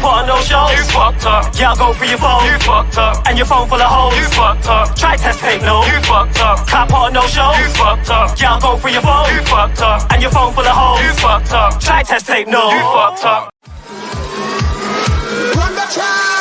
put on no shows. You fucked up. Yeah, I'll go through your phone. You fucked up. And your phone full of holes. You fucked up. Try test tape, no. You fucked up. Can't put on no shows. You fucked up. Yeah, I'll go through your phone. You fucked up. And your phone full of holes. You fucked up. Try test tape, no. You fucked up. Run the track.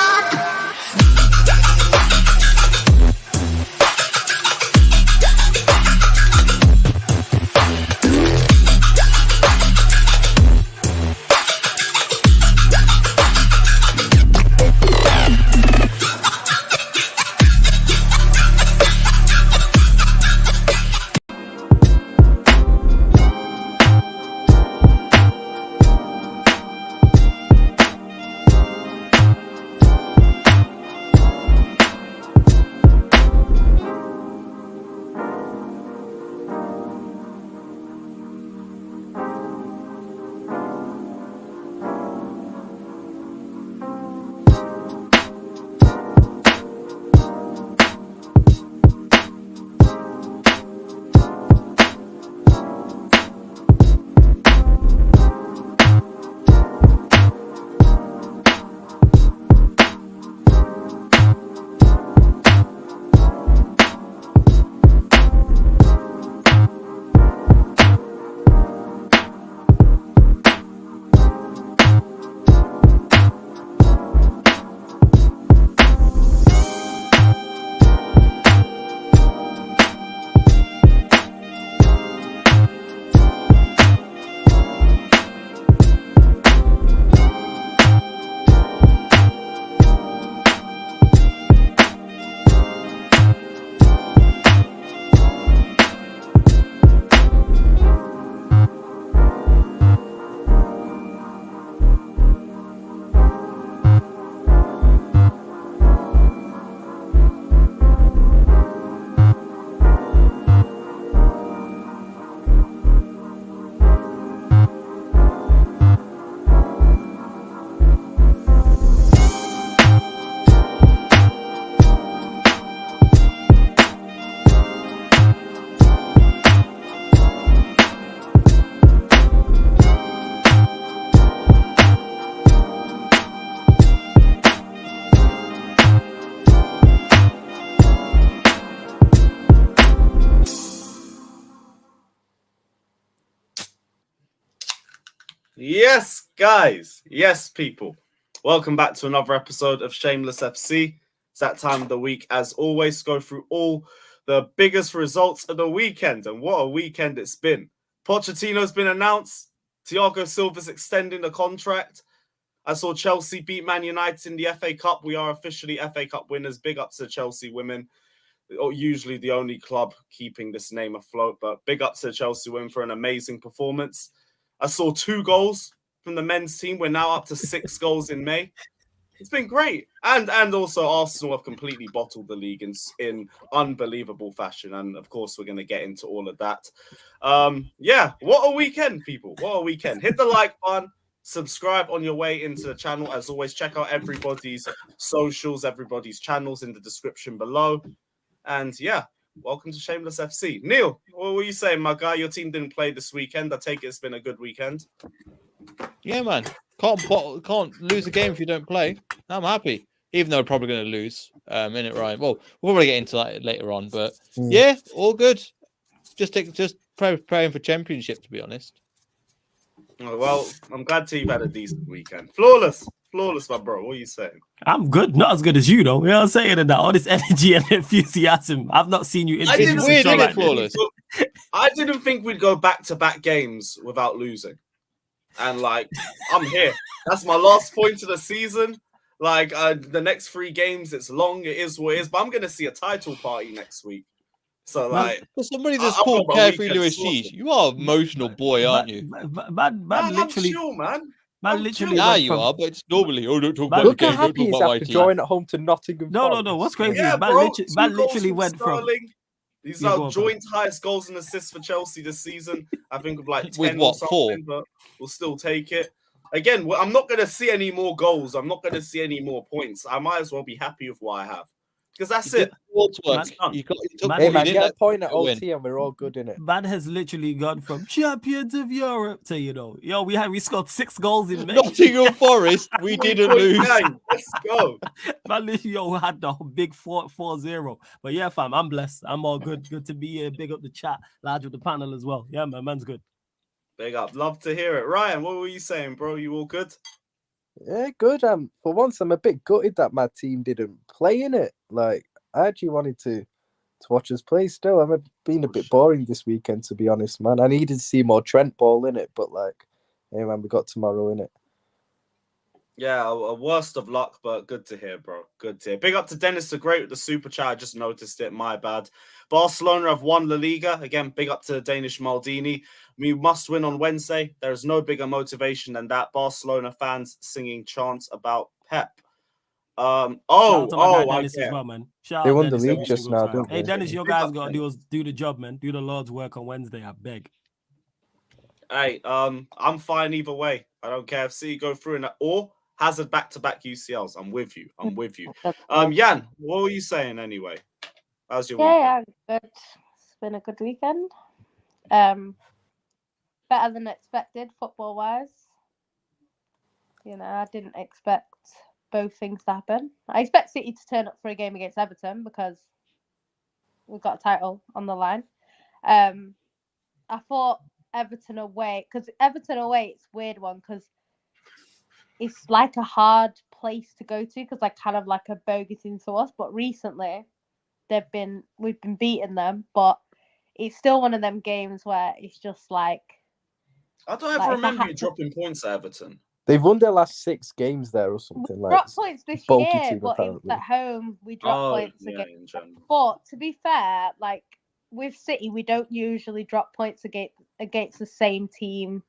Yes, guys. Yes, people. Welcome back to another episode of Shameless FC. It's that time of the week, as always, to go through all the biggest results of the weekend. And what a weekend it's been. Pochettino's been announced. Thiago Silva's extending the contract. I saw Chelsea beat Man United in the FA Cup. We are officially FA Cup winners. Big up to the Chelsea women. Usually the only club keeping this name afloat, but big up to the Chelsea women for an amazing performance. I saw 2 goals from the men's team. We're now up to 6 goals in May. It's been great. And also Arsenal have completely bottled the league in unbelievable fashion. And of course, we're going to get into all of that. Yeah, what a weekend, people. What a weekend. Hit the like button. Subscribe on your way into the channel. As always, check out everybody's socials, everybody's channels in the description below. And yeah, welcome to Shameless FC. Neil, what were you saying, my guy? Your team didn't play this weekend. I take it it's been a good weekend. Yeah, man. Can't lose a game if you don't play. I'm happy, even though we're probably going to lose. In it, Ryan. Well, we'll probably get into that later on, but yeah, all good. Just praying for championship, to be honest. Oh, well, I'm glad to you've had a decent weekend. Flawless, my bro. What are you saying? I'm good. Not as good as you, though. You know what I'm saying? And that all this energy and enthusiasm. I've not seen you. I didn't flawless. I didn't think we'd go back-to-back games without losing. And, like, I'm here. That's my last point of the season. Like, the next 3 games, it's long. It is what it is. But I'm going to see a title party next week. So, like... For somebody that's called Carefree Lewis Sheesh, you are an emotional boy, aren't you? Man, literally... I'm chill, man. Man, literally... Now you are, but it's normally... Oh, don't talk about the game. Don't talk about my team. Drawing at home to Nottingham Forest. No. What's crazy yeah, is man literally went from... These are joint highest goals and assists for Chelsea this season. I think of like 10 with what, or something, 4? But we'll still take it. Again, I'm not going to see any more goals. I'm not going to see any more points. I might as well be happy with what I have. because that's You it. did towards work. That's done. You took Man, what Hey you man, did. get a That's point at a win. OT and we're all good in it. Man has literally gone from champions of Europe to we scored 6 goals in May. Nottingham Forest, we didn't 3.9. lose. Let's go. Man, literally, had the big 4-0. But yeah, fam, I'm blessed. I'm all good. Good to be here. Big up the chat, large with the panel as well. Yeah, man, man's good. Big up. Love to hear it. Ryan, what were you saying, bro? You all good? Yeah, good. For once, I'm a bit gutted that my team didn't play in it. Like, I actually wanted to watch us play still. I'm being a bit boring this weekend, to be honest, man. I needed to see more Trent ball in it, but like, hey man, we got tomorrow in it. Yeah, a worst of luck, but good to hear, bro. Good to hear. Big up to Dennis the Great with the super chat. I just noticed it. My bad. Barcelona have won La Liga. Again, big up to the Danish Maldini. We must win on Wednesday. There is no bigger motivation than that. Barcelona fans singing chants about Pep. Shout out to my guy I Dennis as get. well, man. Shout They out won the Dennis league every just single now, time. didn't Hey they? Dennis, your Big guys up, gotta Dennis. do the job, man. Do the Lord's work on Wednesday, I beg. Hey, I'm fine either way. I don't care if City go through in that or Hazard back-to-back UCLs. I'm with you. I'm with you. Jan, what were you saying anyway? How's your weekend? Yeah, good. It's been a good weekend. Better than expected football wise. You know, I didn't expect both things to happen. I expect City to turn up for a game against Everton because we've got a title on the line. I thought Everton away, because Everton away, it's a weird one because it's like a hard place to go to because like kind of like a bogey thing to us. But recently, we've been beating them, but it's still one of them games where it's just like I don't ever remember you dropping points at Everton. They've won their last 6 games there or something. We like dropped points this bulky year, team, but it was apparently. at home. We dropped points yeah, against. in general. But to be fair, like with City, we don't usually drop points against the same team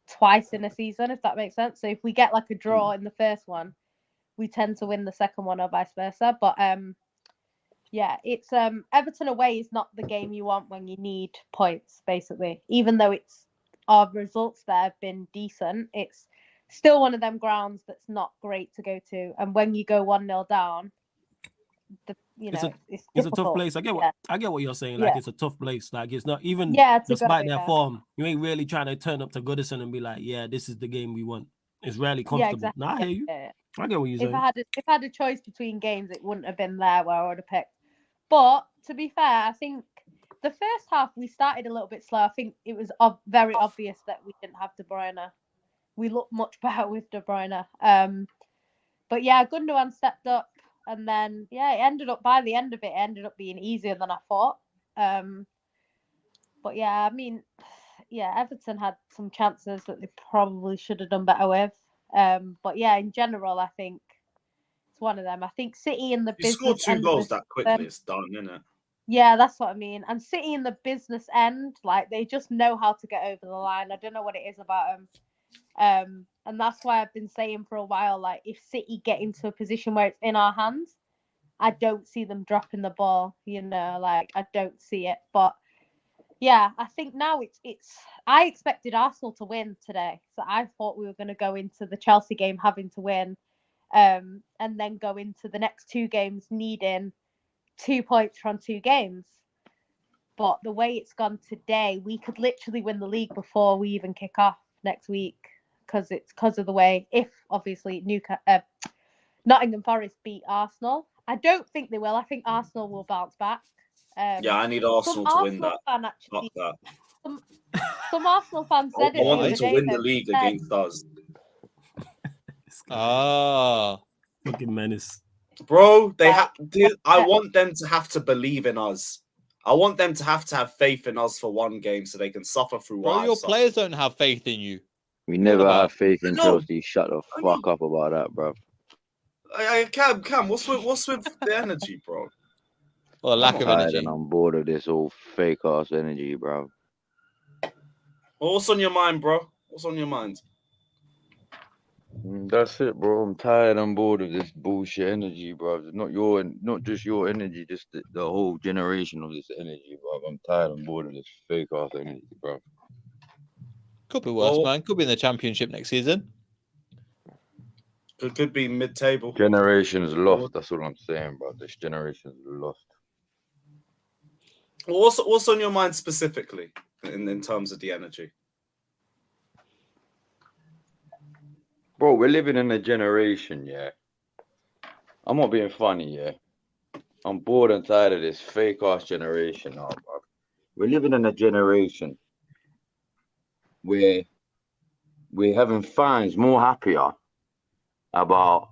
twice in a season, if that makes sense. So if we get like a draw in the first one, we tend to win the second one or vice versa. But yeah, it's Everton away is not the game you want when you need points, basically. Even though our results there have been decent, it's still one of them grounds that's not great to go to. And when you go 1-0 down, it's a tough place. I get what you're saying. Like it's a tough place. Like it's not even despite their form, you ain't really trying to turn up to Goodison and be like, yeah, this is the game we want. It's rarely comfortable. Yeah, exactly. No, I hear you. I get what you're saying. If I had a choice between games, it wouldn't have been there where I would have picked. But to be fair, I think the first half we started a little bit slow. I think it was very obvious that we didn't have De Bruyne. We looked much better with De Bruyne. But yeah, Gundogan stepped up, and then by the end of it, it ended up being easier than I thought. But yeah, I mean, yeah, Everton had some chances that they probably should have done better with. But yeah, in general, I think it's one of them. I think City in the business score 2 goals that quickly, end, it's done, isn't it? Yeah, that's what I mean. And City in the business end, like they just know how to get over the line. I don't know what it is about them. And that's why I've been saying for a while, like if City get into a position where it's in our hands, I don't see them dropping the ball. You know, like I don't see it. But yeah, I think now it's. I expected Arsenal to win today, so I thought we were going to go into the Chelsea game having to win, and then go into the next 2 games needing 2 points from 2 games. But the way it's gone today, we could literally win the league before we even kick off next week because of the way. If obviously Nottingham Forest beat Arsenal, I don't think they will. I think Arsenal will bounce back. Yeah, I need Arsenal to win that. Fan actually, that. Some Arsenal fans said I want them to win the day, league against us. Fucking menace. Bro, I want them to have to believe in us. I want them to have faith in us for one game so they can suffer through Bro, your players don't have faith in you. We never have faith in Chelsea. Shut the fuck up about that, bro. Cam, what's with the energy, bro? Well, lack of energy. And I'm bored of this all fake ass energy, bro. Well, what's on your mind, bro? What's on your mind? That's it, bro. I'm tired and bored of this bullshit energy, bro. Not just your energy, just the whole generation of this energy, bro. I'm tired and bored of this fake ass energy, bro. Could be worse, man. Could be in the Championship next season. Could be mid-table. Generation's lost. That's what I'm saying, bro. This generation's lost. What's on your mind specifically in terms of the energy? Bro, we're living in a generation, yeah. I'm not being funny, yeah. I'm bored and tired of this fake-ass generation now, bro. We're living in a generation where we're having fans more happier about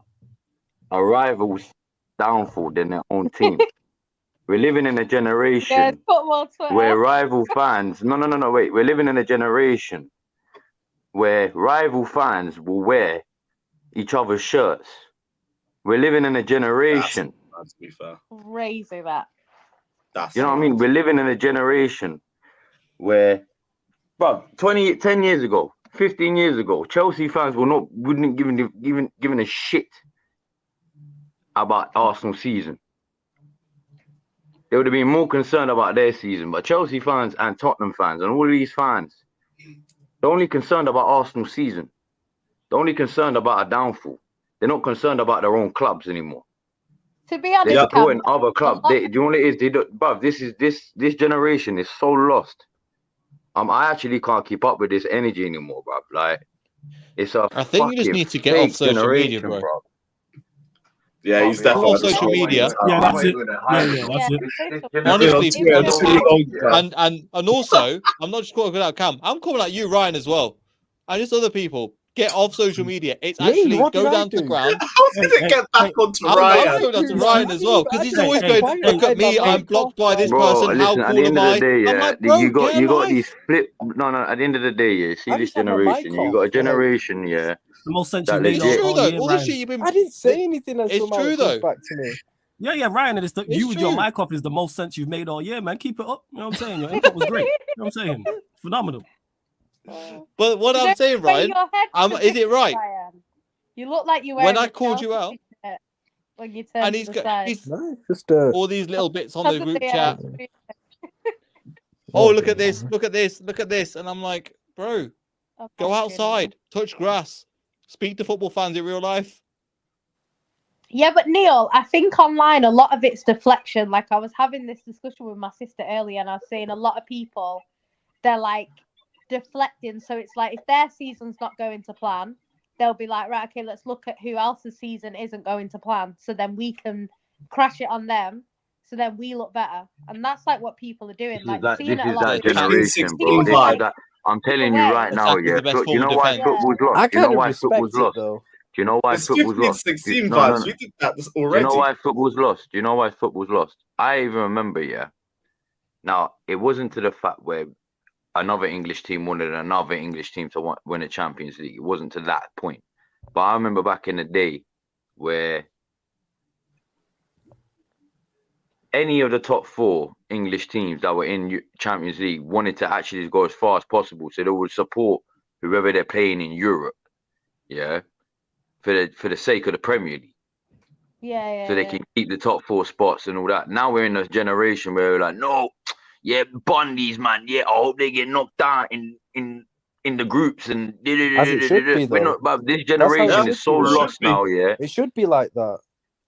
a rival's downfall than their own team. We're living in a generation where rival fans... No, wait. We're living in a generation where rival fans will wear each other's shirts. We're living in a generation... That's to be fair. Crazy that. You know what I mean? We're living in a generation where, bro, 10 years ago, 15 years ago, Chelsea fans wouldn't given a shit about Arsenal season. They would have been more concerned about their season. But Chelsea fans and Tottenham fans and all of these fans, they're only concerned about Arsenal season. They're only concerned about a downfall. They're not concerned about their own clubs anymore. To be honest, They're supporting other clubs. Do you know what it is? Bruv, this generation is so lost. I actually can't keep up with this energy anymore, bruv. Like, it's a I think you just need to get off social media, bro. Yeah, he's definitely off social media. Yeah, that's it. That's it. Honestly, and also, I'm not just calling out Cam. I'm calling out you, Ryan, as well, and just other people. Get off social media. It's actually go down to the ground. How did it get back onto Ryan? I'm going down to Ryan as well because he's always going. Look at me. I'm blocked by this person. Listen, How cool am I? I'm like, bro, you got these flip. No. At the end of the day, yeah. See this generation. You got a generation, yeah. The most sense That you made legit- It's true all though. year, All this Ryan. shit you've been. I didn't say anything. It's true though. Back to me. Yeah, Ryan, and you with your true. mic off is the most sense you've made all year, man. Keep it up. You know what I'm saying? Your input was great. You know what I'm saying? Phenomenal. But what I'm saying, Ryan, is it right? Ryan. You look like you were When I called you out, when you turned and to the side. Just all these little bits on the group chat. Oh, look at this! Look at this! Look at this! And I'm like, bro, go outside, touch grass, speak to football fans in real life. Yeah, but Neil, I think online a lot of it's deflection. Like I was having this discussion with my sister earlier, and I was saying a lot of people, they're like deflecting. So it's like if their season's not going to plan, they'll be like, right, okay, let's look at who else's season isn't going to plan, so then we can crash it on them, so then we look better. And that's like what people are doing. Like This seeing is it a lot. that generation, bro. This is that. I'm telling you right now, Exactly yeah. the best Do you form know of why defense. football's lost? I Do you know kind of why respect football's it lost? though. Do you know why It's football's lost? 15-16 No. vibes. We did that Do already. you know why football's lost? Do you know why football's lost? I even remember, yeah. Now, it wasn't to the fact where another English team wanted another English team to win a Champions League. It wasn't to that point. But I remember back in the day where any of the top 4 English teams that were in Champions League wanted to actually go as far as possible. So they would support whoever they're playing in Europe, yeah, for the sake of the Premier League. Yeah. So they can keep the top 4 spots and all that. Now we're in a generation where we're like, no, yeah, Bundies, man. Yeah, I hope they get knocked out in the groups and As it should be, we're though. not, but this generation is so lost now, yeah. It should be like that.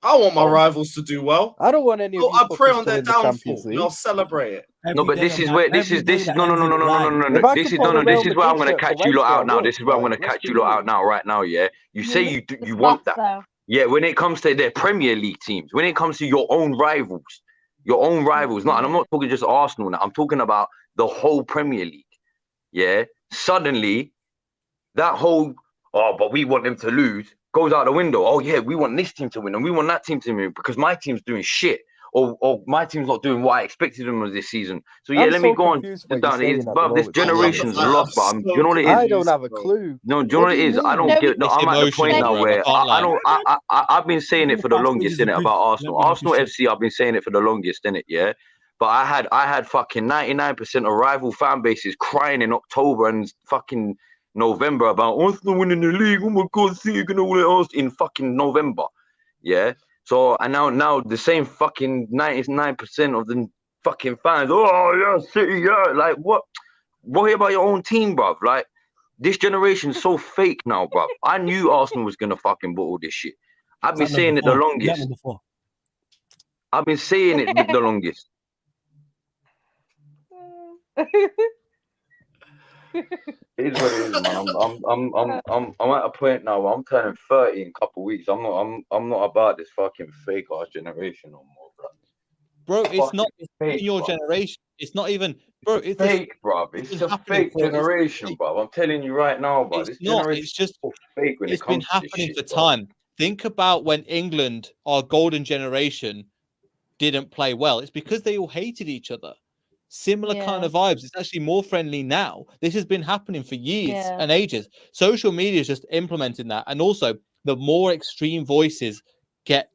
I want my rivals to do well. I don't want any of you I pray fuckers on to their win the Champions downfall. League. I'll celebrate it. No, but this is where this is no. If I This could is put a this Real is where I'm Madrid gonna shirt catch for you lot Wednesday, out now. I This is where I'm would, gonna like, catch let's you be lot real. out now, right now, yeah. You say you want that, So. yeah. When it comes to their Premier League teams, when it comes to your own rivals, no, and I'm not talking just Arsenal now. I'm talking about the whole Premier League, yeah. Suddenly, that whole but we want them to lose goes out the window. Oh yeah, we want this team to win and we want that team to win because my team's doing shit. Or my team's not doing what I expected them this season. So yeah, let me go on down. This generation's lost, but do you know what it is? I don't have a clue. No, do you know what it is? I don't get. No, I'm at the point now where I don't. I've been saying it for the longest, innit, about Arsenal. Arsenal FC. I've been saying it for the longest, innit, yeah. But I had fucking 99% of rival fan bases crying in October and fucking November about Arsenal winning the league. Oh my God, City gonna win it in fucking November, yeah. So and now the same fucking 99% of the fucking fans. Oh yeah, City, yeah. Like what? Worry about your own team, bruv. Like This generation's so fake now, bro. I knew Arsenal was gonna fucking bottle this shit. I've been saying it the longest. I've been saying it the longest. It is what it is, man. I'm at a point now where I'm turning 30 in a couple of weeks. I'm not about this fucking fake ass generation no more, bro. Bro, it's not even your generation. It's not even, bro. It's fake, bro. It's a fake generation, bro. I'm telling you right now, bro. This generation is just fake when it comes to this shit. It's been happening for time. Think about when England, our golden generation, didn't play well. It's because they all hated each other. Similar kind of vibes. It's actually more friendly now. This has been happening for years and ages. Social media is just implementing that. And also, the more extreme voices get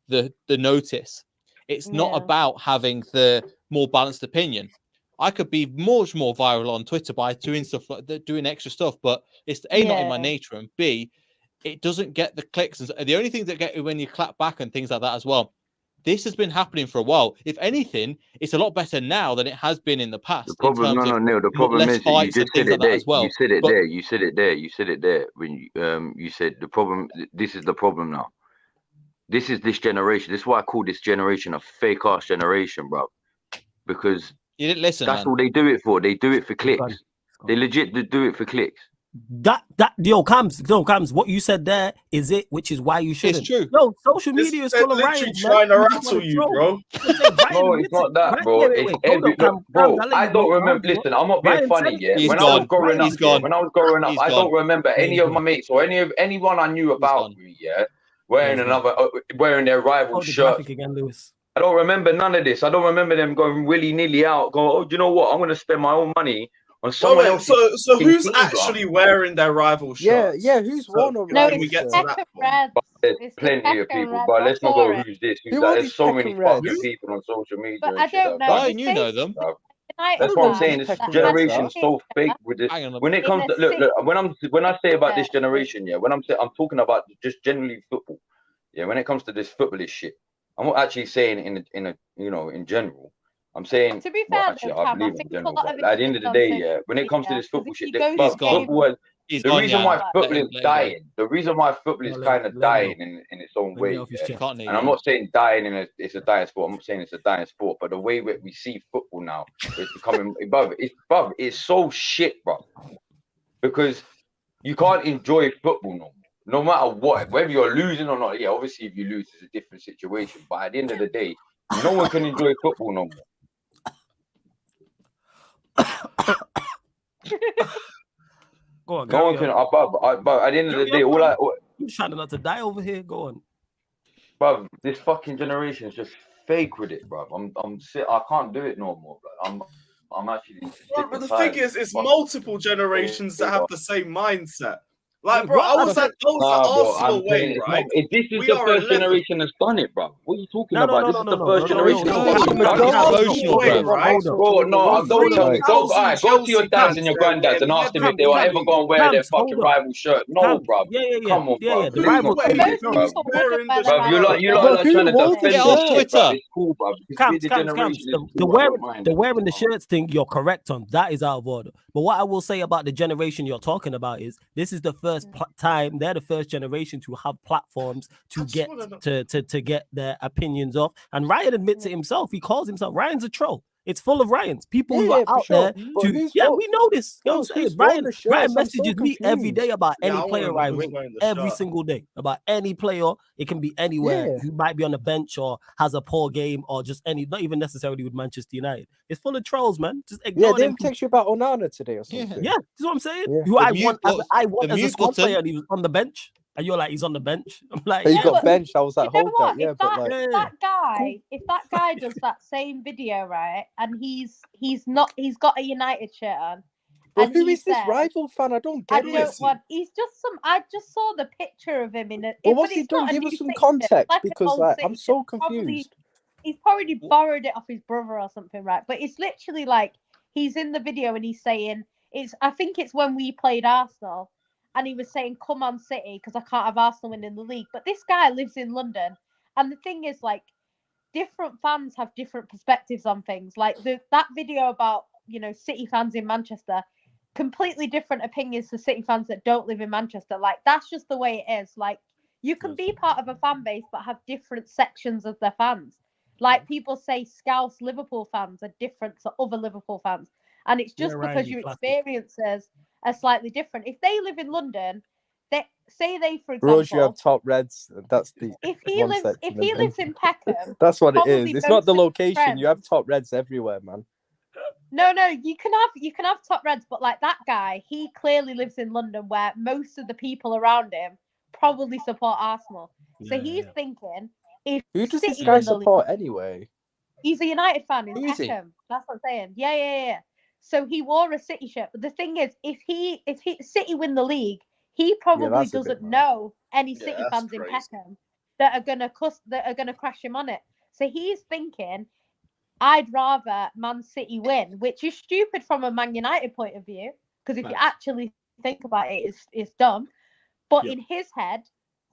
the notice. It's not about having the more balanced opinion. I could be much more viral on Twitter by doing stuff like that, doing extra stuff, but it's A, not in my nature, and B, it doesn't get the clicks. And the only thing that get you when you clap back and things like that as well. This has been happening for a while. If anything, it's a lot better now than it has been in the past. The problem, Neil. The problem is you just said it there. You said it there. You said it there. You said it there. When you said the problem. This is the problem now. This is this generation. This is why I call this generation a fake ass generation, bro. Because you didn't listen. That's all they do it for. They do it for clicks. They legit do it for clicks. Comes. What you said there is it, which is why you shouldn't. It's true. No, social media is full of literally trying to rattle you, bro. No, it's not that, bro. It's every bro. I don't remember. Listen, I'm not being funny. Yeah, when I was growing up, I don't remember any of my mates or anyone I knew about me. Yeah, wearing their rival shirt. Again, Lewis. I don't remember none of this. I don't remember them going willy-nilly out. Go, do you know what? I'm going to spend my own money on someone else. So who's actually wearing their rival shirts? Yeah. Who's worn a No, rival it's shirt? Peckham Reds. There's plenty of people, but let's not go who's this, who's that. There's so many fucking people on social media. But I don't know. Ryan, you know them. That's what I'm saying. This generation is so fake with this. When it comes to look, when I say about this generation, I'm talking about just generally football. Yeah, when it comes to this footballish shit, I'm not actually saying in general. I'm saying, to be fair, I believe in general. But at the end of the day, when it comes to this football shit, the reason why football is dying, the reason why football is kind of dying in its own way, and I'm not saying dying it's a dying sport. I'm not saying it's a dying sport, but the way we see football now is becoming it's so shit, bro. Because you can't enjoy football no matter what, whether you're losing or not. Yeah, obviously if you lose, it's a different situation. But at the end of the day, no one can enjoy football no more. No one can. But at the end of the day, you're trying not to die over here. Go on, bro. This fucking generation is just fake with it, bro. I can't do it no more, bro. I'm actually. But the thing is, it's multiple generations that have the same mindset. Like, bro, I was at Arsenal way, right? This is the first generation that's done it, bro. What are you talking about? This is the first generation. Bro, no, go to your dads and your granddads and ask them if they were ever going to wear their fucking rival shirt. No, bro. Come on, bro. The rival You lot are trying to defend Twitter. It's cool, bro. The wearing the shirts thing, you're correct on. That is out of order. But what I will say about the generation you're talking about is this is the first time, they're the first generation to have platforms to get their opinions off. And Ryan admits it himself. He calls himself Ryan's a troll. It's full of Ryans. People who are out there we know this. You know what I'm saying? Ryan messages me every day about any player I ring. Every single day. About any player. It can be anywhere. Who might be on the bench or has a poor game or just not even necessarily with Manchester United. It's full of trolls, man. Just ignore them. They didn't text you about Onana today or something. Yeah, that's what I'm saying. Who I want as a squad player and he was on the bench. And you're like, he's on the bench. I'm like, he got benched. I was like, hold that. If that guy does that same video, right, and he's got a United shirt on. But who is this rival fan? I don't get it. He's just I just saw the picture of him in it. Well, what's he done? Give us some context because I'm so confused. He's probably borrowed it off his brother or something, right? But it's literally like he's in the video and he's saying I think it's when we played Arsenal. And he was saying, come on, City, because I can't have Arsenal winning the league. But this guy lives in London. And the thing is, like, different fans have different perspectives on things. Like, that video about, City fans in Manchester, completely different opinions to City fans that don't live in Manchester. Like, that's just the way it is. Like, you can be part of a fan base but have different sections of their fans. Like, people say Scouse Liverpool fans are different to other Liverpool fans. And it's just because your experiences are slightly different. If they live in London, for example, Rose, you have top reds. That's the if he lives in Peckham, that's what it is. probably It's not the most of his location. You have friends- top reds everywhere, man. No, you can have top reds, but like that guy, he clearly lives in London, where most of the people around him probably support Arsenal. So he's thinking, if Who does City this guy win the league, support anyway? he's a United fan in Who is he? Peckham. That's what I'm saying. Yeah. So he wore a City shirt. But the thing is, if City win the league, he probably that's a bit doesn't mad. know any Yeah, City that's fans in crazy. Peckham that are gonna crash him on it. So he's thinking, I'd rather Man City win, which is stupid from a Man United point of view, because if you actually think about it, it's dumb. But in his head,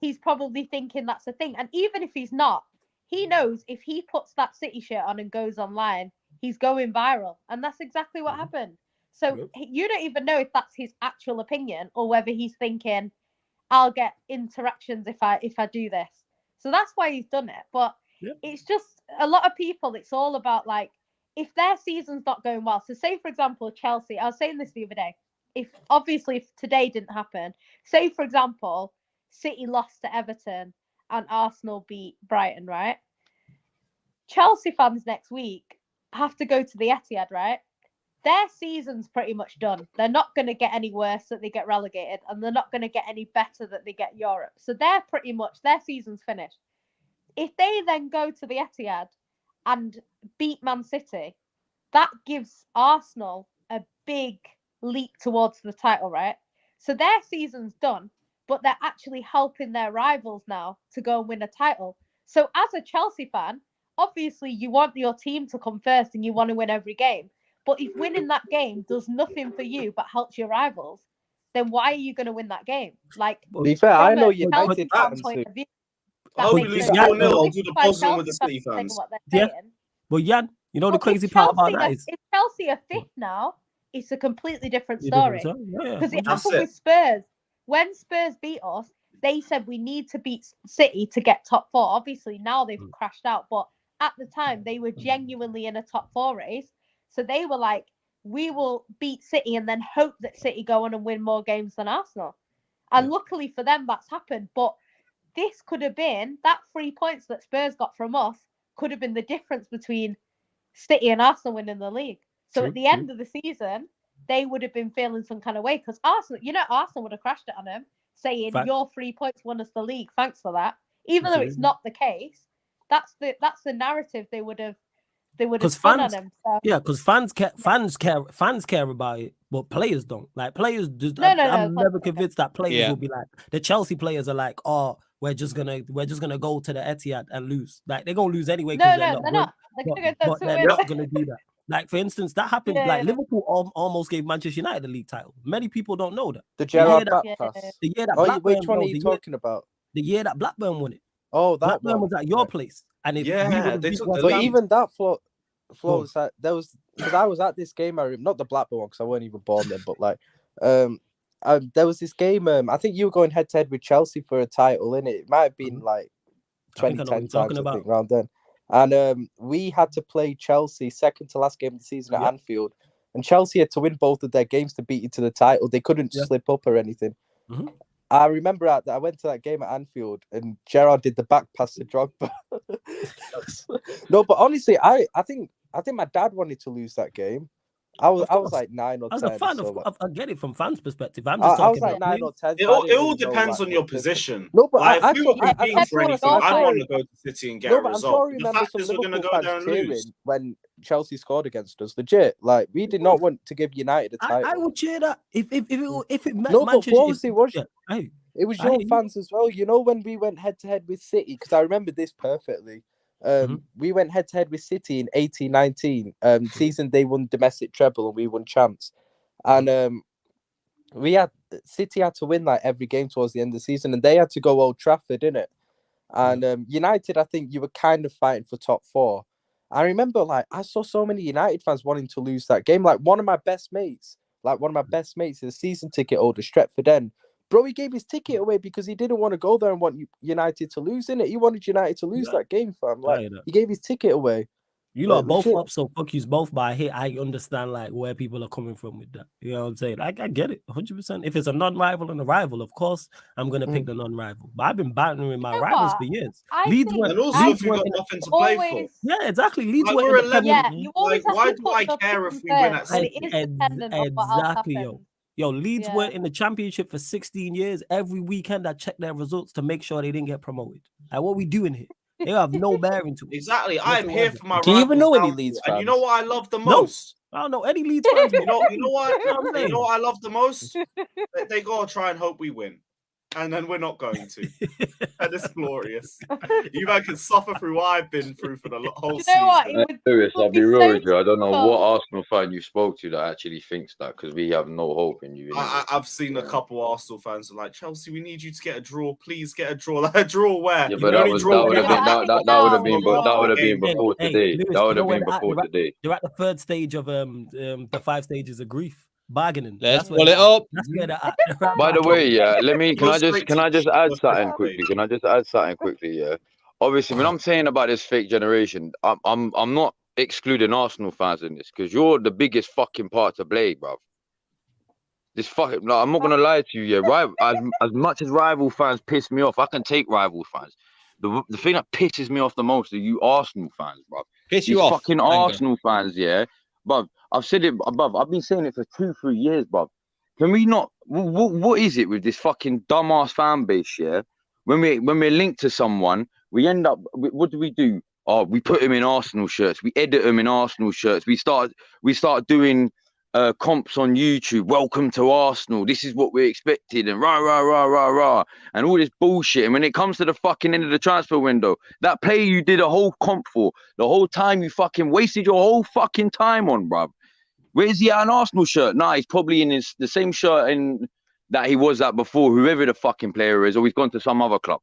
he's probably thinking that's the thing. And even if he's not, he knows if he puts that City shirt on and goes online, he's going viral. And that's exactly what happened. So you don't even know if that's his actual opinion or whether he's thinking, I'll get interactions if I do this. So that's why he's done it. But it's just a lot of people, it's all about like, if their season's not going well. So say, for example, Chelsea, I was saying this the other day, if today didn't happen, say, for example, City lost to Everton and Arsenal beat Brighton, right? Chelsea fans next week have to go to the Etihad, right? Their season's pretty much done. They're not going to get any worse that they get relegated, and they're not going to get any better that they get Europe. So they're pretty much, their season's finished. If they then go to the Etihad and beat Man City, that gives Arsenal a big leap towards the title, right? So their season's done, but they're actually helping their rivals now to go and win a title. So as a Chelsea fan, obviously you want your team to come first and you want to win every game. But if winning that game does nothing for you but helps your rivals, then why are you going to win that game? Like, To be fair, I from know a United Chelsea fans point who. of view, I hope we makes lose no 4-0. sense. I'll This do is the why postman with the Chelsea City fans saying fans. what they're Yeah. saying. But Jan, you know the But crazy if part about Chelsea that is if Chelsea are fifth now, it's a completely different You different, story. so, yeah, Because it That's happened it. with Spurs. When Spurs beat us, they said we need to beat City to get top four. Obviously, now they've crashed out, but at the time they were genuinely in a top four race. So they were like, we will beat City and then hope that City go on and win more games than Arsenal. And luckily for them, that's happened. But this could have been, that 3 points that Spurs got from us could have been the difference between City and Arsenal winning the league. So at the end of the season, they would have been feeling some kind of way, because Arsenal would have crashed it on them, saying your 3 points won us the league. Thanks for that. Even though it's not the case, that's the narrative they would have spun on them. So. Yeah, because fans care about it, but players don't. Like players just I'm never convinced that players will be like, the Chelsea players are like, oh, we're just gonna go to the Etihad and lose. Like they're gonna lose anyway because they're not. But they're not gonna do that. Like for instance, that happened. Liverpool almost gave Manchester United the league title. Many people don't know that. The Gerrard back pass. The year that Blackburn, Blackburn, which one are you talking about? The year that Blackburn won it. Oh, that Blackburn one. was at your place, and if they took the But lead. even that flow was like, there was, because I was at this game. I remember, not the Blackburn one because I weren't even born then, but like, there was this game. I think you were going head to head with Chelsea for a title, innit? It might have been like 2010 times, I think, around then. And we had to play Chelsea second to last game of the season at Anfield, and Chelsea had to win both of their games to beat you to the title. They couldn't slip up or anything. I remember that I went to that game at Anfield and Gerrard did the back pass to Drogba. No, but honestly, I think my dad wanted to lose that game. I was like 9 or 10. As a fan, so I get it from fans' perspective. I'm I just was talking like about 9 or 10. It all depends on your position. No, but like, I if we were beating for anything, I'd sure, want to go to City and get a I'm result. sure I The remember fact some is we're going to Liverpool go there fans and cheering lose. when Chelsea scored against us. Legit, like we did not want to give United a title. I would cheer that if it meant no, Manchester. But obviously, it was your hear fans as well. You know when we went head to head with City, because I remember this perfectly. We went head to head with City in 18-19. Season they won domestic treble and we won champs. And City had to win like every game towards the end of the season, and they had to go Old Trafford, innit? And United, I think you were kind of fighting for top 4. I remember like I saw so many United fans wanting to lose that game. Like one of my best mates like one of my best mates is a season ticket holder, Stretford End. Bro, he gave his ticket away because he didn't want to go there and want United to lose, innit? He wanted United to lose that game, fam. Like, he gave his ticket away. You lot both up, so fuck yous both. But I understand like where people are coming from with that. You know what I'm saying? I get it 100%. If it's a non-rival and a rival, of course I'm gonna pick the non-rival. But I've been battling my rivals for years. Leeds went, and also if you've got nothing to play for. Yeah, exactly. Leeds like, went we're in the 11. Yeah, you always like, have why to do I put care if something we win at first, but it is dependent on what else happens. Yo, Leeds were in the championship for 16 years. Every weekend I check their results to make sure they didn't get promoted. Like, what we doing here? They have no bearing to it. Exactly. I am here for my Do you even know any rivals Leeds and fans? you know what I love the most? I don't know any Leeds fans. You know what? You know what I love the most? They gotta try and hope we win. And then we're not going to. And it's glorious. You man can suffer through what I've been through for the whole season. Lewis, I'll be real with you. I don't know what Arsenal fan you spoke to that actually thinks that, because we have no hope in you. I've seen a couple Arsenal fans who are like, Chelsea, we need you to get a draw. Please get a draw. Like, a draw where? Yeah, but that would have been before today. That would have been before today. They're at the third stage of the 5 stages of grief. Bargaining. Let's pull it up. By the way, can I just add something quickly? Can I just add something quickly? Yeah. Obviously, when I'm saying about this fake generation, I'm not excluding Arsenal fans in this, because you're the biggest fucking part to play, bro. This fucking, like, I'm not gonna lie to you, yeah. Right, as much as rival fans piss me off, I can take rival fans. The thing that pisses me off the most are you Arsenal fans, bro. Piss you off, fucking Arsenal fans, yeah. But I've said it above. I've been saying it for 2-3 years, bruv. Can we not? What is it with this fucking dumbass fan base? Yeah, when we're linked to someone, we end up. What do? Oh, we put him in Arsenal shirts. We edit him in Arsenal shirts. We start doing comps on YouTube. Welcome to Arsenal. This is what we expected, and rah, and all this bullshit. And when it comes to the fucking end of the transfer window, that player you did a whole comp for, the whole time you fucking wasted your whole fucking time on, bruv. Where is he at an Arsenal shirt? Nah, he's probably in the same shirt that he was at before, whoever the fucking player is, or he's gone to some other club.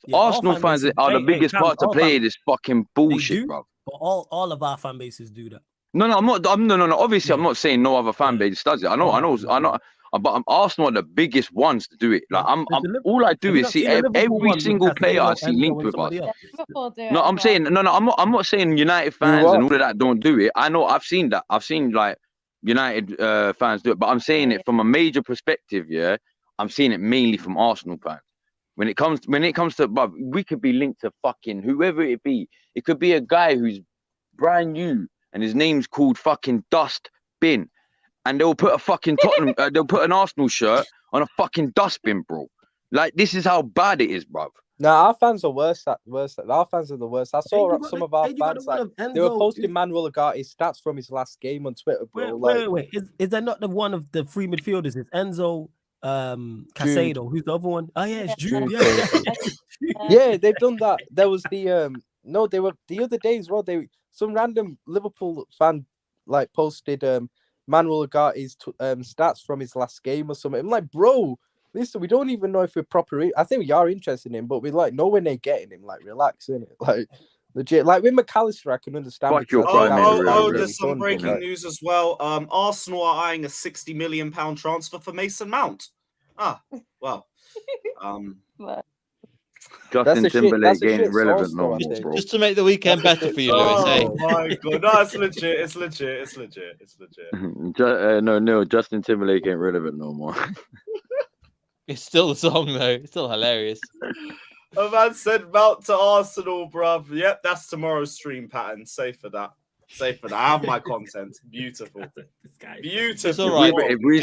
Yeah, Arsenal fans are the biggest part to play this fucking bullshit, bro. But all of our fan bases do that. No, I'm not. No. Obviously, I'm not saying no other fan base does it. I know. But Arsenal are the biggest ones to do it. Like all I do is see every single player I see linked with us. No, I'm saying no. I'm not saying United fans and all of that don't do it. I know. I've seen that. I've seen like United fans do it. But I'm saying it from a major perspective. Yeah, I'm seeing it mainly from Arsenal fans. When it comes to, but we could be linked to fucking whoever it be. It could be a guy who's brand new and his name's called fucking Dustbin. And they'll put a fucking Tottenham, they'll put an Arsenal shirt on a fucking dustbin, bro. Like, this is how bad it is, bruv. Nah, our fans are worse. Our fans are the worst. I saw some of our fans, like, they were posting Manuel Ugarte stats from his last game on Twitter, bro. Wait. Is that not the one of the free midfielders? It's Enzo, Casado. Who's the other one? Oh, yeah, it's Jude. Yeah, they've done that. There was the, they were the other day as well. Some random Liverpool fan, like, posted, Manuel Ugarte's stats from his last game or something. I'm like, bro, listen, we don't even know if we're proper. I think we are interested in him, but we're like nowhere near getting him. Like, relax, innit? Like, legit. Like with McAllister, I can understand. There's some breaking news as well. Arsenal are eyeing a £60 million transfer for Mason Mount. Well. Justin Timberlake ain't relevant no more, bro. Just to make the weekend better for you, Lewis. Oh my god, no, it's legit. No, Justin Timberlake ain't relevant no more. It's still the song though. It's still hilarious. A man said Mount to Arsenal, bruv. Yep, that's tomorrow's stream pattern. Safe for that. I have my content. Beautiful. Beautiful. It's all right. If we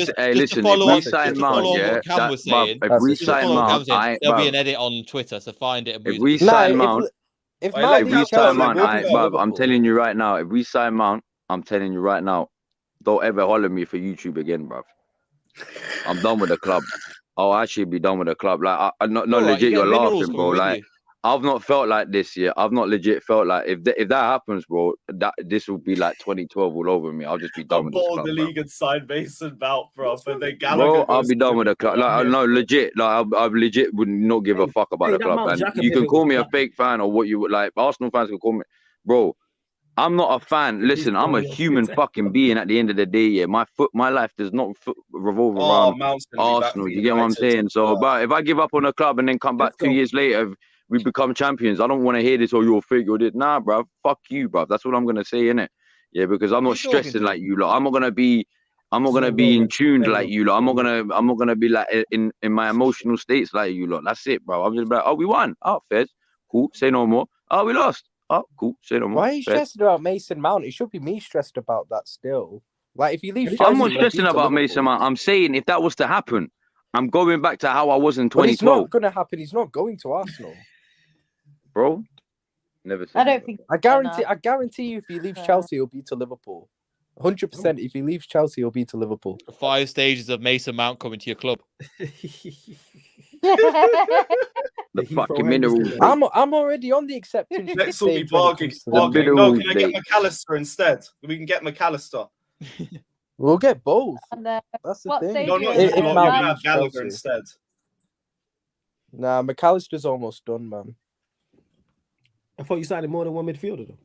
sign Mount, if we sign Mount, there'll be an edit on Twitter, so find it. If we sign Mount, I'm telling you right now, if we sign Mount, I'm telling you right now, don't ever holler me for YouTube again, bruv. I'm done with the club. I'll actually be done with the club. Like, legit, you're laughing, bro. Like, I've not felt like this yet. I've not legit felt like if that happens, bro, this will be like 2012 all over me. I'll just be done with this club, the league and sign Mason Mount, bro. But then I'll be done with the club. Like, no, legit. Like, I legit would not give a fuck about the club. And you can call me a fake fan or what you would like. Arsenal fans can call me, bro. I'm not a fan. Listen, I'm a human fucking being at the end of the day. Yeah, my life does not revolve around Mount's gonna be back Arsenal. for You get what I'm United. saying? So, but if I give up on a club and then come back Let's 2 go. years later, we become champions. I don't want to hear this. Oh, you're fake. You're this. Nah, bro. Fuck you, bro. That's what I'm gonna say, innit? Yeah, because I'm not You talking stressing to? like you lot. I'm not gonna be in tune like you lot. I'm not gonna be like in my emotional states like you lot. That's it, bro. I'm just like, oh, we won. Oh, fairs. Cool. Say no more. Oh, we lost. Oh, cool. Say no more. Why are you Fairs. stressing about Mason Mount? It should be me stressed about that still. Like, if you leave, I'm not stressing about Mason Mount. I'm saying if that was to happen, I'm going back to how I was in But it's 2012, not going to happen. He's not going to Arsenal. bro. Never said I don't that. think. I guarantee you, if he leaves Chelsea, he'll be to Liverpool. 100%. If he leaves Chelsea, he'll be to Liverpool. 5 stages of Mason Mount coming to your club. The fucking minerals. I'm already on the acceptance. Next will be stage when it bargaining. comes to that. No, can I get McAllister instead? We can get McAllister. We'll get both. And, That's the what thing. stage No, are you not in? If you're Mount gonna have leaves Gallagher Chelsea. instead. Nah, McAllister's almost done, man. I thought you signed more than one midfielder though.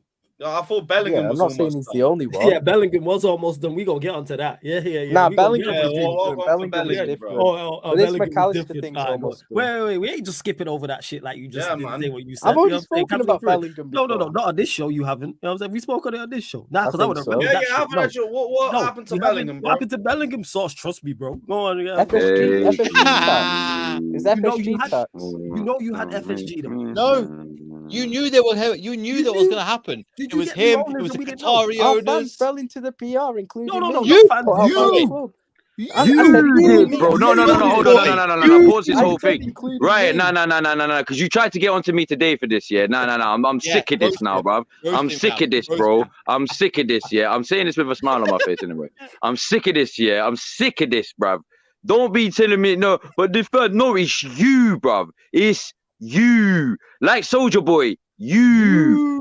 I thought Bellingham Yeah, I'm was not saying almost he's done. the only one. Yeah, Bellingham was almost done. We gonna get onto that. Yeah. Nah, We gonna Bellingham get was onto different. Well, well, Bellingham Bellingham, was bro. different. Oh, But this Bellingham was McAllister different. thing's Alright, almost wait, done. wait, we ain't just skipping over that shit like you just Yeah, did man. say what you said. I've You already know what I'm saying? spoken Can about we through it? Bellingham No, before. not on this show. You haven't. You know what I'm saying? We spoke on it on this show. Nah, I because I would think have so. remembered Yeah, that yeah. shit. No, What happened to we Bellingham, haven't- bro? What happened to Bellingham? Sauce, trust me, bro. Go on, yeah. FSG tax. Is You know FSG you had- tax? You know you had FSG though. No. You knew that was going to happen. Did It you was get the him. owners It was and the we didn't know? Qatari Our fans owners. fell into the PR, including No, me. You- fans. Put out by the you- club. You I said You including did, me. bro. No. I said Hold including on. me. Pause this I whole said thing. including Right, me. no. Because you tried to get onto me today for this, yeah. No. I'm Yeah, sick of this roast now, him. bro. Roast I'm him, sick Cam. of this, Roast bro. him. I'm sick of this, yeah. I'm saying this with a smile on my face anyway. I'm sick of this, yeah. I'm sick of this, bruv. Don't be telling me no, but the third, no, it's you, bruv. It's you. Like Soldier Boy,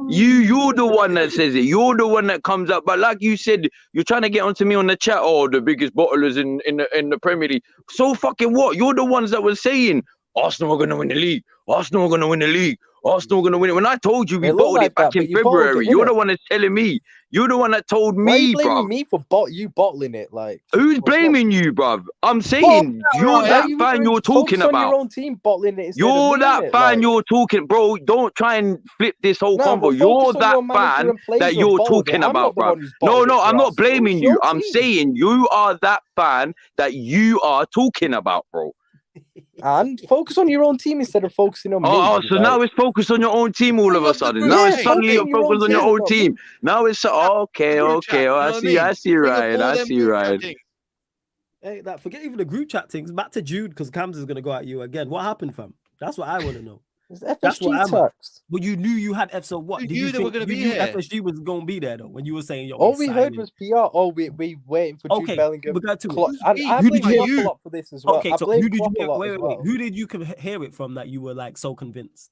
you're the one that says it. You're the one that comes up. But like you said, you're trying to get onto me on the chat. Oh, the biggest bottlers in the Premier League. So fucking what? You're the ones that were saying Arsenal are gonna win the league. Arsenal are gonna win the league. Arsenal are gonna win it. When I told you we It looked bottled like it back that, in but you bottled February, it, you're the innit? one that's telling me. You're the one that told Why are you me, blaming bruv. me for you bottling it? Like, Who's what's that? blaming you, bruv? I'm saying you're Why that you fan you're focus talking on your about. own team bottling it instead You're of me, that innit? fan Like, you're talking, bro. Don't try and flip this whole nah, combo. but You're focus on that your manager fan and players that who have you're bottled it. talking I'm about, not the bruv. one who's No, bottled it I'm for not Arsenal. blaming It's you. your I'm team. saying you are that fan that you are talking about, bro. And focus on your own team instead of focusing on me. Oh, so like, now it's focused on your own team all of a sudden. Now yeah, it's suddenly focus you're on your own focused on your team, own not team. me. Now it's okay. Group chat, Oh, you know I what see, I see, Bring up Ryan. all I them see, group chat Ryan. things. Hey, that forget even the group chat things. Back to Jude because Cam's is gonna go at you again. What happened, fam? That's what I want to know. It's That's what FSG I'm at. tax. But you knew you had F. So what? You Did knew you they were think gonna you be knew here. FSG was gonna be there though? When you were saying, "Yo, All we heard signing." was PR. Oh, we waiting for Jude Okay, Bellingham. we got to it. Klopp, and I Who blame did you Klopp hear? a lot for this as well. Okay, I so blame who did you Klopp a hear? lot Wait, as wait, well. wait. Who did you hear it from that you were like so convinced?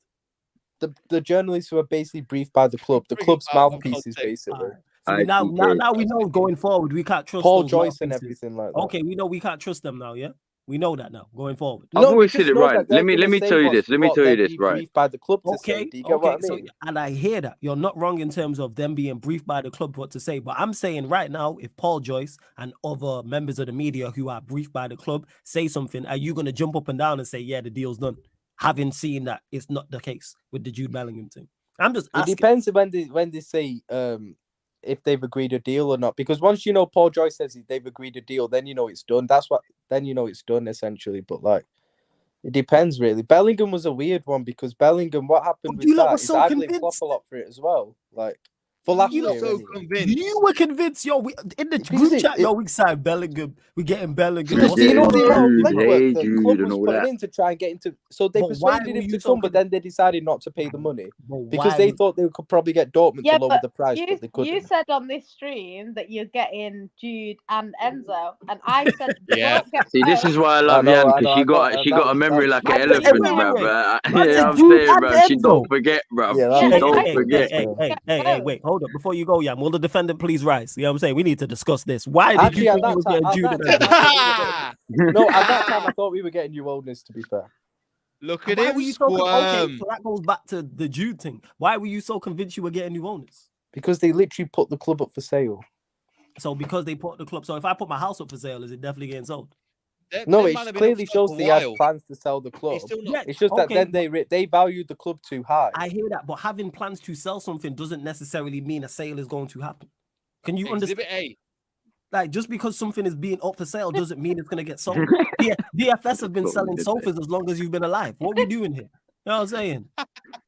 The journalists who are basically briefed by the club, the Bring it club's out of mouthpieces, context. basically. Alright. So now we know going forward we can't trust Paul those Joyce and mouthpieces. everything like that. Okay, we know we can't trust them now. Yeah, we know that now going forward. I've No, we always just said it, know right. that they're Let gonna me say tell you this. Let me what tell you they're this, being right. briefed by the club to say. Okay, Do you get what I so mean? and I hear that you're not wrong in terms of them being briefed by the club what to say, but I'm saying right now, if Paul Joyce and other members of the media who are briefed by the club say something, are you gonna jump up and down and say, yeah, the deal's done, having seen that it's not the case with the Jude Bellingham thing? I'm just It asking. depends when they say if they've agreed a deal or not. Because once you know Paul Joyce says they've agreed a deal, then you know it's done. Then you know it's done essentially. But like, it depends really. Bellingham was a weird one because Bellingham, what happened But with you lot that were is so I blame Klopp convinced. a lot for it as well. Like for last You year, look so anyway. convinced. You were convinced, yo. We, in the Because group chat, yo, we signed Bellingham. We getting Bellingham. Because do you know the amount of Jude, legwork hey, the Jude, club and was all putting that. in to try and get into? So they But why persuaded were him you to so come, but then they decided not to pay the money But because why they were- thought they could probably get Dortmund Yeah, to lower but the price, but they you couldn't. said on this stream that you're getting Jude and Enzo, and I said Yeah. don't get See, this both. is why I I love know, Yan I because know, she I got that a was- memory that like was- an Man said- elephant, wait, bruv. Man Yeah, said I'm Jude saying, and bruv. She Enzo. don't forget, bruv. Yeah, She that don't was- forget. Wait, hold up. Before you go, Yam, will the defendant please rise? You know what I'm saying? We need to discuss this. Why did Actually, you at think you that was time, getting at Jude that and time, Enzo? I thought we were getting, no, at that time I thought we were getting new owners. To be fair, Look And at why him were you so okay, squirm. so that goes back to the Jude thing. Why were you so convinced you were getting new owners? Because they literally put the club up for sale. So because they put the club, so if I put my house up for sale, is it definitely getting sold? No, Them it man have been clearly up for shows a they had while. plans to sell the club. It's still not. Yeah, It's just that okay, then they valued the club too high. I hear that, but having plans to sell something doesn't necessarily mean a sale is going to happen. Can you understand? Exhibit A. Like, just because something is being up for sale doesn't mean it's going to get sold. Yeah, DFS have been What we selling did sofas as long as you've been alive. What we doing here? You know what I'm saying?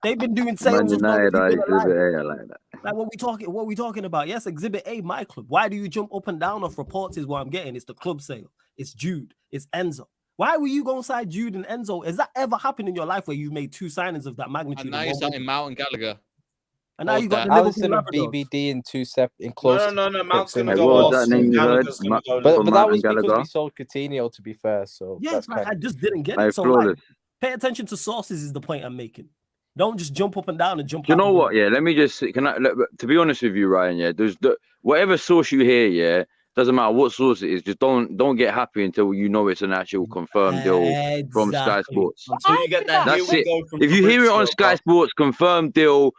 They've been doing Man sales as long as United, I you've been alive. exhibit A, I like that. Like, what we talking about? Yes, Exhibit A, my club. Why do you jump up and down off reports is what I'm getting. It's the club sale. It's Jude. It's Enzo. Why were you going side Jude and Enzo? Has that ever happened in your life where you made two signings of that magnitude? And now you're starting Mount and Gallagher. And now you got the Allison Liverpool and Labradors. BBD in two in close. No. Mount's gonna proximity. Hey, what go was that off. name you heard? Gallagher's gonna go. But For that Mount was and because Gallagher? we sold Coutinho, to be fair. So Yes, that's like, kind I just didn't get Hey, it. So like, flawless. pay attention to sources is the point I'm making. Don't just jump up and down and jump. Do you out know the what? window. Yeah, let me just to be honest with you, Ryan. Yeah, there's whatever source you hear. Yeah, doesn't matter what source it is. Just don't get happy until you know it's an actual confirmed deal from Sky Exactly. Sports. Until you get that. That's Here we it. go from If you hear it on Fabrizio, Sky bro. Sports, confirmed deal,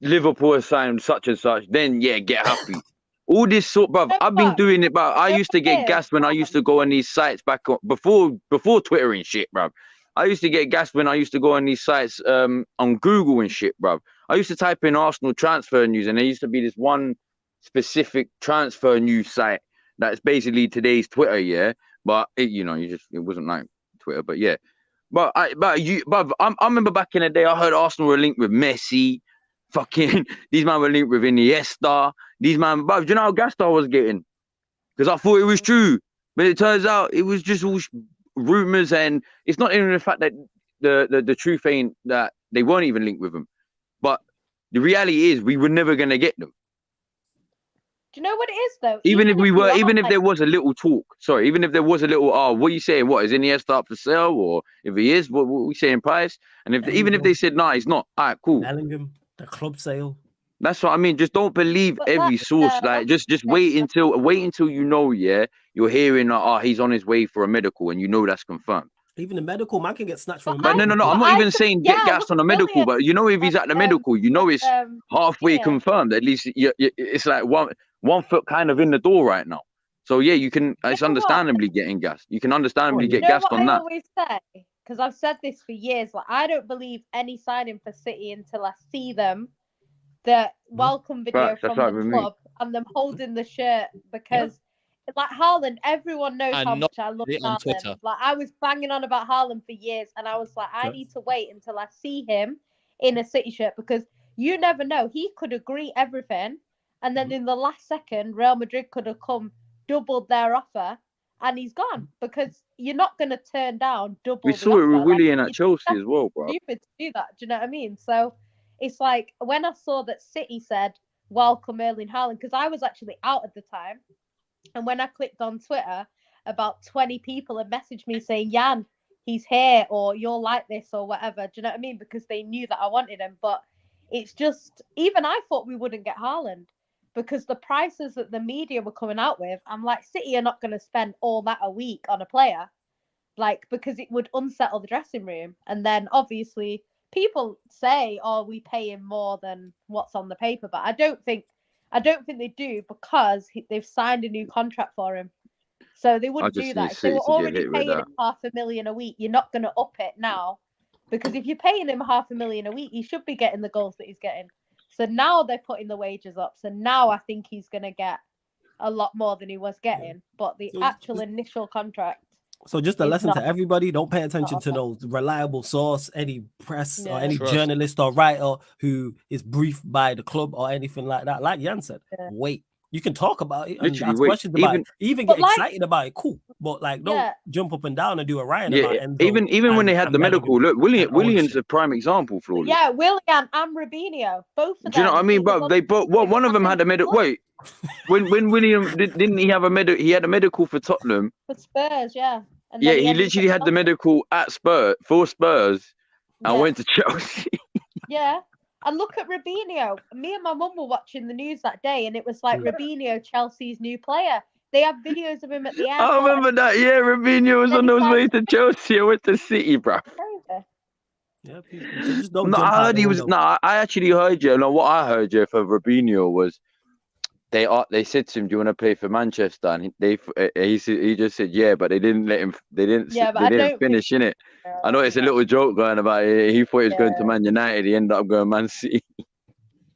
Liverpool has signed such and such, then yeah, get happy. All this sort, bruv, I've been doing it, but I used to get gassed when I used to go on these sites back on, before Twitter and shit, bruv. I used to get gassed when I used to go on these sites on Google and shit, bruv. I used to type in Arsenal transfer news, and there used to be this one specific transfer news site that's basically today's Twitter, yeah. But it, it wasn't like Twitter, but yeah. But I remember back in the day, I heard Arsenal were linked with Messi. Fucking these man were linked with Iniesta. These man, bruv, do you know how gassed I was getting? Because I thought it was true, but it turns out it was just all rumors, and it's not even the fact that the truth ain't that they weren't even linked with them. But the reality is, we were never gonna get them. Do you know what it is though? Even if like, there was a little talk. Sorry, even if there was a little, what are you saying? What is Iniesta up for sale? Or if he is, what are we saying price? And even if they said no, he's not. All right, cool. Bellingham, the club sale. That's what I mean. Just don't believe But every that's, source. Like just wait until you know. Yeah, you're hearing he's on his way for a medical, and you know that's confirmed. Even the medical man can get snatched from. But no. I'm not even saying get gassed on a medical. But if he's at the medical, it's halfway confirmed. At least it's like one foot kind of in the door right now. So yeah, you can. It's understandably getting gassed. You can understandably get gassed on that. I always say, because I've said this for years. Like I don't believe any signing for City until I see them. The welcome video from the club and them holding the shirt, because like Haaland, everyone knows how much I love Haaland. Like I was banging on about Haaland for years, and I was like, I need to wait until I see him in a City shirt, because you never know. He could agree everything, and then in the last second, Real Madrid could have come, doubled their offer, and he's gone, because you're not going to turn down double. We saw it with Willian at Chelsea as well, bro. Stupid to do that. Do you know what I mean? So it's like when I saw that City said welcome Erling Haaland, because I was actually out at the time, and when I clicked on Twitter, about 20 people had messaged me saying, Jan, he's here, or you're like this, or whatever. Do you know what I mean? Because they knew that I wanted him. But it's just, even I thought we wouldn't get Haaland, because the prices that the media were coming out with, I'm like, City are not going to spend all that a week on a player, like, because it would unsettle the dressing room. And then obviously people say, oh, we pay him more than what's on the paper, but I don't think they do, because they've signed a new contract for him. So they wouldn't do that. If they were already paying him $500,000 a week, you're not going to up it now, because if you're paying him $500,000 a week, he should be getting the goals that he's getting. So now they're putting the wages up. So now I think he's going to get a lot more than he was getting. But the actual initial contract. So just a lesson to everybody: don't pay attention to no reliable source, any press or any journalist or writer who is briefed by the club or anything like that. Like Jan said, wait. You can talk about it and ask questions about it, even get excited about it. Cool, but like don't jump up and down and do a riot about it. Even when they had the medical, look, Willian's a prime example for it. Yeah, Willian and Robinho, both of them. Do you know what I mean, bro? They both. One of them had a medical. Wait, when William didn't he have a medical? He had a medical for Tottenham. For Spurs, yeah. And he literally had the medical at Spurs and went to Chelsea. Yeah. And look at Robinho. Me and my mum were watching the news that day, and it was like Robinho, Chelsea's new player. They have videos of him at the airport. I remember that. Yeah, Robinho was on his way to Chelsea. I went to City, bro. Yeah, people. So just don't No, jump I out heard the he was. window. No, I actually heard you. No, what I heard you for Robinho was they said to him, "Do you want to play for Manchester?" And he just said, "Yeah," but they didn't let him. They didn't. Yeah, but They I didn't don't finish in it. I know it's a little joke going about it. He thought he was going to Man United. He ended up going Man City.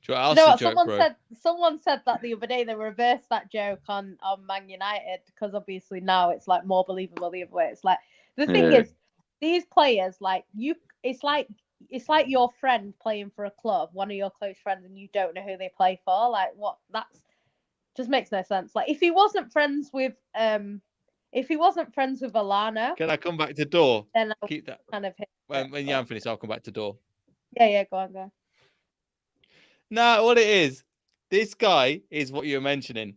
You know what? Someone said that the other day. They reversed that joke on Man United because obviously now it's like more believable the other way. It's like the thing is, these players like you. It's like your friend playing for a club, one of your close friends, and you don't know who they play for. Like what? That's just makes no sense. Like if he wasn't friends with Alana, can I come back to door? Then I'll keep that kind of hit when Jan finishes. I'll come back to door. Yeah, go on. No, what it is, this guy is what you're mentioning.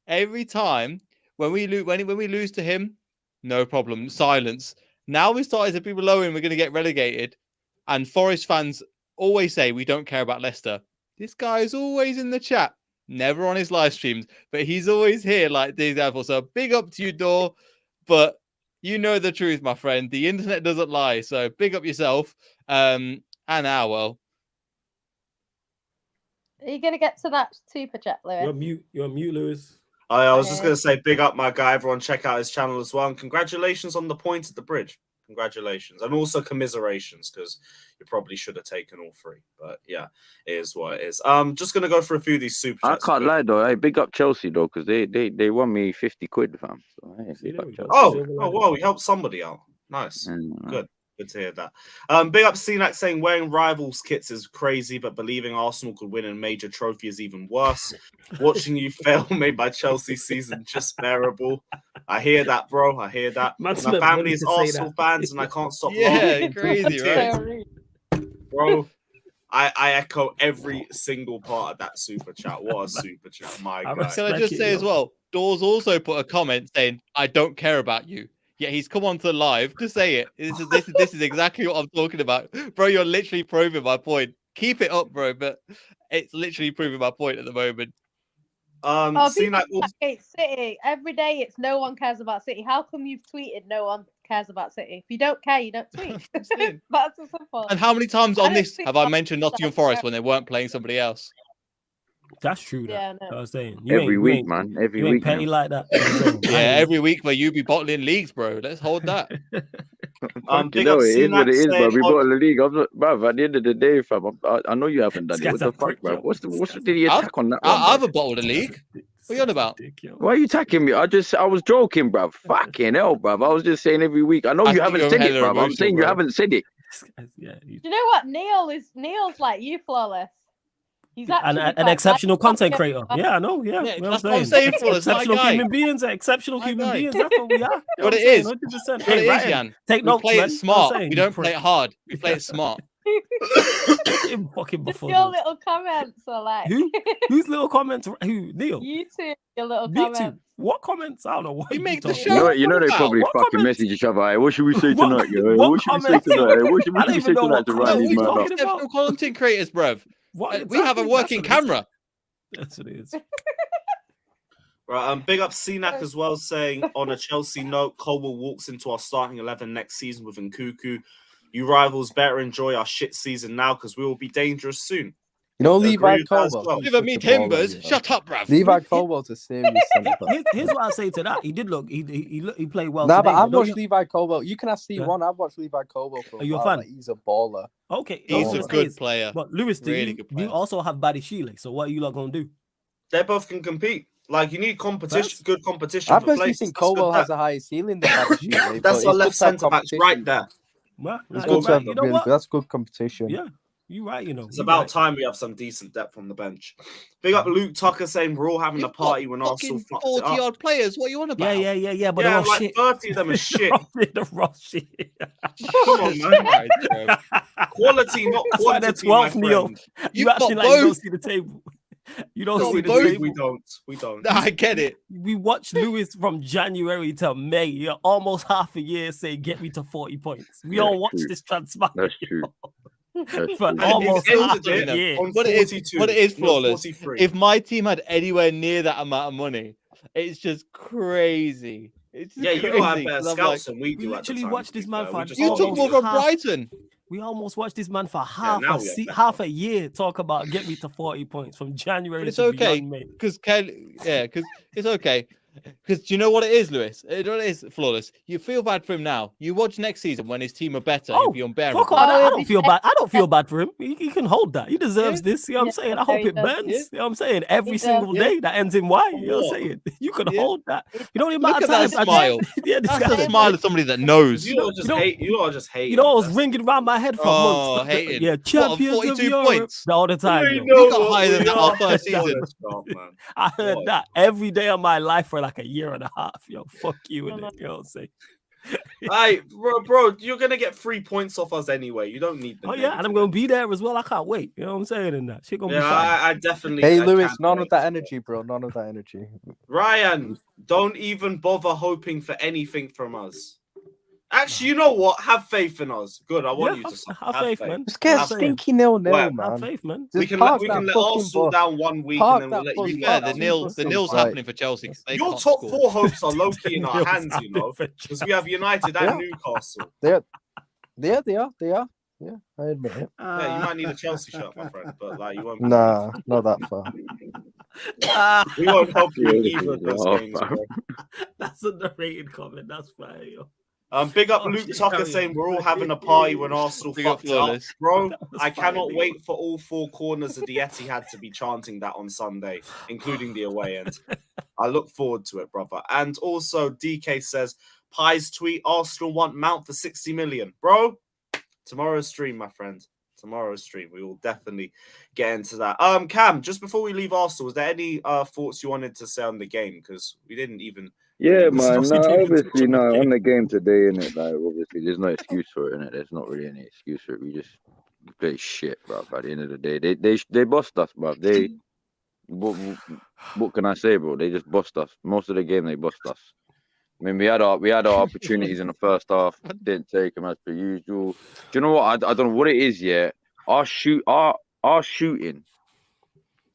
Every time when we lose to him, no problem, silence. Now we started to be below him, we're going to get relegated. And Forest fans always say we don't care about Leicester. This guy is always in the chat, never on his live streams, but he's always here like the example. So big up to you, Dor. But you know the truth, my friend. The internet doesn't lie. So big up yourself. And well. Are you going to get to that super chat, Lewis? You're on mute, Lewis. I was just going to say, big up my guy. Everyone check out his channel as well. And congratulations on the point at the bridge. Congratulations. And also commiserations, because you probably should have taken all three. But yeah, it is what it is. Just going to go for a few of these super chats. I can't lie, though. Hey, big up Chelsea, though, because they won me 50 quid, fam. So, hey, wow, we helped somebody out. Nice. Good. Good to hear that. Big up CNAC saying wearing rivals kits is crazy, but believing Arsenal could win a major trophy is even worse. Watching you fail made my Chelsea season just bearable. I hear that, bro. I hear that. My family is Arsenal fans, and I can't stop laughing. Crazy, right? Bro, I echo every single part of that super chat. What a super chat, my God. Can I just say as well, Dawes also put a comment saying, I don't care about you. Yeah, he's come on to live to say it. This is exactly what I'm talking about. Bro, you're literally proving my point. Keep it up, bro, but it's literally proving my point at the moment. People hate City. Every day it's no one cares about City. How come you've tweeted no one cares about City? If you don't care, you don't tweet. That's as simple. And how many times on this have I mentioned Nottingham Forest when they weren't playing somebody else? That's true. Yeah, I was saying every week, man. Every week, petty like that. Yeah, every week where you be bottling leagues, bro. Let's hold that. You know, it is what it is, bro. We bottle the league. Bro, at the end of the day, fam, I know you haven't done it. What the fuck, bro? What's the attack on that one? I haven't bottled a league. What are you on about? Why are you attacking me? I was joking, bro. Fucking hell, bro. I was just saying every week. I know you haven't said it, bro. I'm saying you haven't said it. Do you know what? Neil's like you, Flawless. He's an exceptional content creator. Yeah, I know. Yeah, that's what I'm saying. Exceptional human beings. Exceptional human beings. That's what we are. What it is. 100%. What it is, Jan. Take notes, play man. it smart. We don't play it hard. We play it smart. Fucking before your little comments are like whose little comments? Who? Neil? You two. Your little comments. What comments? I don't know. What you make the show. You know they probably fucking message each other. Hey, what should we say tonight? What should we say tonight? What should we say tonight to write these man up? Exceptional content creators, bruv. We have a working camera. That's what it is. Right, big up CNAC as well, saying on a Chelsea note, Colwell walks into our starting 11 next season with Nkuku. You rivals better enjoy our shit season now because we will be dangerous soon. You know, Levi Colwell. Leave me timbers. Shut up, bruv. Levi Colwell's a serious centre back. Here's what I say to that. He did look. He played well. Nah, today, but I've watched Levi Colwell. You can ask C1. I've watched Levi Colwell for a while. Are you a fan? Like, he's a baller. Okay, he's a good player. But Lewis, you also have Badishile. So what are you lot gonna do? They both can compete. Like you need competition, good competition. I personally think Colwell has a higher ceiling than Badishile. That's our left centre back right there. Well, that's good competition. Yeah, you're right. It's about time we have some decent depth on the bench. Big up Luke Tucker saying we're all having a party when Arsenal fucked 40 odd players. What are you on about? Yeah. But yeah, like shit. 30 of them are shit. The raw shit. Come on, man. Quality, not quantity. 12, Neil. You actually like don't see the table. You don't see the table. We don't. I get it. We watched Lewis from January to May. You're almost half a year saying get me to 40 points. We all watched this transfer. That's true. For almost half a year. What it is, Flawless. If my team had anywhere near that amount of money, it's just crazy. It's just crazy. You have better scouts than we do. We literally watched this man find. You took more from Brighton. We almost watched this man for half now a we have half a year talk about get me to 40 points from January But it's to okay beyond May. because because it's okay. Because do you know what it is, Lewis? You know what it is, Flawless. You feel bad for him now. You watch next season when his team are better. Oh, he'll be unbearable. fuck all that. I don't feel bad. I don't feel bad for him. He can hold that. He deserves this. You know what I'm saying? I hope he it does. burns. Yeah. You know what I'm saying? Every He single does. day that ends in Y. You know what I'm What? saying? You can Yeah. hold that. You don't even Look matter at that time. smile. Yeah, this That's guy. the smile of somebody that knows. You are just hating. You know, I was That's- ringing around my head for Oh, months. hating. Yeah, What, champions of 42 Europe. points? All the time. We yo. know You got what higher than we that are. our first season. Stop, man. I heard Boy. that every day of my life for like a year and a half. Yo, fuck you in it. You know what I'm saying? Hey, bro, you're gonna get 3 points off us anyway. You don't need the. Oh yeah, and I'm gonna be there as well. I can't wait. You know what I'm saying? And that shit gonna be fine. I definitely. Hey, I Lewis, can't none wait. of that energy, bro. None of that energy. Ryan, don't even bother hoping for anything from us. Actually, you know what? Have faith in us. Good. I want you to have faith, man. Just get a Have faith. stinky 0-0, Well, man. Have faith, man. Just We can park let that fucking Arsenal bus. down 1 week Park and then we'll that let bus. you To be fair, down. the nil's Like- happening for Chelsea. They Your can't top score. 4 hopes are low-key in our Nil's hands, you know, happening for because we have United and Newcastle. They are. Yeah, I admit it. Yeah, you might need a Chelsea shirt, my friend, but like you won't. be- Nah, not that far. We won't help you in Yeah, either of those yeah, games, fam. bro. That's a narrated comment. That's fine, yo. Big up Oh, Luke shit, Tucker carry saying on. we're all having a party when Arsenal Big up fucked up. Flawless. Bro, That was I cannot fine, wait for all 4 corners of the Etihad to be chanting that on Sunday, including the away end. I look forward to it, brother. And also, DK says, Pies tweet, Arsenal want Mount for 60 million. Bro, tomorrow's stream, my friend. Tomorrow's stream. We will definitely get into that. Cam, just before we leave Arsenal, was there any thoughts you wanted to say on the game? Because we didn't even... Yeah, This is man. obviously No, taken obviously, to the no. game. On the game today, innit? Like, obviously, there's no excuse for it, innit? There's not really any excuse for it. We just play shit, bro. At the end of the day, they bust us, bro. What can I say, bro? They just bust us. Most of the game, they bust us. I mean, we had our opportunities in the first half. Didn't take them as per usual. Do you know what? I don't know what it is yet. Our shooting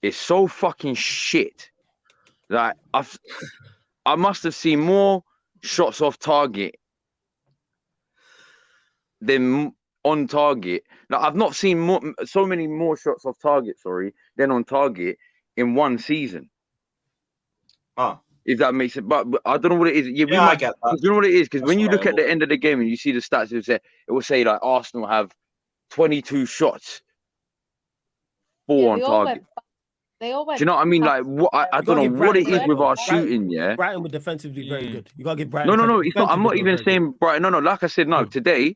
is so fucking shit. Like I must have seen more shots off target than on target. Like, I've not seen so many more shots off target, than on target in one season. If that makes it, but I don't know what it is. Yeah, I get that. You know what it is? Because when you look at That's the end of the game and you see the stats, it will say like Arsenal have 22 shots, 4 on target. They all went. Do you know what I mean? Like, what I don't know what it is with our shooting. Yeah, Brighton were defensively very good. You gotta give Brighton. No. It's not. I'm not even saying Brighton. No. Like I said, no. Today,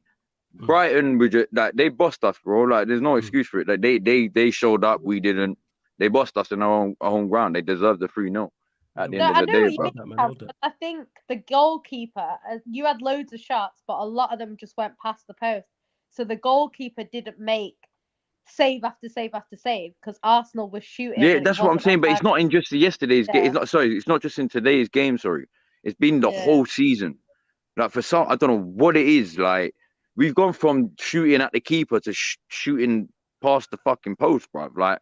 Brighton were just, like they bust us, bro. Like, there's no excuse for it. Like they showed up. We didn't. They bust us in our home ground. They deserved the 3-0 at the end of the day, bro. I think the goalkeeper, you had loads of shots, but a lot of them just went past the post. So the goalkeeper didn't make save after save after save because Arsenal was shooting. Yeah, that's what I'm saying. But it's not in just yesterday's game. It's not. Sorry, it's not just in today's game. Sorry, it's been the whole season. Like for some, I don't know what it is. Like we've gone from shooting at the keeper to shooting past the fucking post, bro. Like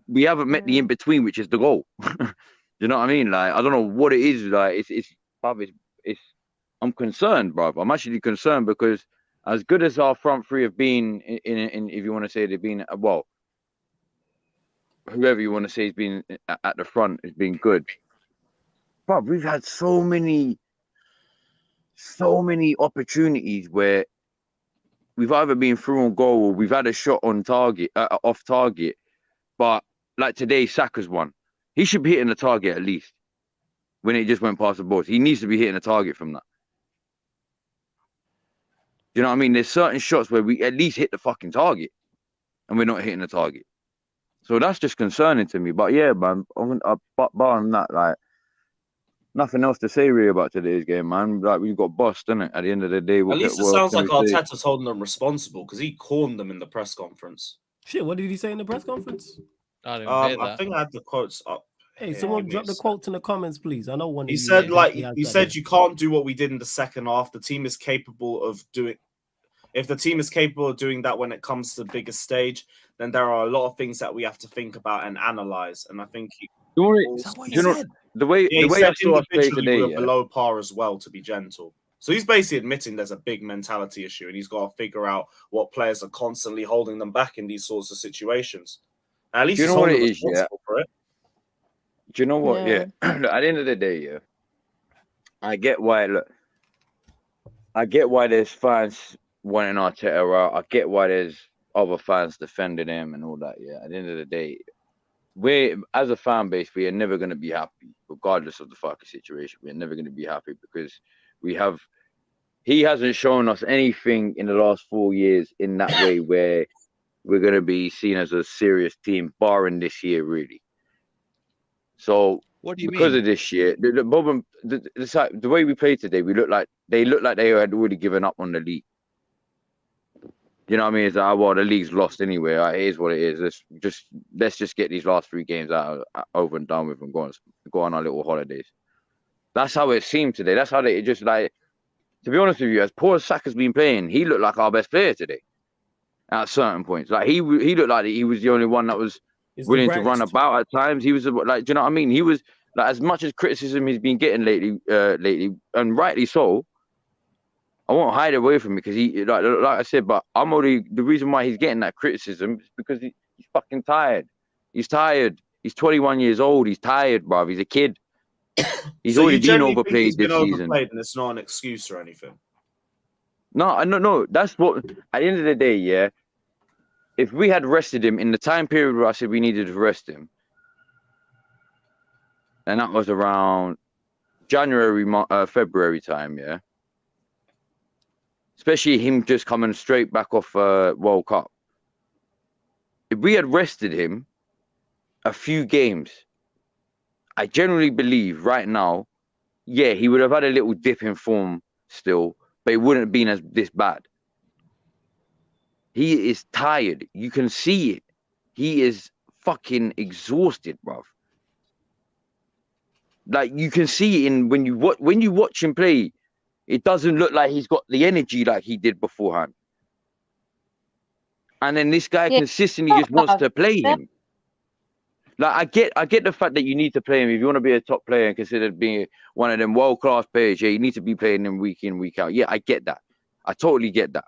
we haven't met the in between, which is the goal. You know what I mean? Like I don't know what it is. Like it's. I'm concerned, bro. I'm actually concerned because as good as our front three have been, in if you want to say they've been, well, whoever you want to say has been at the front has been good. But we've had so many opportunities where we've either been through on goal or we've had a shot on target, off target. But like today, Saka's one. He should be hitting the target at least when it just went past the boards. He needs to be hitting a target from that. You know what I mean? There's certain shots where we at least hit the fucking target and we're not hitting the target. So that's just concerning to me. But yeah, man, barring that, like, nothing else to say really about today's game, man. Like, we've got bossed, innit? At the end of the day. At least it sounds like Arteta's holding them responsible because he corned them in the press conference. Shit, what did he say in the press conference? I think I had the quotes up. Hey, someone drop the quotes in the comments, please. I know one. He said, like, he said, you can't do what we did in the second half. The team is capable of doing. If the team is capable of doing that when it comes to the biggest stage, then there are a lot of things that we have to think about and analyze. And I think the way I saw us play today, we're below par as well, to be gentle. So he's basically admitting there's a big mentality issue, and he's got to figure out what players are constantly holding them back in these sorts of situations. And at least Do you he's know what holding it is, yeah? responsible for it. Do you know what? Yeah. Yeah. Look, at the end of the day, yeah, I get why. Look, I get why there's fans wanting Arteta out. I get why there's other fans defending him and all that. Yeah. At the end of the day, we as a fan base, we are never going to be happy, regardless of the fucking situation. We're never going to be happy because he hasn't shown us anything in the last 4 years in that way where we're going to be seen as a serious team, barring this year, really. So What do you because mean? of this year, the way we played today, they looked like they had already given up on the league. You know what I mean? It's like, well, the league's lost anyway. It is what it is. Let's just get these last 3 games over and done with and go on our little holidays. That's how it seemed today. That's how they just like. To be honest with you, as poor as Saka's been playing, he looked like our best player today. At certain points, like he looked like he was the only one that was He's the willing to run brightest. about at times. He was like, do you know what I mean? He was like, as much as criticism he's been getting lately, and rightly so. I won't hide away from it because he, like I said, but the reason why he's getting that criticism is because he's fucking tired. He's tired. He's 21 years old. He's tired, bruv. He's a kid. He's So already you been generally think overplayed he's been this season. overplayed, and it's not an excuse or anything. No. That's what. At the end of the day, yeah. If we had rested him in the time period where I said we needed to rest him, and that was around January, February time, yeah. Especially him just coming straight back off World Cup. If we had rested him a few games, I generally believe right now, yeah, he would have had a little dip in form still, but it wouldn't have been this bad. He is tired. You can see it. He is fucking exhausted, bruv. Like you can see it in when you watch him play. It doesn't look like he's got the energy like he did beforehand. And then this guy consistently just wants to play him. Like I get the fact that you need to play him if you want to be a top player and considered being one of them world-class players. Yeah, you need to be playing him week in, week out. Yeah, I get that. I totally get that.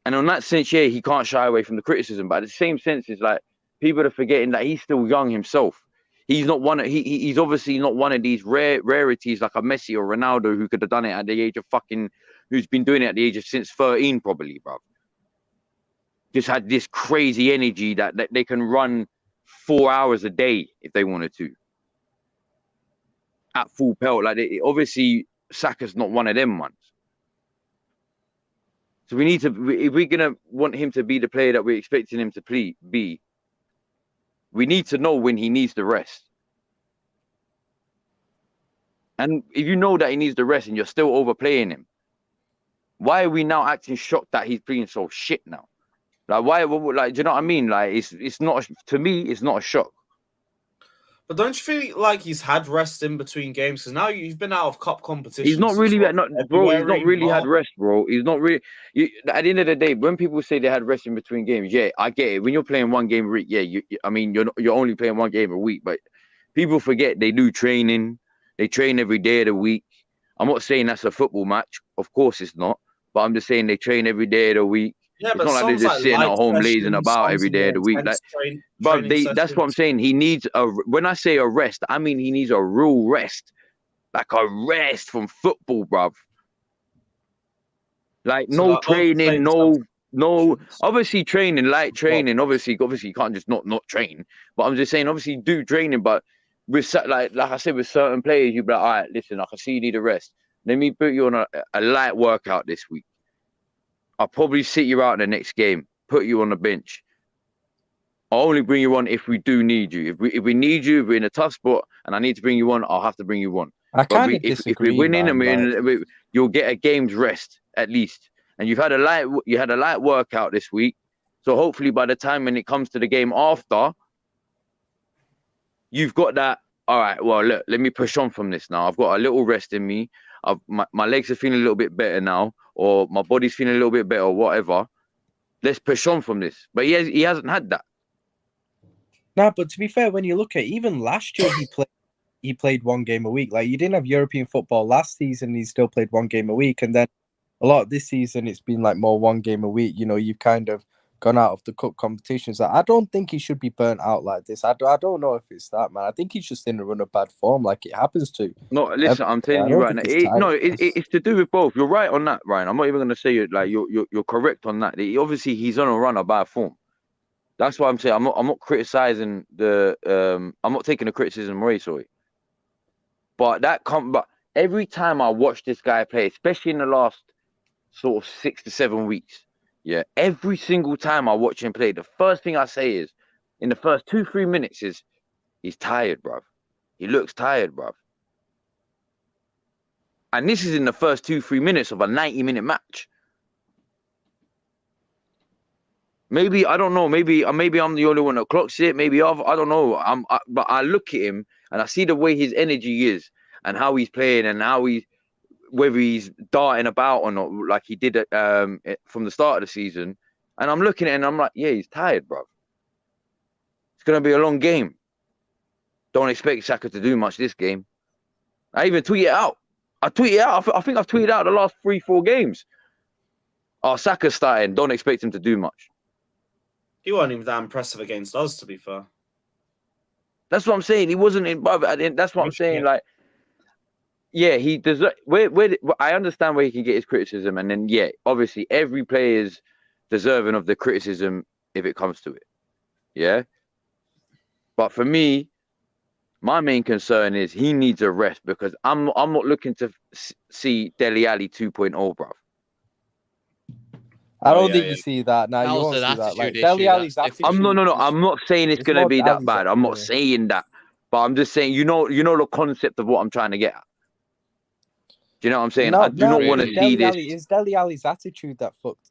And on that sense, yeah, he can't shy away from the criticism. But at the same sense, it's like people are forgetting that he's still young himself. He's not he's obviously not one of these rarities like a Messi or Ronaldo who could have done it at the age of who's been doing it at the age of since 13 probably, bro. Just had this crazy energy that they can run 4 hours a day if they wanted to. At full pelt. Obviously, Saka's not one of them ones. So we need to, if we're going to want him to be the player that we're expecting him to be, we need to know when he needs the rest. And if you know that he needs the rest and you're still overplaying him, why are we now acting shocked that he's playing so shit now? Like, why? Like, do you know what I mean? Like, it's not, to me, it's not a shock. But don't you feel like he's had rest in between games? Because now you've been out of cup competition. He's not really, bro. He's not really had rest, bro. He's not really. At the end of the day, when people say they had rest in between games, yeah, I get it. When you're playing one game a week, yeah, you're only playing one game a week, but people forget they do training. They train every day of the week. I'm not saying that's a football match. Of course, it's not. But I'm just saying they train every day of the week. Yeah, it's not like they're just sitting at home lazing about every day of the week. But that's what I'm saying. He needs when I say a rest, I mean he needs a real rest. Like a rest from football, bruv. Like no training, no obviously training, light training. Obviously you can't just not train. But I'm just saying, obviously do training, but with like I said, with certain players, you'd be like, all right, listen, I can see you need a rest. Let me put you on a light workout this week. I'll probably sit you out in the next game, put you on the bench. I'll only bring you on if we do need you. If we need you, if we're in a tough spot and I need to bring you on, I'll have to bring you on. I kind of disagree. If we're winning, and you'll get a game's rest at least. And you had a light workout this week. So hopefully by the time when it comes to the game after, you've got that. All right, well, look, let me push on from this now. I've got a little rest in me. My legs are feeling a little bit better now, or my body's feeling a little bit better, or whatever. Let's push on from this. But he hasn't had that. Nah, but to be fair, when you look at even last year, he played he played one game a week. Like, you didn't have European football last season, he still played one game a week. And then a lot of this season, it's been like more one game a week. You know, you've kind of gone out of the cup competitions. I don't think he should be burnt out like this. I don't know if it's that, man. I think he's just in a run of bad form, like it happens to. No, listen, I'm telling you right now. It's to do with both. You're right on that, Ryan. I'm not even going to say it. Like you're correct on that. Obviously, he's on a run of bad form. That's why I'm saying I'm not criticizing the. I'm not taking the criticism away, sorry. But but every time I watch this guy play, especially in the last sort of 6 to 7 weeks. Yeah, every single time I watch him play, the first thing I say is, in the first 2-3 minutes, is he's tired, bruv. He looks tired, bruv. And this is in the first 2-3 minutes of a 90-minute match. Maybe, I don't know, maybe I'm the only one that clocks it. Maybe I don't know. But I look at him and I see the way his energy is and how he's playing and how whether he's darting about or not, like he did from the start of the season. And I'm looking at it and I'm like, yeah, he's tired, bro. It's going to be a long game. Don't expect Saka to do much this game. I even tweet it out. I think I've tweeted out the last 3-4 games. Oh, Saka's starting. Don't expect him to do much. He wasn't even that impressive against us, to be fair. That's what I'm saying. He wasn't in. That's what I'm saying. Like, yeah, he does. Where I understand where he can get his criticism, and then yeah, obviously every player is deserving of the criticism if it comes to it. Yeah, but for me, my main concern is he needs a rest because I'm not looking to see Dele Alli 2.0, bro. I don't think you see that now. You won't see that. Like Dele Alli's attitude. I'm not saying it's gonna be that bad. I'm not saying that, but I'm just saying you know the concept of what I'm trying to get at. Do you know what I'm saying? I do not want to see this. It's Dele Alli's attitude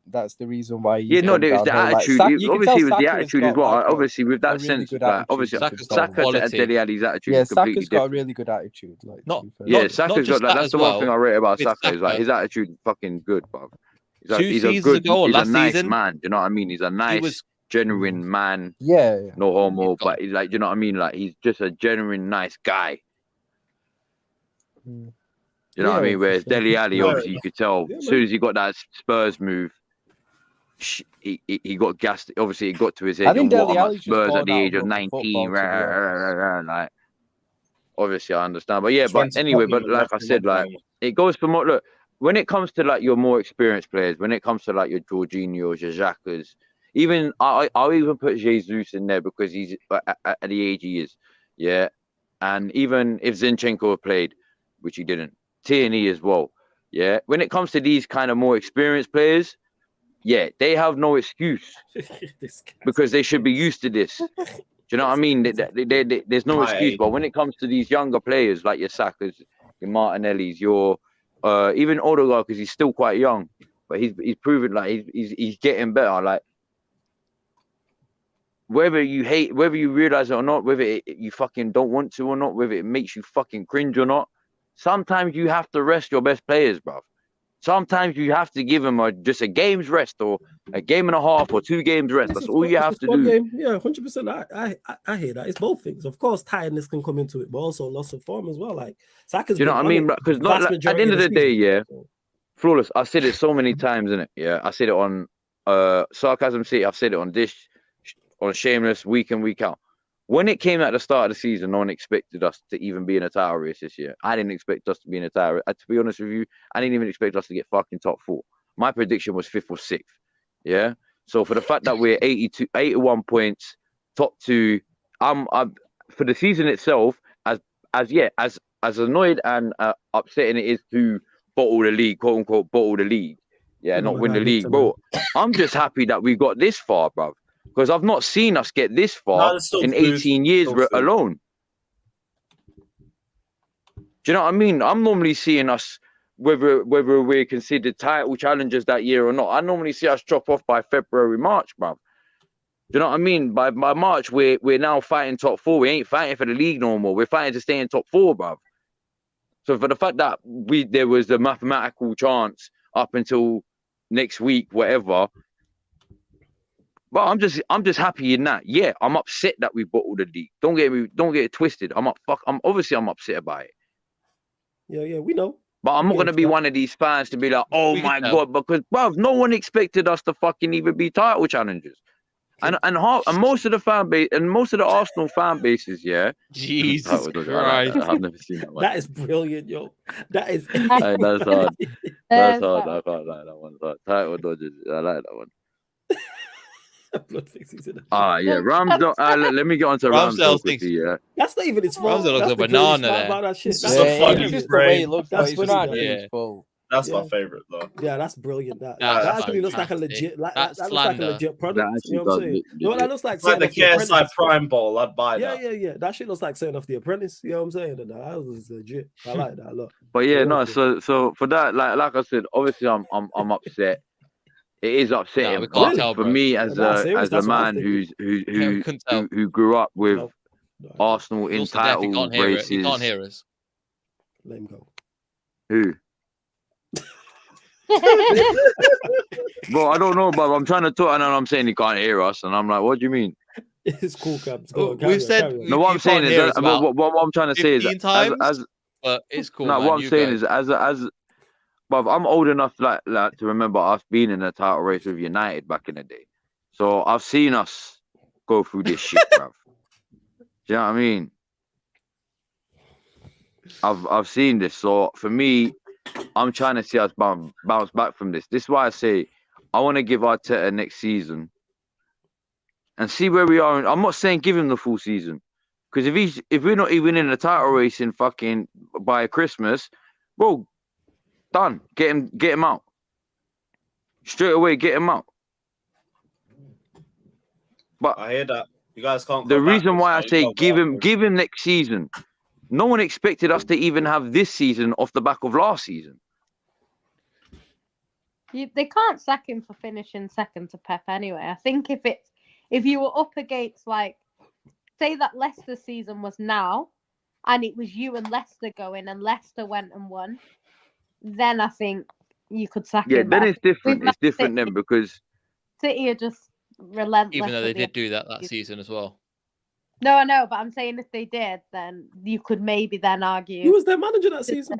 that's the reason why. Yeah, no, there's the attitude. Obviously, with the attitude as well. Obviously, with that sense, obviously, Saka and Dele Alli's attitude. Yeah, is completely Saka's got a different. really good attitude. Like, Saka's got. That's the one thing I rate about Saka is like his attitude, fucking good, bro. He's a nice man. Do you know what I mean? He's a nice, genuine man. Yeah. No homo, but he's like, do you know what I mean? Like he's just a genuine nice guy. You know what I mean? Whereas Dele Alli, obviously, you could tell as soon as he got that Spurs move, he got gassed. Obviously, it got to his head. I think Dele I'm Alli at Spurs at the age of 19. Like, obviously, I understand. But yeah, but anyway, but like I said, like it goes from what look. When it comes to like your more experienced players, when it comes to like your Jorginhos, your Xhakas, even I'll even put Jesus in there because he's at the age he is, yeah. And even if Zinchenko played, which he didn't, Tierney as well, yeah. When it comes to these kind of more experienced players, yeah, they have no excuse because they should be used to this. Do you know what I mean? There's no excuse. But when it comes to these younger players like your Sakas, your Martinellis, your even Odegaard, because he's still quite young, but he's proven like he's getting better. Like whether you realize it or not, whether you fucking don't want to or not, whether it makes you fucking cringe or not, sometimes you have to rest your best players, bruv. Sometimes you have to give them just a game's rest or a game and a half or 2 games rest. That's all you have to do. Game. Yeah, 100%. I hear that. It's both things. Of course, tiredness can come into it, but also loss of form as well. Like Saka's. You know what I mean? Because at the end of the day, yeah, flawless. I've said it so many times, innit? Yeah, I said it on Sarcasm City. I've said it on this, on Shameless, week in, week out. When it came at the start of the season, no one expected us to even be in a title race this year. I didn't expect us to be in a title race. To be honest with you, I didn't even expect us to get fucking top 4. My prediction was 5th or 6th. Yeah. So for the fact that we're 81 points, top 2, I'm for the season itself, as annoyed and upsetting it is to bottle the league, quote unquote, bottle the league. Yeah, not win the league, bro. I'm just happy that we got this far, bro. Because I've not seen us get this far in 18 years alone. Do you know what I mean? I'm normally seeing us, whether we're considered title challengers that year or not, I normally see us drop off by February, March, bruv. Do you know what I mean? By March, we're now fighting top 4. We ain't fighting for the league no more. We're fighting to stay in top 4, bruv. So for the fact that there was a mathematical chance up until next week, whatever, bruv, But I'm just happy in that. Yeah, I'm upset that we bottled the league. Don't get it twisted. I'm upset about it. Yeah, we know. But I'm We not get gonna into be that. one of these fans to be like, oh We can my tell. god, because bruv, no one expected us to fucking even be title challengers. And most of the fan base and most of the Arsenal fan bases, yeah. Jesus I like that. Christ. I've never seen that one. That is brilliant, yo. That is. Hey, that's hard. That's There's hard. that. I can't like that one. Title dodgers. I like that one. Blood fixings in it. Yeah. Ramsdale. Let me get on to Ramsdale Ramsdale thinks- quickly. Yeah. That's not even his fault. Ramsdale looks That's a the banana greatest part there. about that shit. It's That's so Yeah, funny, it's brilliant. just the way he brain. looks, That's but it's funny, not though. Yeah. his fault. That's Yeah. my favorite though. Yeah, that's brilliant. That That's actually looks like a fantastic. legit. That That's looks like a slander. legit That product. actually You know what I'm does saying? look No, that legit. looks like It's like the signing off The KSI Apprentice. Prime Ball. I'd buy Yeah, that. yeah. That shit looks like setting off The Apprentice. You know what I'm saying? And that was legit. I like that a lot. But yeah, Yeah. no. So for that, like I said, obviously I'm upset. It is upsetting. Nah, we but can't tell, for bro. me, as Nah, a serious, as a that's what I'm man thinking. Yeah, we couldn't tell. who grew up with No. Arsenal in Also deaf, he title can't hear it. races, He can't hear us. Let him go. who? Bro, I don't know, but I'm trying to talk, and then I'm saying he can't hear us, and I'm like, what do you mean? It's cool, Cabs. Oh, we've said No, what I'm saying is, what I'm trying to say is, 15 times, as but it's cool. no, man. what I'm You saying go. is, but I'm old enough like to remember us being in a title race with United back in the day, so I've seen us go through this shit, bruv. Do you know what I mean? I've seen this, so for me, I'm trying to see us bounce back from this. This is why I say I want to give Arteta next season and see where we are. I'm not saying give him the full season, because if we're not even in the title race in fucking by Christmas, bro, done. Get him out straight away. Get him out. But I hear that. You guys can't. the go reason backwards, why I so you say gotta go give upwards. him next season. No one expected us to even have this season off the back of last season. They can't sack him for finishing second to Pep anyway. I think if you were up against, like, say that Leicester season was now, and it was you and Leicester going, and Leicester went and won, then I think you could sack Yeah, him. then But it's different. with It's different then because City are just relentless. Even though they at the did do that season as well. No, I know, but I'm saying if they did, then you could maybe then argue. Who was their manager that season?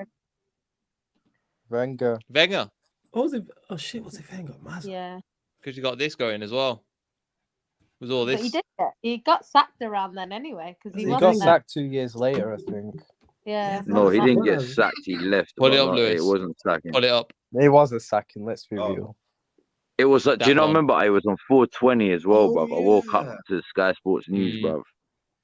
Wenger. Wenger, Oh, was it? Oh shit, was it Wenger? Mazza. Yeah, because you got this going as well. Was all but this? he got sacked around then anyway because he He wasn't got there. sacked 2 years later, I think. Yeah, no, he didn't get Bruv. sacked. He left. Pull it but up, no, Lewis. It wasn't sacking. Pull it up. It was a sacking, let's be Oh. real. It was. Do you That not one. remember? It was on 420 as well, Oh, bruv. I woke yeah. up to Sky Sports News, Mm. bruv.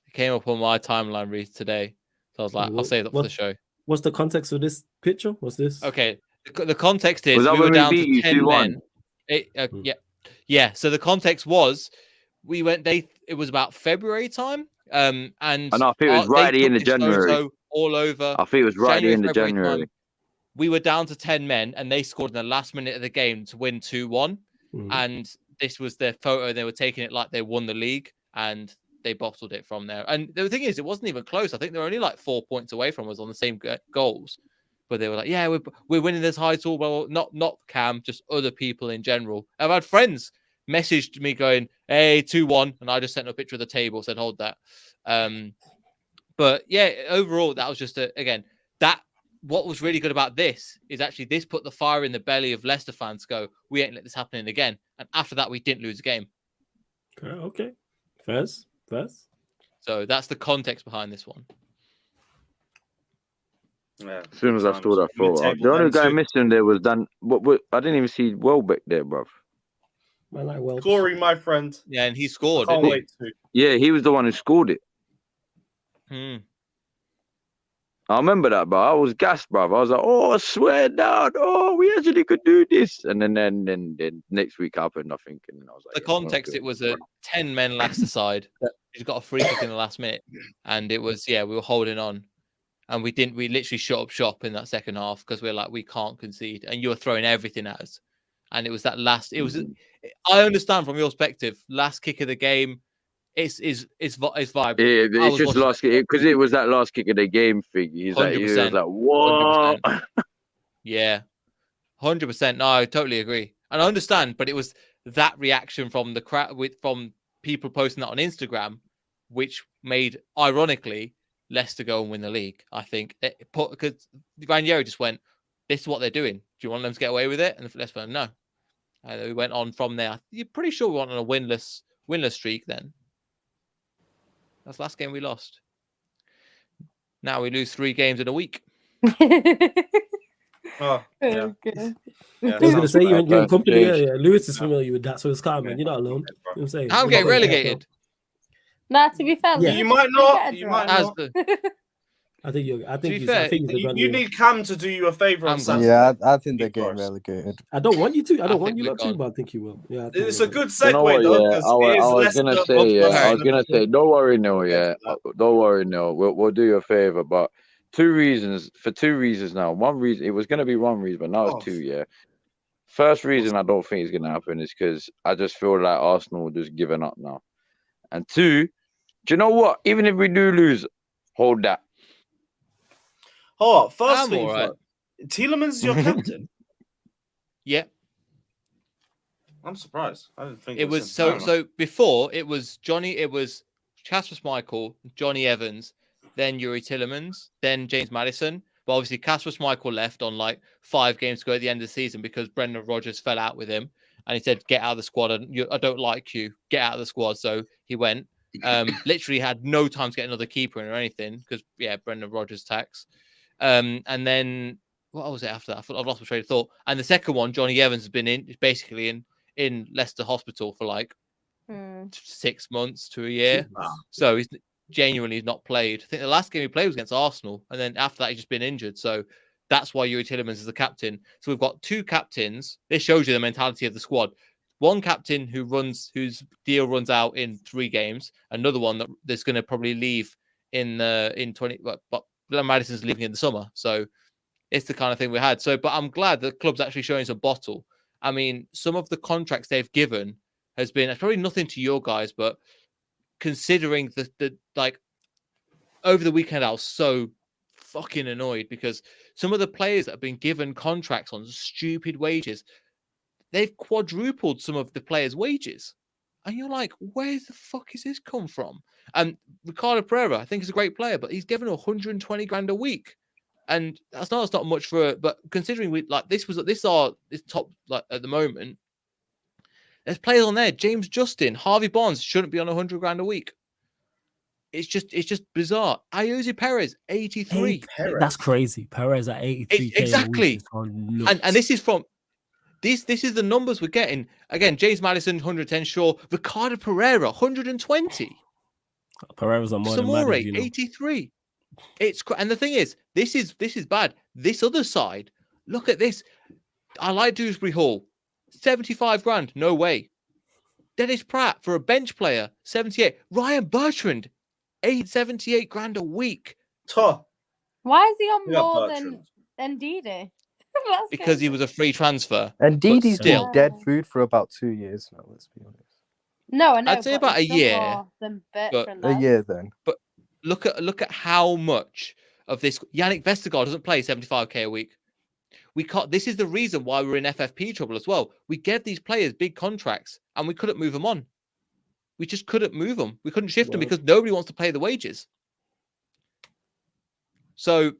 It came up on my timeline read today, so I was like, I'll save that for the show. What's the context of this picture? What's this? Okay, the context is Was that we when were we down beat to you 10 2-1? men. Yeah. So the context was we went. It was about February time. And I know, I think it was they right at the took end of this January. photo all over. I think it was right at the end of February January. time. We were down to 10 men, and they scored in the last minute of the game to win 2-1. Mhm. And this was their photo. They were taking it like they won the league, and they bottled it from there. And the thing is, it wasn't even close. I think they were only like 4 points away from us on the same goals. But they were like, "Yeah, we're winning this title." Well, not Cam, just other people in general. I've had friends messaged me going, "Hey, 2-1," and I just sent a picture of the table, said, "Hold that." But yeah, overall, that was just what was really good about this is actually this put the fire in the belly of Leicester fans to go, we ain't let this happen again. And after that, we didn't lose a game. Okay. First. So that's the context behind this one. Yeah, As soon as I saw that photo, Mid-table the only then guy too. missing there was Dan. But I didn't even see Welbeck there, bruv. I like well. Corey, my friend. Yeah, and he scored. Can't Didn't wait to. Yeah, he was the one who scored it. he? I remember that, bro. I was gassed, bruv. I was like, "Oh, I swear down. Oh, we actually could do this." And then next week happened, I think. And I was like, The yeah, context, it was a 10 men Leicester side. He's got a free kick in the last minute. And it was, we were holding on. And we literally shut up shop in that second half because we're like, we can't concede. And you were throwing everything at us. And it was that last, I understand from your perspective, last kick of the game, it's vibrant. Yeah, it's just last kick because it was that last kick of the game thing. He was 100%, like, "What?" 100%. Yeah, 100%. No, I totally agree, and I understand. But it was that reaction from the crowd, from people posting that on Instagram, which made, ironically, Leicester go and win the league. I think because Ranieri just went, "This is what they're doing. Do you want them to get away with it?" And Leicester went, "No." And we went on from there. You're pretty sure we went on a winless streak then. That's the last game we lost. Now we lose 3 games in a week. Oh, yeah. Okay. Yeah, I was gonna say you're in That's company. Yeah, changed. yeah. Lewis is familiar with that, so it's calm, man. You're not alone. You know what I'm saying? I'm getting relegated. Nah, to be fair, Yeah. Lewis, You might we not. get a You draw. might As not. the, I think you're. I think be he's. fair, I think he's You need Cam to do you a favour on I'm Saturday. Yeah, I think they're Of getting course. relegated. I don't want you to. I I don't want think you we're lot to, gone. but I think you will. Yeah. I think It's you a will. good You know segue what? though, Yeah, because I was Leicester gonna above say. Yeah, I was Arsenal. gonna say. Don't worry, no. We'll Yeah, get to that. don't worry, no. We'll do you a favor, but 2 reasons. For 2 reasons now. One reason, it was gonna be 1 reason, but now Oh. it's 2. Yeah. First reason I don't think it's gonna happen is because I just feel like Arsenal just giving up now. And 2, do you know what? Even if we do lose, hold that. Oh, first I'm thing all right. first. Tielemans is your captain. yeah, I'm surprised. I didn't think it was him. so before it was Johnny, it was Kasper Schmeichel, Johnny Evans, then Yuri Tielemans, then James Maddison. But obviously Kasper Schmeichel left on like 5 games to go at the end of the season because Brendan Rodgers fell out with him and he said, "Get out of the squad. I don't like you. Get out of the squad." So he went. Literally had no time to get another keeper in or anything because Brendan Rodgers tax. And then what was it after that? I've lost my train of thought. And the second one, Johnny Evans has been basically in Leicester Hospital for like 6 months to a year. So he's genuinely not played. I think the last game he played was against Arsenal, and then after that he's just been injured. So that's why Yuri Tielemans is the captain. So we've got 2 captains. This shows you the mentality of the squad. One captain whose deal runs out in 3 games. Another one that's going to probably leave in 20. But Madison's leaving in the summer, so it's the kind of thing we had. So, but I'm glad the club's actually showing some bottle. I mean, some of the contracts they've given has been probably nothing to your guys, but considering the like over the weekend, I was so fucking annoyed because some of the players that have been given contracts on stupid wages, they've quadrupled some of the players' wages. And you're like, where the fuck is this come from? And Ricardo Pereira, I think he's a great player, but he's given 120 grand a week. And that's not much for, but considering this top like at the moment, there's players on there. James Justin, Harvey Barnes shouldn't be on 100 grand a week. It's just bizarre. Ayoze Perez, 83. That's crazy. Perez at 83. Exactly. And this is from this is the numbers we're getting. Again, James Maddison, 110, sure. Ricardo Pereira, 120. Pereira's on more than Samore, Maddison, 83. And the thing is, this is bad. This other side, look at this. I like Dewsbury Hall, 75 grand, no way. Dennis Pratt for a bench player, 78. Ryan Bertrand, 78 grand a week. Why is he on more than Didi? Because he was a free transfer. And Didi's been still dead food for about 2 years now, let's be honest. No, I know. I'd say about a year. A year then. But look at how much of this Yannick Vestergaard doesn't play 75k a week. We can't. This is the reason why we're in FFP trouble as well. We gave these players big contracts and we couldn't move them on. We just couldn't move them. We couldn't shift them because nobody wants to pay the wages. So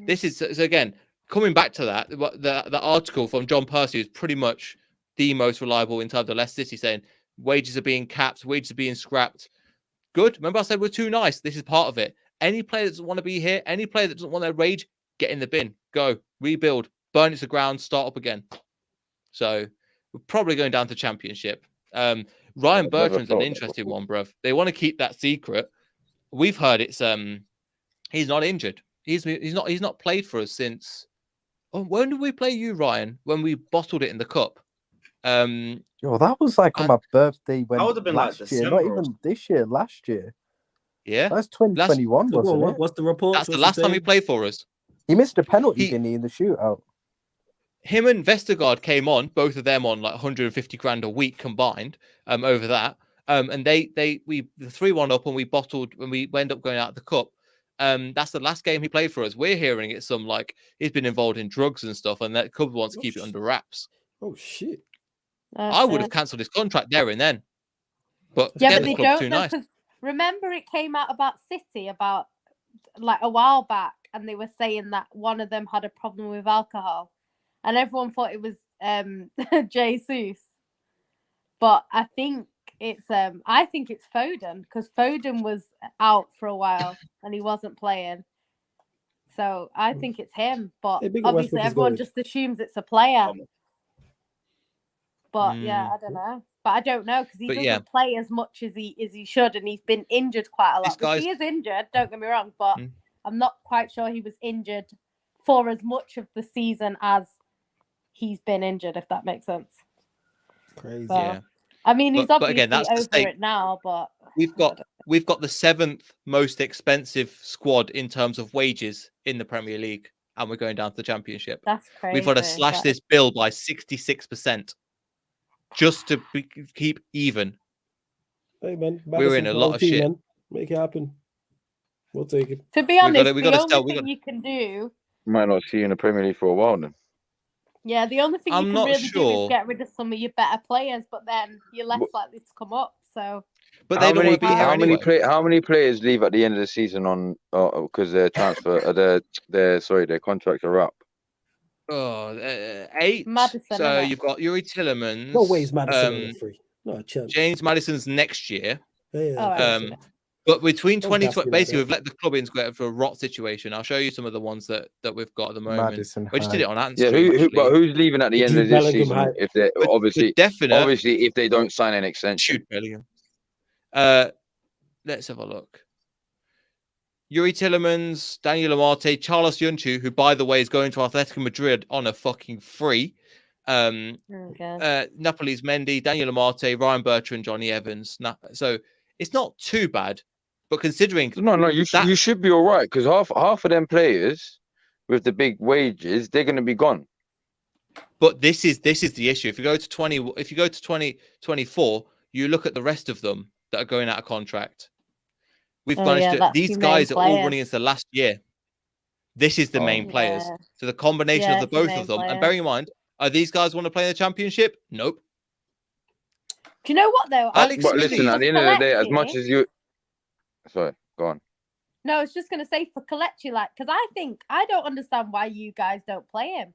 this is so again coming back to that. The article from John Percy is pretty much the most reliable in terms of Leicester City saying wages are being capped, wages are being scrapped. Good. Remember I said we're too nice. This is part of it. Any player that doesn't want to be here, any player that doesn't want their rage, get in the bin. Go. Rebuild. Burn it to the ground. Start up again. So we're probably going down to Championship. Ryan Bertrand's an interesting one, bruv. They want to keep that secret. We've heard it's he's not injured. He's not played for us since. Oh, when did we play you, Ryan? When we bottled it in the cup. Yo, that was like on my birthday when that would have been last like year, December not even this year, last year. Yeah. That's 2021, wasn't it? What's the report? That's the last time he played for us. He missed a penalty, didn't he, in the shootout? Him and Vestergaard came on, both of them on like 150 grand a week combined, over that. And we 3-1 up and we bottled when we end up going out of the cup. That's the last game he played for us. We're hearing it's some like he's been involved in drugs and stuff, and that club wants to keep it under wraps. Oh shit. I would have cancelled his contract there and then. But Yeah, again, but the they club's don't too know nice. because remember it came out about City about like a while back, and they were saying that one of them had a problem with alcohol, and everyone thought it was Jesus. But I think it's Foden because Foden was out for a while and he wasn't playing. So I think it's him. But Hey, big obviously Westbrook is everyone goated. just assumes it's a player. Um, But yeah, I don't know. But I don't know because he But doesn't yeah. play as much as he should, and he's been injured quite a This lot. Which guy's- he is injured, don't get me wrong, but Mm. I'm not quite sure he was injured for as much of the season as he's been injured, if that makes sense. Crazy. So, Yeah. I mean, he's But obviously again, that's to over say- it now, but We've got the 7th most expensive squad in terms of wages in the Premier League, and we're going down to the Championship. that's crazy. We've got to slash this bill by 66% just to keep even. Hey man, We're in Madison a for lot our of team, shit. Man. Make it happen. We'll take it. To be honest, we the gotta only sell- we thing gotta- you can do, Might not see you in the Premier League for a while then. yeah, the only thing I'm you can not really do sure. is get rid of some of your better players, but then you're less But- likely to come up. So But they don't want to be here how anyway. how many players leave at the end of the season on because their transfer their contracts are up? Oh, 8. Madison, So innit? you've got Yuri Tillemans. No ways Madison on free. No a chance. James Madison's next year. Yeah, Oh, yeah. Um, But between Don't gas me 2020, like basically, that. we've let the club integrate for a rot situation. I'll show you some of the ones that we've got at the moment. Madison We just did High. it on Ant Yeah, Stream, but actually. who's leaving at the end Jude of this Bellingham season? hype. If they For definite, if they don't sign an extension. Jude Bellingham. Let's have a look. Yuri Tillemans, Daniel Amate, Charles Yunchu, who, by the way, is going to Atletico Madrid on a fucking free. okay. Napoli's Mendy, Daniel Amate, Ryan Bertrand, Johnny Evans. So it's not too bad, but considering No, you should be all right because half of them players with the big wages, they're going to be gone. But this is the issue. If you go to 2024, you look at the rest of them that are going out of contract. We've managed to. that's These your guys main are all players. running into the last year. This is the main players. Yeah. So the combination Yeah, of the it's your both main of them. And players. bearing in mind, are these guys want to play in the Championship? Nope. Do you know what though? Alex But Smith. listen, at the end of the day, as Kelechi- much as you, sorry, go on. No, I was just gonna say for Kelechi, like, because I don't understand why you guys don't play him.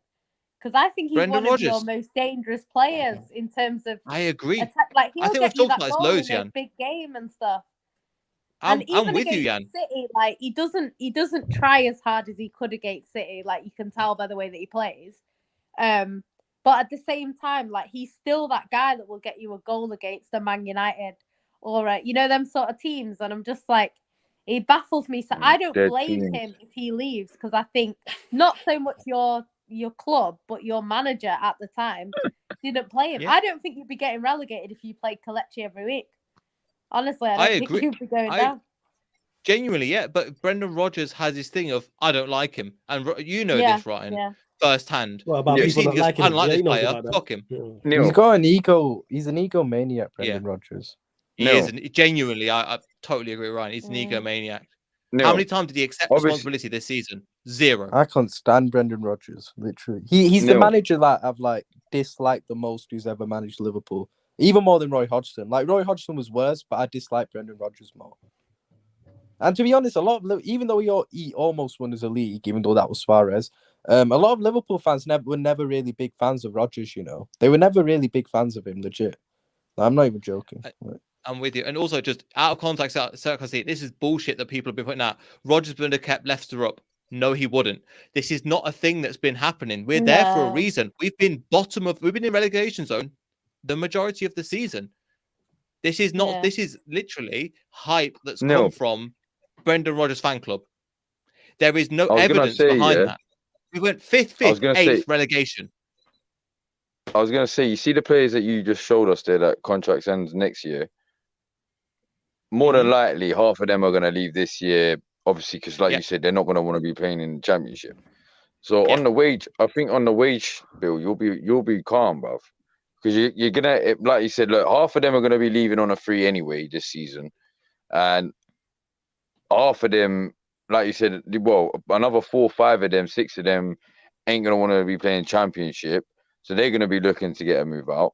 Because I think he's Brendan one of your Rodgers. most dangerous players in terms of I agree. attack. Like he'll I think get we've you talked that about this goal loads, in a Jan. big game and stuff. I'm And even with you, against Jan. City, like he doesn't try as hard as he could against City. Like you can tell by the way that he plays. But at the same time, like he's still that guy that will get you a goal against a Man United or them sort of teams. And I'm just like, he baffles me. So I don't Dead blame teams. him if he leaves because I think not so much your club, but your manager at the time didn't play him. Yeah. I don't think you'd be getting relegated if you played Kelechi every week. Honestly, I don't think agree. you'd be going down. Genuinely, yeah. But Brendan Rodgers has this thing of I don't like him, and you know Yeah, this, Ryan, yeah. firsthand. What about You've people seen not this. liking I him? don't like Yeah, he this knows player. about that. Fuck him. Yeah. Neil, He's got an ego. He's an egomaniac, Brendan Yeah. Rodgers. He No. is, and genuinely, I totally agree with Ryan. He's an egomaniac. Neil, How many times did he accept Obviously- responsibility this season? 0. I can't stand Brendan Rodgers. Literally, he's the No. manager that I've disliked the most who's ever managed Liverpool, even more than Roy Hodgson. Like Roy Hodgson was worse, but I dislike Brendan Rodgers more. And to be honest, a lot of even though he almost won as a league, even though that was Suarez, a lot of Liverpool fans were never really big fans of Rodgers. They were never really big fans of him. Legit, I'm not even joking. I'm with you. And also, just out of context, this is bullshit that people have been putting out. Rodgers would have kept Leicester up. No, he wouldn't. This is not a thing that's been happening. We're there for a No. reason. We've been in relegation zone the majority of the season. This is not. Yeah. This is literally hype that's No. come from Brendan Rodgers fan club. There is no I was gonna evidence say, behind yeah. that. We went 5th, I was 5th, gonna 8th say- relegation. I was going to say, you see the players that you just showed us there that contracts ends next year. More than likely, half of them are going to leave this year, obviously, because like Yeah. you said, they're not going to want to be playing in the Championship. So Yeah. on the wage, I think on the wage bill, you'll be calm, bruv. Because you're gonna, like you said, look, half of them are going to be leaving on a free anyway this season, and half of them, like you said, well, another 4, 5 of them, 6 of them ain't going to want to be playing Championship, so they're going to be looking to get a move out.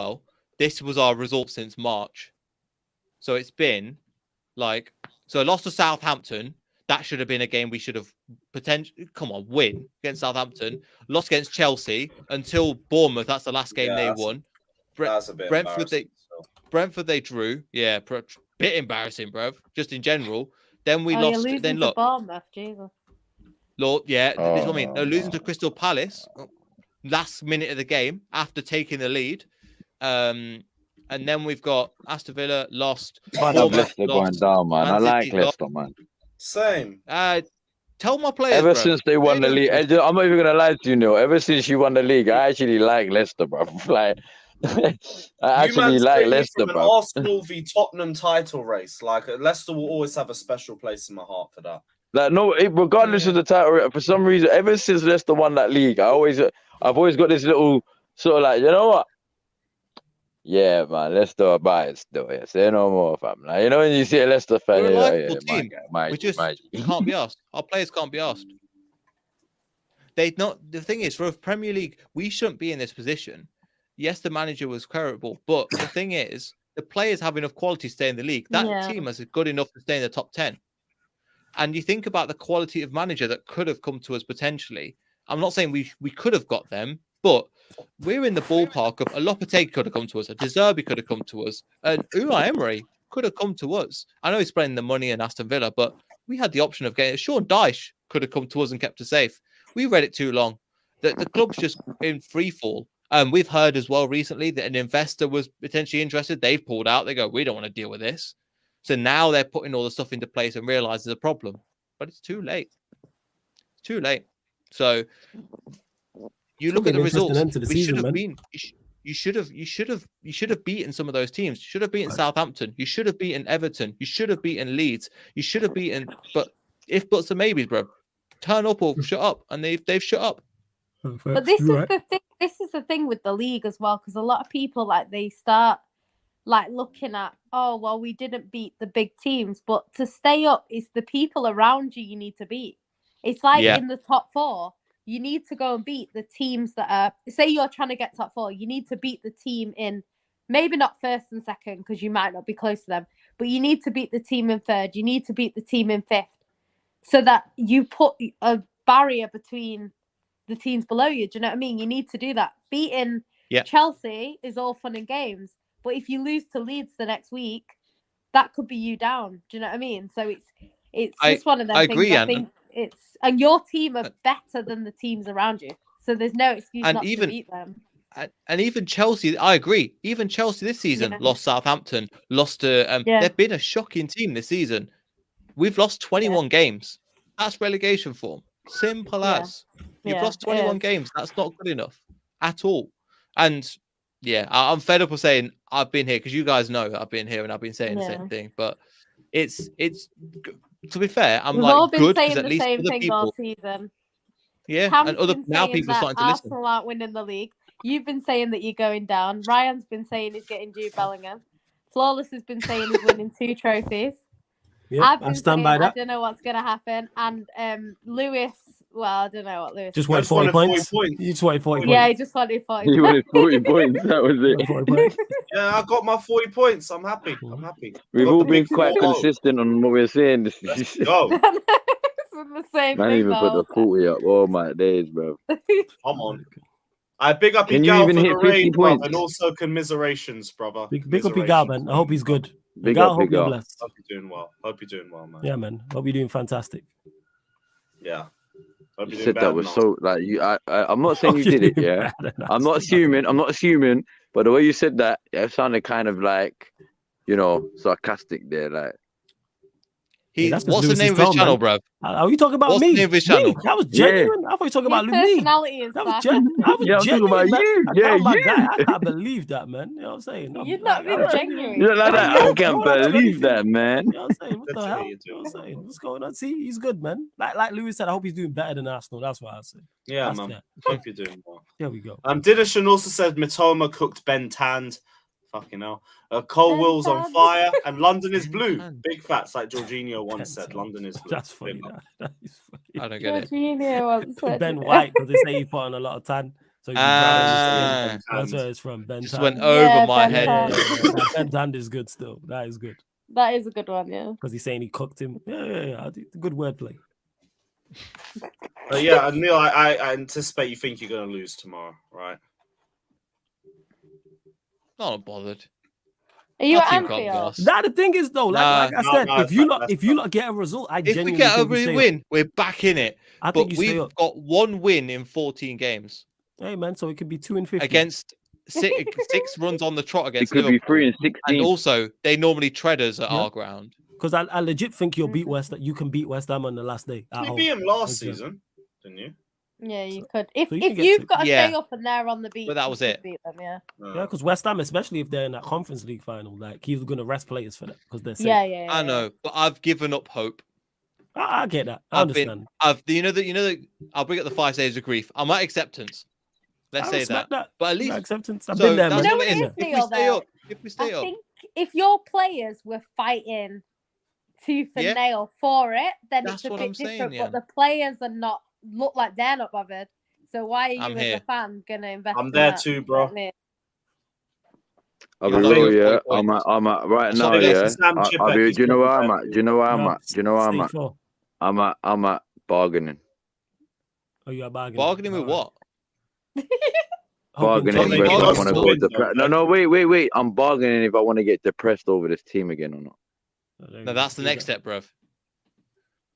well, this was our result since March. So it's been like, so lost to Southampton. that should have been a game we should have potentially, win against Southampton, lost against Chelsea until Bournemouth. That's the last game they won. That's a bit Brentford they drew. Yeah, bit embarrassing, bro. Just in general. Then we lost. Then look, Bournemouth, Jesus. Lord, this is what I mean. They're losing to Crystal Palace last minute of the game after taking the lead. And then we've got Aston Villa lost. I love Leicester going down, man. I like Leicester, man. Same. Tell my players. Ever since they won the league, I'm not even gonna lie to you, Neil. Ever since you won the league, I actually like Leicester, bro. Like, I actually like Leicester, bro. An Arsenal v Tottenham title race. Like, Leicester will always have a special place in my heart for that. Like, no, regardless of the title, for some reason, ever since Leicester won that league, I've always got this little sort of like, you know what? Yeah, man, Leicester are biased still. Yeah, say no more, fam. Like, you know, when you see a Leicester fan, we're a like, team. We just can't be asked. Our players can't be asked. The thing is, for a Premier League, we shouldn't be in this position. Yes, the manager was terrible, but the thing is, the players have enough quality to stay in the league. That team is good enough to stay in the top 10. And you think about the quality of manager that could have come to us potentially. I'm not saying we could have got them, but we're in the ballpark of a Lopetegui could have come to us, a De Zerbi could have come to us, and Unai Emery could have come to us. I know he's spending the money in Aston Villa, but we had the option of getting Sean Dyche could have come to us and kept us safe. We read it too long. The club's just in free fall. We've heard as well recently that an investor was potentially interested. They've pulled out. They go, we don't want to deal with this. So now they're putting all the stuff into place and realize there's a problem, but it's too late. It's too late. So you look at the results. We should have been. You should have beaten some of those teams. You should have beaten Southampton. You should have beaten Everton. You should have beaten Leeds. You should have beaten. But if buts and maybes, bro, turn up or shut up, and they've shut up. But this is the thing. This is the thing with the league as well, because a lot of people they start looking at, oh well, we didn't beat the big teams, but to stay up is the people around you need to beat. It's in the top 4. You need to go and beat the teams that are, say you're trying to get top 4, you need to beat the team in, maybe not first and second, because you might not be close to them, but you need to beat the team in third. You need to beat the team in fifth, so that you put a barrier between the teams below you. Do you know what I mean? You need to do that. Beating Chelsea is all fun and games, but if you lose to Leeds the next week, that could be you down. Do you know what I mean? So it's just one of them things. Agree, I think and your team are better than the teams around you, so there's no excuse not to beat them. And even Chelsea, I agree. Even Chelsea this season lost Southampton, lost to. They've been a shocking team this season. We've lost 21 games. That's relegation form. Simple as. You've lost 21 games. That's not good enough at all. And I'm fed up of saying I've been here, because you guys know that I've been here and I've been saying the same thing. But it's to be fair, We've all been saying the same thing all season. Yeah, Cam's and other been now saying people are that starting to listen. Arsenal aren't winning the league. You've been saying that you're going down. Ryan's been saying he's getting Jude Bellingham. Flawless has been saying he's winning 2 trophies. Yeah, I've been I stand saying by that. I don't know what's going to happen. And Lewis, well, I don't know what Lewis just wanted 40 points. You just wanted 40 points. Yeah, he just wanted 40 points. He wanted 40 points. That was it. Yeah, I got my 40 points. I'm happy. We've all been quite consistent on what we're saying. Let's go. The same Man, thing, even put the 40 up. Oh my days, bro. Come on. I big up Can Igal you even for hit the 50 raid, points? and also commiserations, brother. Big up Igal, man. I hope he's good. Big Igal, up, hope you're Igal. blessed. Hope you're doing well, man. Yeah, man. Hope you're doing fantastic. Yeah. Hope You you're said doing that bad was now. so like you. I'm not saying you did it, yeah. I'm not assuming, but the way you said that, it sounded kind of like, sarcastic there, like. That's What's the Lewis's name of his tone, channel, man. bro? Are you talking about What's me? the name of his channel? Me? That was genuine. I thought you were talking about His me. personality is That was sarcastic. Yeah, I'm talking about man. you. I Yeah, can't, you. I can't believe that, man. You know what I'm saying? You're not being genuine. You're like that. I can't believe that, man. You know what I'm saying? What the That's hell? what You you're know what I'm doing. saying? What's going on? See, he's good, man. Like Lewis said, I hope he's doing better than Arsenal. That's what I say. Yeah, That's man. fair. Hope you're doing well. There we go. Didishan also said Mitoma cooked Ben Tand. Fucking hell. Cole Will's on fire and London is blue. Big facts, like Jorginho once said. London is blue. That's funny. That is funny. I don't get it. Jorginho once said Ben it. White, because they say he put on a lot of tan. So that's where it's from. Ben Just Tan. went over Yeah, my Ben head. Tan. Ben Tan is good still. That is good. That is a good one, yeah. Because he's saying he cooked him. Yeah. Good wordplay. Yeah, Neil, I anticipate you think you're going to lose tomorrow, right? Not bothered. Are you Our at team can't Anfield? gas. Now the thing is though, like I said, no, if you lot get a result, I If we genuinely get a think we stay up. win, we're back in it. I think But you stay we've up. got 1 win in 14 games Hey man, so it could be 2 and 50 against six runs on the trot It against could be Liverpool. 3 and 16. And also, they normally tread us at Yeah. our ground. Because I legit think you'll beat you can beat West Ham on the last day. At You home. beat him last Exactly. season, didn't you? Yeah, you could. If so you can get you've to- got to Yeah. stay up and they're on the beat, But that was you could it. beat them, yeah. Yeah, because West Ham, especially if they're in that Conference League final, like he's going to rest players for that because they're safe. Yeah. I know, but I've given up hope. I get that. I understand. You know that I'll bring up the 5 days of grief. I'm at acceptance. Let's I say respect that. that. But at No least acceptance. I've so been there, that's man. No, what it it is, is. If we Neil, stay though. up, I think if your players were fighting tooth and Yeah. nail for it, then That's it's a what bit I'm saying, different. yeah. But the players are not look like they're not bothered. So why are you I'm as here. a fan gonna invest? I'm in there that? too, bro. Like me? I'll be You're real, looking yeah. for I'm at right So now, this yeah. is Sam I'll Chipek, be. he's Do you know where probably I'm there at? Do you know where I'm Yeah, at? Do you know where I'm stage at? 4. I'm at bargaining. Oh, you're bargaining. bargaining with what? Hoping Bargaining to- you whether mean I us want to still? go depressed. No, wait. I'm bargaining if I want to get depressed over this team again or not. No, that's the next step, bruv.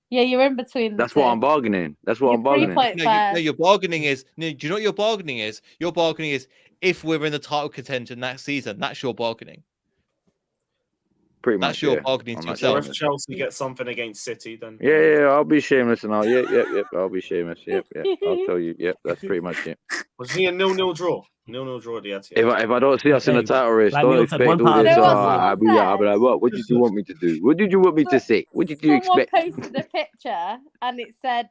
Yeah, you're in between. That's what I'm bargaining. That's what You're I'm bargaining. 3.5. No, your bargaining is. No, do you know what your bargaining is? Your bargaining is if we're in the title contention next season. That's your bargaining. Pretty That's much, your yeah. bargaining to I'm not Or yourself. if Chelsea gets something against City, then Yeah, I'll be shameless and I'll yep. I'll be shameless. Yep. I'll tell you. Yep, that's pretty much it. Was he a 0-0 draw? 0-0 draw at the Etihad. If I don't see us in the Hey, title race, like don't Neil said, expect one all part of this. it. You know what I'll be someone like, what did you want me to do? What did you want me to say? What did you Someone expect? posted a picture and it said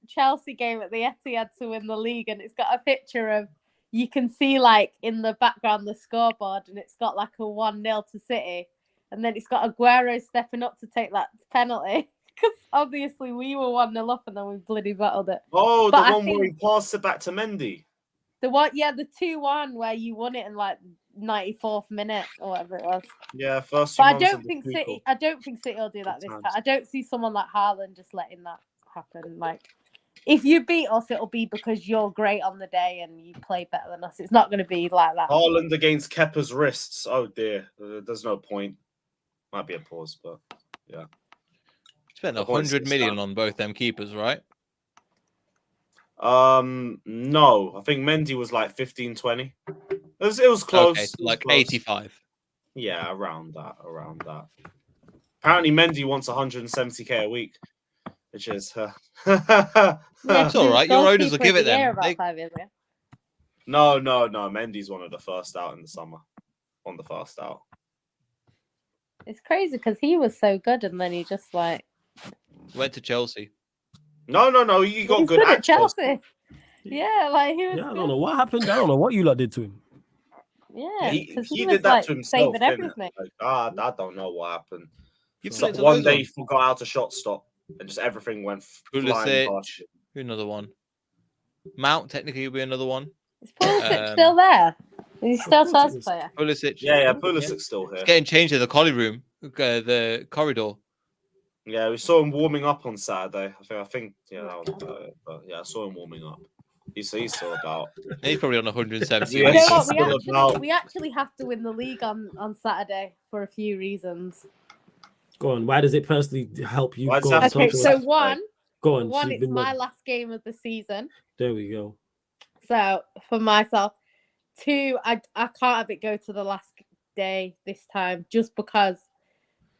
Chelsea game at the Etihad to win the league, and it's got a picture of, you can see like in the background the scoreboard, and it's got like a 1-0 to City, and then it's got Aguero stepping up to take that penalty because obviously we were 1-0 up and then we bloody battled it. Oh, But the I one where he think- passed it back to Mendy. The 2-1 where you won it in like 94th minute or whatever it was. Yeah, first. But I months don't of the think sequel. City. I don't think City will do that this time. times. I don't see someone like Haaland just letting that happen. Like, if you beat us, it'll be because you're great on the day and you play better than us. It's not going to be like that. Haaland against Kepa's wrists. Oh dear, there's no point. Might be a pause, but yeah. Spent The point is 100 million that- on both them keepers, right? No, I think Mendy was like 15, 20. It was close. Okay, It so was like close. 85. Yeah, around that. Apparently, Mendy wants 170k a week, which is. Yeah, It's all right. Your goalkeeper owners will give of it the year them. about They- 5 years ago. No. Mendy's one of the first out in the summer. On the first out. It's crazy because he was so good and then he just like. Went to Chelsea. No. He got He's good at at Chelsea. Chelsea. Yeah, like he was. Yeah, I good. don't know what happened. I don't know what you lot did to him. Yeah, He because did was that like to himself. saving Innit? everything. Like, I don't know what happened. Give So it to one those day ones. he forgot how to shot stop, and just everything went flying Pulisic. past. Who another one? Mount technically will be another one. Is Pulisic Um, still there? Is he still Of course first he is. player? Pulisic. Yeah, Pulisic's still here. It's getting changed in the collie room, the corridor. Yeah, we saw him warming up on Saturday. I think yeah, that was about it. But yeah, I saw him warming up. He's still about. He's probably on 170. Yeah, You know he's what? still about. We actually have to win the league on Saturday for a few reasons. Go on. Why does it personally help you? Why does Go it on, have to Okay, talk to so us. one, Go on. it's my last game of the season. There we go. So for myself, two, I can't have it go to the last day this time just because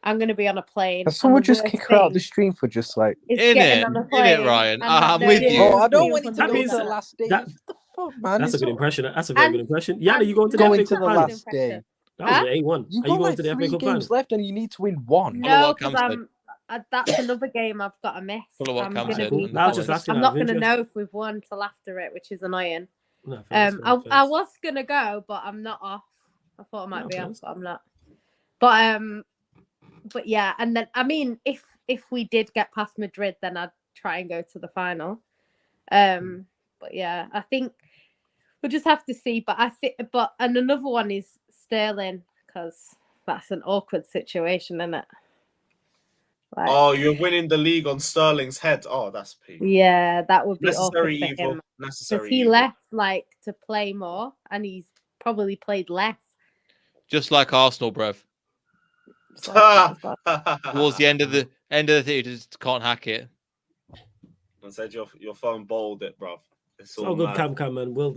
I'm going to be on a plane. Can someone and the just worst kick her out the thing stream for just like? is In getting it, on a in it, plane Ryan. and not I'm with knowing you. who's Oh, I don't being want it to from go means to the London. last day. that- What the fuck, man? That's a It's good all- impression. That's a very And- good impression. Yana, you going to the Going FA to Cup the final? last day. That was an A1. You Are got you going like to the FA 3 Cup games final? left and you need to win one. Follow No, what because Cam said. that's another game I've got to miss. Follow what I'm Cam gonna said. be- and I was just follow. asking I'm out not of going to interest. know if we've won till after it, which is annoying. No, fair, fair, I fair. was gonna go, but I'm not off. I thought I might No, be fair. off, but I'm not. But yeah, and then I mean, if we did get past Madrid, then I'd try and go to the final. But yeah, I think we'll just have to see. But and another one is Sterling because that's an awkward situation, isn't it? Like, Oh, you're winning the league on Sterling's head. Oh, that's peak. yeah, that would be Necessary awkward for evil. him. Because Necessary he evil. left like to play more, and he's probably played less. Just like Arsenal, bruv. It's like- Towards the end of the thing, you just can't hack it. I said your phone bowled it, bruv. It's all So good, mad. Cam, man. We'll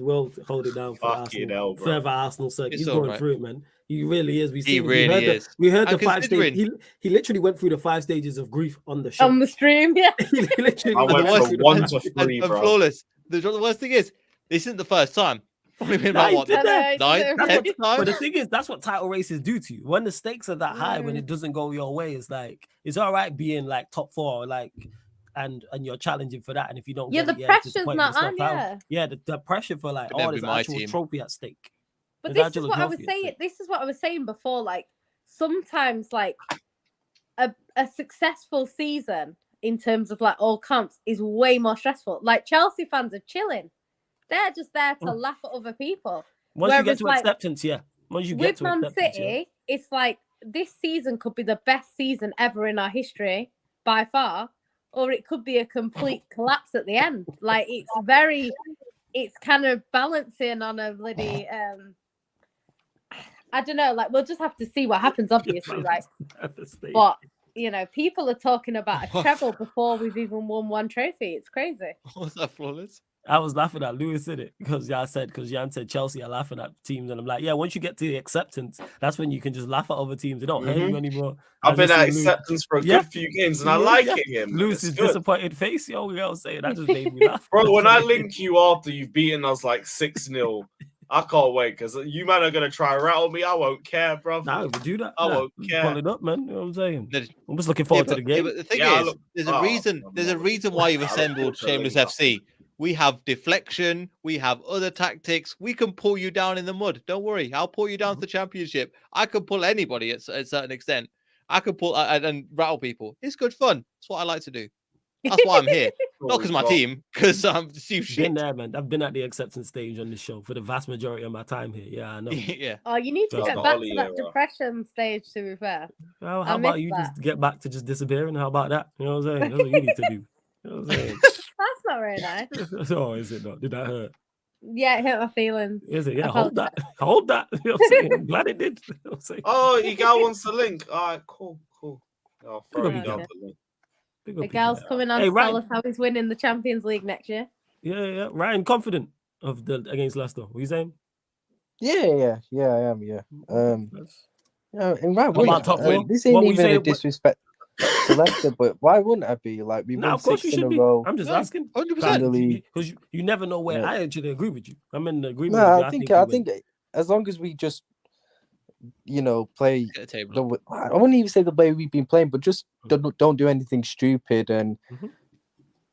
hold it down for Fucking Arsenal. hell, bro. Further Arsenal sake. It's He's all going right. through it, man. He really is. He really is. We heard And the 5 considering- stages. He literally went through the 5 stages of grief on the show. on the stream, yeah. He literally I went worst- from 1 to 3, And bro. flawless. The worst thing is, this isn't the first time. Probably been Nah, about he what, did that. 9th, That's 10th But time? the thing is, that's what title races do to you. When the stakes are that high, when it doesn't go your way, it's like it's all right being like top 4, like and you're challenging for that. And if you don't, Yeah, get the it, pressure's disappointing, not it's on, power. Yeah, the pressure for like, Could never there's be an my actual team. trophy at stake. But There's this is actual what I was trophy at saying. stake. This is what I was saying before. Like sometimes, like a successful season in terms of like all comps is way more stressful. Like Chelsea fans are chilling; they're just there to laugh at other people. Once you get Whereas, to like, acceptance, yeah. Once you get With to Man acceptance, City, it's like this season could be the best season ever in our history by far, or it could be a complete collapse at the end. Like it's kind of balancing on a bloody I don't know, like we'll just have to see what happens, obviously, right? But you know, people are talking about a treble before we've even won one trophy. It's crazy. What's that, flawless? I was laughing at Lewis in it because Jan said Chelsea are laughing at teams, and I'm like, yeah, once you get to the acceptance, that's when you can just laugh at other teams. They don't hate you anymore. I've been at Lewis- acceptance for a good few games, and I like it him. Lewis's It's good. disappointed face, yo, we all saying that just made me laugh. Bro, when I link you after you've beaten us like 6-0, I can't wait because you man are gonna try and rattle me. I won't care, bro. Nah, we do that. I won't care. Pull it up, man. You know what I'm saying? There's- I'm just looking forward to the game. but the thing Yeah, is, look- there's a oh, reason. I'm There's a not- reason why you've I look assembled forward to Shameless the FC. We have deflection. We have other tactics. We can pull you down in the mud. Don't worry. I'll pull you down to the championship. I can pull anybody at a certain extent. I can pull and rattle people. It's good fun. That's what I like to do. That's why I'm here. Not because my team, because I'm cheap shit. Been there, man. I've been at the acceptance stage on this show for the vast majority of my time here. Yeah, I know. Yeah. Oh, you need to That's get not back Ollie to that era. depression stage, to be fair. Well, I how about miss you that. just get back to just disappearing? How about that? You know what I'm saying? That's what you need to do. You know what I'm saying? That's not very nice. Oh, is it not? Did that hurt? Yeah, it hurt my feelings. Is it? I Yeah, felt hold that. Hold that. You know what I'm saying? I'm glad it did. You know what I'm saying? Oh, Igal wants the link. All right, cool. I'll throw Big you up, down the link. Big The up, gal's Igal. coming on Hey, to Ryan. tell us how he's winning the Champions League next year. Yeah. Ryan, confident of the against Leicester. What are you saying? Yeah, I am. Yeah, yeah. And why wouldn't about top I? four? This What ain't would you even say- a disrespect to Leicester, but why wouldn't I be? Like we No, won of course 6 you in a should be. row. I'm just Yeah, asking. 100%. Because you never know where. Yeah. I actually agree with you. I'm in agreement No, with you. I you win. think as long as we just, play Get a table. I wouldn't even say the way we've been playing, but just don't do anything stupid and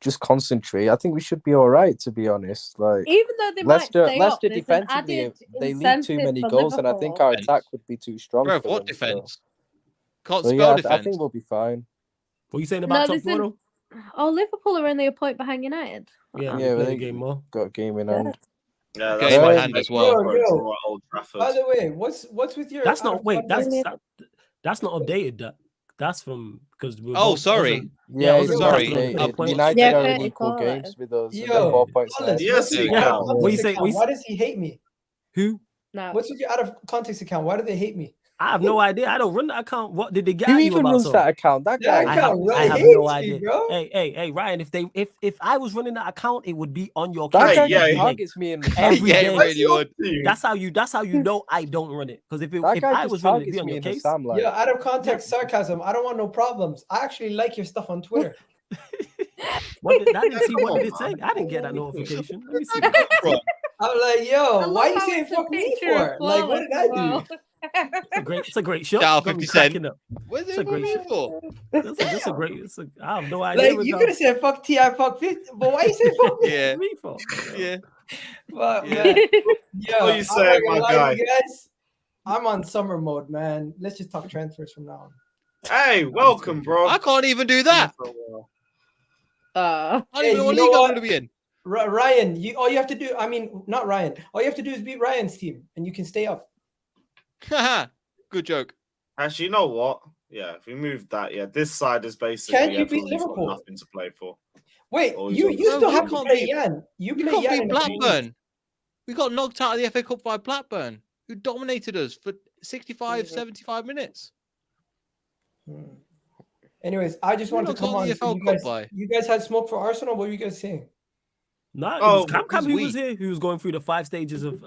just concentrate. I think we should be all right, to be honest. Like Even though they Leicester, might stay Leicester up, there's an defensively, added they lead too incentive many for goals, and I think Liverpool. our attack would be too strong. Bro, for what them, so- defense? Can't So, spell yeah, I defense. think we'll be fine. What are you saying No, about top listen. four, though? Oh, Liverpool are only a point behind United. Yeah, Yeah, play they the game more. got a game in hand. Yeah, Okay, that's in why hand it's as well. for a Yo. draw at Old Trafford. By the way, what's with your? That's out not. of Wait, context- that's not updated. That's from because. Oh, sorry. Yeah, I it's was not sorry. updated. Points. United Yeah, are in 34, equal that games is. with us. and Yo, they're 4 points Wallace, less. Yes, what's with you your can. out of What you context say- account? what you Why does he hate me? Who? No. What's with your out of context account? Why do they hate me? I have no idea. I don't run that account. What did they get Who at you even about? runs So? that account? That That guy. account really I have hates no me, idea. bro. Hey, Ryan. If I was running that account, it would be on your That case guy yeah, every just day. targets me in the Every Yeah, day. it really would. That's how you know I don't run it. Because if That if guy I just was running it, it'd targets be on me your in the case. Sam. Like, Yeah, out of context sarcasm. I don't want no problems. I actually like your stuff on Twitter. I didn't see what did it say. I didn't get that notification. Let me see. I'm like, I yo, love why you how saying it's a fuck me picture of for? Like, what Flawless did I as do? well. It's a great show. Shout out Got me 50 Cent. cracking up. What's It's a it great for? show. That's a great. I have no idea. Like, you could have said fuck T.I. fuck 50, but why you say fuck me? Yeah. me for. Yeah. Fuck, Yeah. man. Yo, What you I'm saying, not gonna my lie guy? to you guys. I'm on summer mode, man. Let's just talk transfers from now on. Hey, welcome, bro. I can't even do that. Uh, I don't Hey, even know what you know league I'm what? going to be in. Ryan, all you have to do, I mean, not Ryan. All you have to do is beat Ryan's team, and you can stay up. Haha. Good joke. Actually, you know what? Yeah, if we move that, this side is basically Can you beat everyone's got Liverpool? nothing to play for. Wait, Or you he's still on- have we to can't play beat- Yan. You We play can't Yan beat in a few weeks. Blackburn. We got knocked out of the FA Cup by Blackburn, who dominated us for 65, 75 minutes. Anyways, I just Who wanted to knocked come out on. the So FL you Cup guys, by? you guys had smoke for Arsenal. What were you guys saying? No, it Oh, was Cam. he's He was weak. here. He was going through the 5 stages of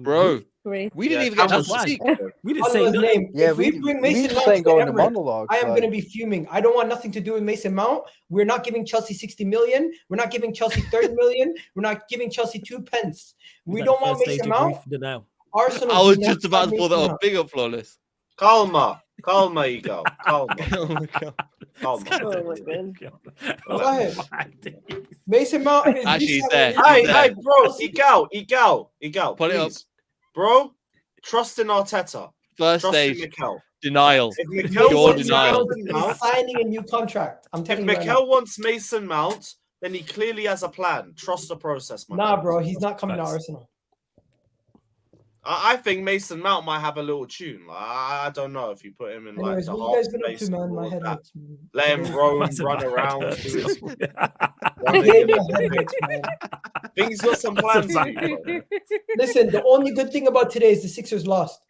Bro, Great. we didn't Yeah, even get a Cam chance was to That's speak. We didn't say Allah's nothing. name. Yeah, If we we bring Mason just Mount ain't to the going to Emirates, monologues. I am like- going to be fuming. I don't want nothing to do with Mason Mount. We're not giving Chelsea 60 million. We're not giving Chelsea 30 million. We're not giving Chelsea 2 pence. We don't want Mason Mount. Denial. Arsenal. I was do not just about to want pull that Mason up. Mount. Big up, Flawless. Calma, Ego. Calma, Oh my God. calma. Oh my God. Go ahead. Mason Mount. Is Actually, he's there. Hey, He's there. bro, Igao, Pull it up. please. Bro, trust in Arteta. First Trust in stage, Mikel. denial. If Mikel Pure wants denial. Mason He's Mount, signing a new contract. I'm if telling you right now. Mikel wants Mason Mount, then he clearly has a plan. Trust the process, man. Nah, bro, he's not coming to Facts. Arsenal. I think Mason Mount might have a little tune. Like, I don't know if you put him in like Anyways, the what you half guys been up space to, man? or My head that. hurts. Let him roam, run around. Do his running Yeah, and my head hurts, man. I think he's got some plans for you, bro. Listen, the only good thing about today is the Sixers lost.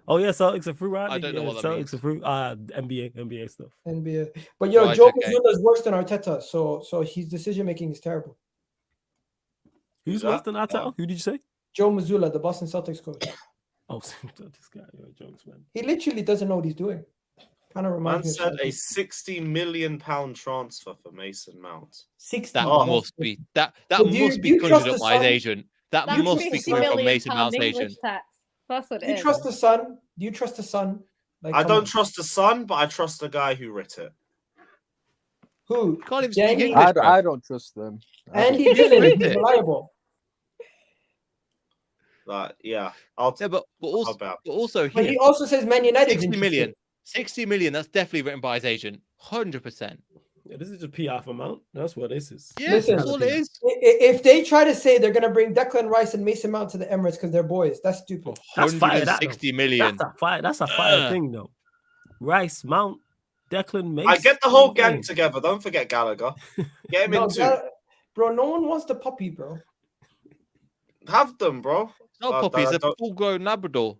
Oh yeah, Celtics are through, right? I don't know what that Celtics means. are through. NBA stuff. NBA. But yo, Right, Joe okay. Mazzulla is worse than Arteta, so his decision making is terrible. Who's that? worse than Arteta? Who did you say? Joe Mazzulla, the Boston Celtics coach, Oh, this guy. Yo, jokes, man. he literally doesn't know what he's doing. Kind of Man reminds me said of a Celtics. £60 million transfer for Mason Mount. 60. That Oh. must be that But do you- must do be you conjured trust up the by his Sun? agent. That That's must be 50 coming from million Mason pound Mount's English agent. tax. That's what Do it you is. trust the Sun? Do you trust the Sun? Like, I come don't on. trust the Sun, but I trust the guy who writ it. Who? Can't even speak Danny- English. I, bro. I don't trust them. I don't- Andy Dillon is Who is it? reliable. Like, yeah, I'll Yeah, but also, about. but also But he here, also says Man United. 60 million. 60 million. That's definitely written by his agent. 100%. Yeah, this is just PR for Mount. That's what this is. Yeah, Listen. that's all it is. If they try to say they're gonna bring Declan Rice and Mason Mount to the Emirates because they're boys, that's stupid. That's fire, that, 160 million. That's a fire thing, though. Rice, Mount, Declan, Mason. I get the whole gang together. Don't forget Gallagher. Get him No, in too. bro, no one wants the puppy, bro. Have them, bro. No puppies, a full-grown Labrador.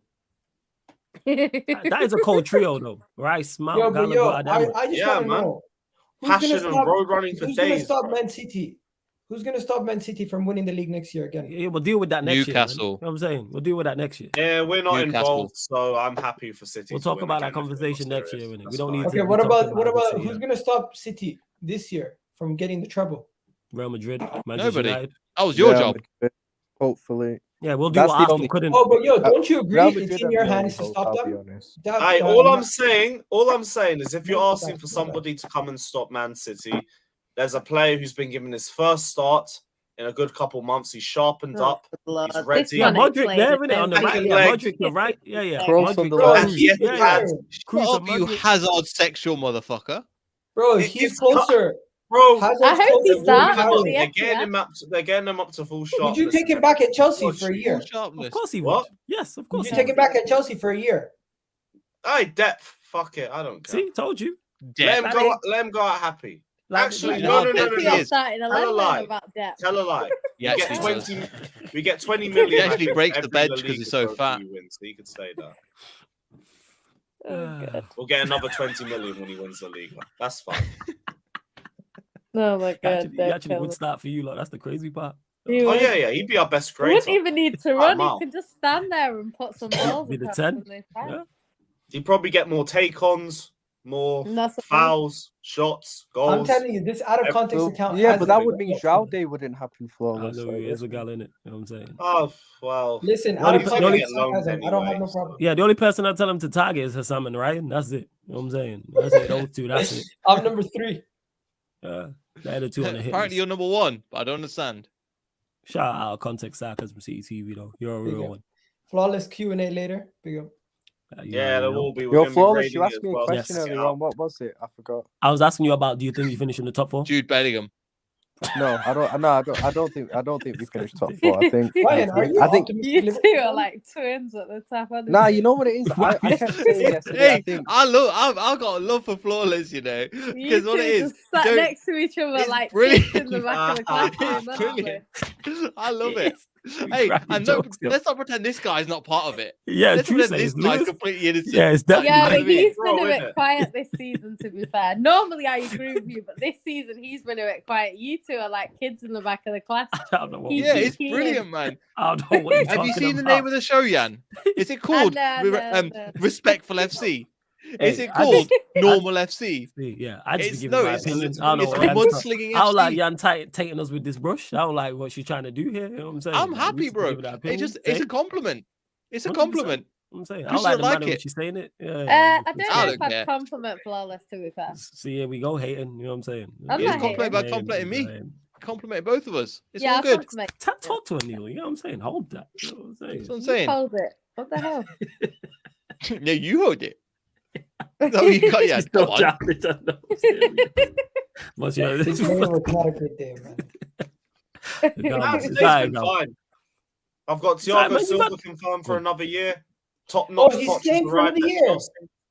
That is a cold trio, though. Rice, Mount, Yo, but Gallagher, I Adama. just Yeah, want to man. know Passion and road running for who's gonna days. stop bro. Man City? Who's gonna stop Man City from winning the league next year again? Yeah, we'll deal with that next year. Man. Newcastle. You know what I'm saying? We'll deal with that next year. Yeah, we're not Newcastle. involved, so I'm happy for City. We'll to talk win about that again if they're conversation not next year, serious. innit? That's We don't fine. need Okay, to what be talking about about who's City, gonna stop City this year from getting the treble? Real Madrid, Manchester Nobody. United. That was your Real job. Madrid, hopefully. Yeah, we'll do That's what the Arsenal only- couldn't. Oh, but yo, don't you agree? Real It's Madrid in are your the only hands to hope, stop I'll be them. honest. Aye, all I'm saying is if you're No, asking for that's- somebody to come and stop Man City, there's a player who's been given his first start in a good couple months. He's sharpened up. He's ready. Yeah, Modric there, innit? On the right. Second Yeah, leg. Modric, you're right. Yeah, yeah. Kroos on Modric, the yeah, left. And he yeah, had- yeah. Kroos Shut and up, you Modric. hazard sexual motherfucker. Bro, It- he's it's closer. Bro, Hazard's I hope closer. he We're starts carrying. for the they're getting FPL. him up. They're getting him up to full Would sharpness. you take him back at Chelsea for a year? Full sharpness. Of course he would. What? Yes, of Would course. you he take would. him back at Chelsea for a year? Aye, depth. Fuck it. I don't care. See, told you. Let him That go. ain't- Let him go out happy. Like, Actually, like, no. no, Think no, of no. your starting Tell a 11 lie. about depth. Tell a lie. He We get actually does. 20. We get 20 million. He actually back breaks if the every bench La 'cause Liga he's so trophy fat. he wins, so he could say that. Oh, God. We'll get another 20 million when he wins the Liga. That's fine. Oh my God. Actually, he don't actually kill would me. start for you, like that's the crazy part. He Oh would. yeah, he'd be our best He wouldn't creator. even need to Right, run. Mal. He can just stand there and put some balls Be the across 10. and they're fine. Yeah. He'd probably get more take-ons, more And that's the fouls, shots, goals. I'm telling you, this out of context Well, account. yeah, has but that it. would mean João Day wouldn't happen I flawless. know he is a gal in it. You know what I'm saying? Oh well. Listen, The out only of pe- the context, only- get loaned sarcasm, I don't have anyway, no so- problem. Yeah, the only person I tell him to target is Hassam and Ryan. That's it. You know what I'm saying? That's it. Those two. That's it. I'm number 3. They're the two on the hit Apparently, list. you're number one, but I don't understand. Shout out context sarcasm CTV though. You're a Big real up. one. Flawless Q&A later. Big up. You Yeah, already there know. will be. We're Yo, gonna be flawless, rating you it asked as me a well. question Yes. earlier on. What was it? I forgot. I was asking you about. Do you think you finish in the top 4? Jude Bellingham. No, I don't think we finished top 4. I think. Ryan, are you I think. optimistic? You two are like twins at the top. Nah, you know what it is. I kept saying yesterday. I Hey, think. I've got a love for flawless, you know, You because what two it is, just sat don't- next to each other it's like brilliant. kids in the back of the classroom. It's honestly. brilliant. I love it. Hey, cracking and no, jokes, yo. let's not pretend this guy's not part of it. Yeah, Let's true pretend say this it's guy's Lewis. completely innocent. Yeah, it's definitely. Yeah, You know but what I mean? he's Bro, been a bit innit? quiet this season, to be fair. Normally, I agree with you, but this season, he's been a bit quiet. You two are like kids in the back of the class. I don't know what. He's Yeah, been it's keen. brilliant, man. I don't know what you're Have you talking seen the about. name of the show, Jan? Is it called no. Respectful FC? Is Hey, it I called just- Normal FC? Yeah, I just It's give no, my it's opinion. I don't know it's what Jan's talking- mudslinging I don't like FC. Jan taking us with this brush. I don't like what she's trying to do here. You know what I'm saying? I'm Like, we happy, just bro. give it our It's opinion, just it's a same. compliment. It's a 100%. compliment. I'm saying I Chris don't like the don't like manner when it. she's saying it. I Yeah, don't I know don't if I'd care. compliment Flawless, to be fair. See, here we go hating. You know what I'm saying? I'm It's not compliment by hating, complimenting me. hating. Compliment both of us. It's Yeah, all I good. compliment. Talk to her, Neil. You know what I'm saying? Hold that. You know what I'm saying? That's what I'm You saying. hold it. What the hell? No, you hold it. No, you got yeah. She's Go so on. jabbed, I know. But yeah, this This is game was not a good day, man. Nah, It's today's alright, been go. fine. I've got alright, Thiago man, you Silva got- confirmed for another year. Top Oh, notch. he's Poch staying has for another arrived at year. Chelsea.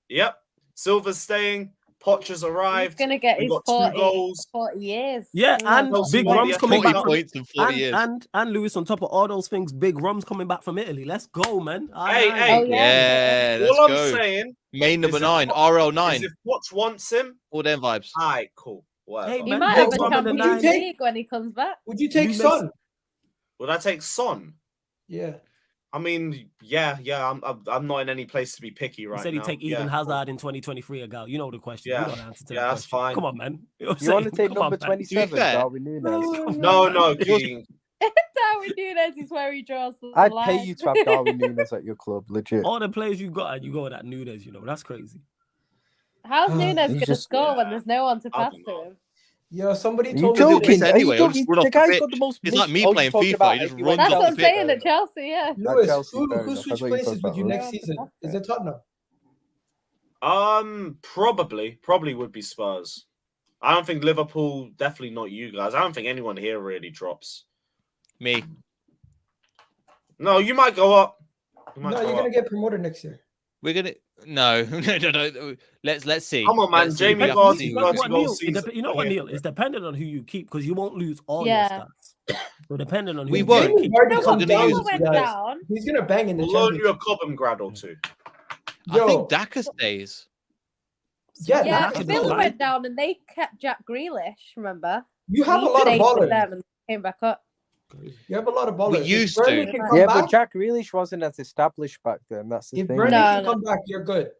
Yep. Silva's staying. Poch has He's arrived. going to get We his got 40, 2 goals. 40 years. Yeah, and Chelsea Big won Rum's the coming FA 40 back from points in 40 years. and Lewis on top of all those things, Big Rum's coming back from Italy. Let's go, man. Hey, hey. Oh, yeah. Yeah, let's All I'm go. saying Main number is if 9, Poch- is RL9. if Poch wants him, All them vibes. aye, cool. Whatever. Hey, He man, might Big have a Rum in the Champions nine. League when he comes back. Would you take You miss- Son? Would I take Son? Yeah. I mean, yeah. I'm not in any place to be picky He right said now. he'd take Eden Hazard in 2023 ago. You know the question. Yeah. You know the answer to Yeah, that that's question. fine. Come on, man. You, know what I'm You want to saying? take Come on, number man. 27, fair- Darwin Nunes? No, King. Darwin Nunes is where he draws the I'd line. pay you to have Darwin Nunes at your club, legit. All the players you got, and you go with that Nunes. You know that's crazy. How's Nunes going to just- score when there's no one to I pass don't to know. him? Yeah, somebody Are you told He'll me. miss joking? Are anyway, you he'll just joking? run off The the guy's pitch. got the most. It's like me Oh, you're playing talking FIFA, about he just if he went runs That's off what the I'm pitch. saying at Chelsea, yeah. Lewis, Chelsea, fair who enough. I switch thought you were places talking with you about next Lewis. season? Yeah, Is it Tottenham? Probably would be Spurs. I don't think Liverpool. Definitely not you guys. I don't think anyone here really drops. Me. No, you might go up. You might No, go you're gonna up. get promoted next year. We're gonna no. No. Let's see. Come on, man. Let's see. Jamie We have to Vardy see got what we What, do. goal Neil? season. You know what, Neil? It's dependent on who you keep because you won't lose all Yeah. your stats. So depending on who We you won't. keep. Jamie Vardy No, comes gonna down, use- you went guys. down. He's gonna bang in the We'll loan you a championship. Cobham grad or two. I Yo, think Daka stays. yeah, Yeah, Daka Villa don't went down and they kept Jack Grealish, remember? you have a He lot of stayed with ballers. them and came back up. You have a lot of ballers. If used Burnley to. can come Yeah, back, but Jack Grealish wasn't as established back then. That's the if thing. Burnley No, can no. come back, you're good.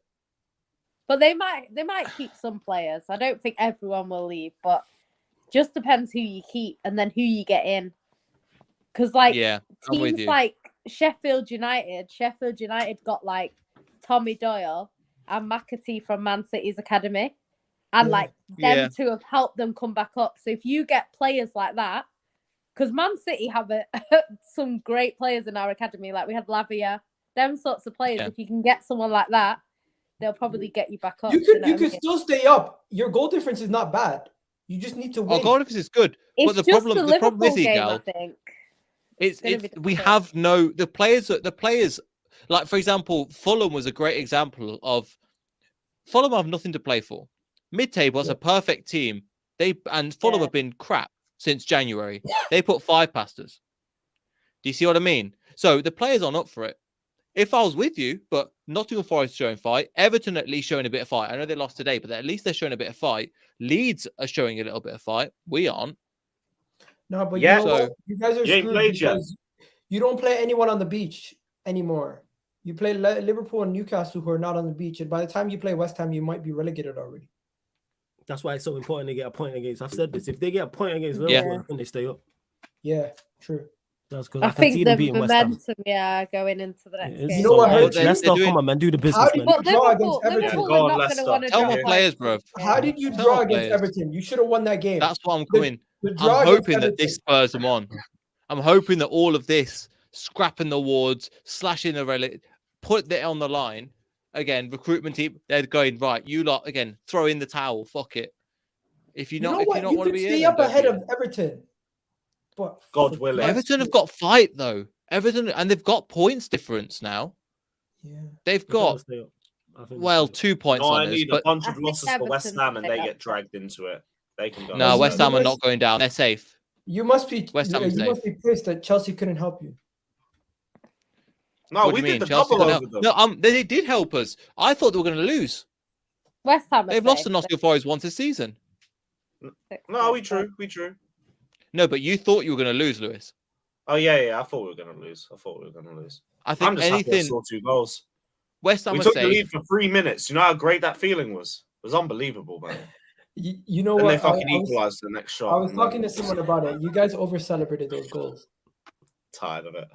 But they might keep some players. I don't think everyone will leave, but just depends who you keep and then who you get in. Because like Yeah, I'm with teams you. like Sheffield United got like Tommy Doyle and McAtee from Man City's academy, and Yeah. like them Yeah. two have helped them come back up. So if you get players like that, because Man City have some great players in our academy, like we had Lavia, them sorts of players. Yeah. If you can get someone like that, they'll probably get you back up. You know could what I mean? still stay up. Your goal difference is not bad. You just need to Oh, win. goal difference is good. It's But the just problem the is, Liverpool game, Gal, I think. it's gonna be we difficult. have no the players like for example, Fulham was a great example of Fulham have nothing to play for. Mid-table is a perfect team. Fulham Yeah. have been crap since January. They put 5 past us. Do you see what I mean? So the players aren't up for it. If I was with you, but Nottingham Forest showing fight, Everton at least showing a bit of fight. I know they lost today, but at least they're showing a bit of fight. Leeds are showing a little bit of fight. We aren't. No, but Yeah. you know So- what? You guys are You ain't screwed played yet. because you don't play anyone on the beach anymore. You play Liverpool and Newcastle who are not on the beach, and by the time you play West Ham, you might be relegated already. That's why it's so important to get a point against. I've said this. If they get a point against Yeah. Liverpool, then they stay up. Yeah, true. That's because I I can see think them the beating West Ham. momentum, going into the next It is game. You know what so hurts good. you? Let's They're not doing- come on, man. Do the How business, did man. you But draw Liverpool against Everton? are Go on, not going Leicester. to want to Tell drop my points. players, bro. How did you Tell draw my against players. Everton? You should have won that game. That's what I'm The- coming. the draw I'm against hoping that this Everton- spurs them on. I'm hoping that all of this scrapping the awards, slashing the relic, put that on the line. Again, recruitment team, they're going, right, you lot, again, throw in the towel, fuck it. If you You know not, if what? you not You want to could be stay in, up ahead of Everton. But God for willing. Christ's Everton have sake. got fight though. Everton, and they've got points difference now. Yeah. They've I think they'll got stay up. I think they'll well stay up. 2 points No, on I us, need a but bunch I of think losses for West Everton Ham, and stay they up. get dragged into it. They can go. no, Well, West you Ham are must- not going down. They're safe. You must be West Ham you must be pissed that Chelsea couldn't help you. No, What do we you mean? did the Chelsea double couldn't over help? them. No, they did help us. I thought they were going to lose. West Ham. They've lost to Nottingham Forest once this season. No, we drew. We drew. No, but you thought you were going to lose, Lewis. Oh yeah. I thought we were gonna lose. I I'm think just happy I anything saw 2 goals. West Ham We are took the safe. lead for 3 minutes. You know how great that feeling was? It was unbelievable, man. You know And what? they fucking I was- equalized the next shot. I was and talking then to someone about it. You guys over celebrated those goals. tired of it.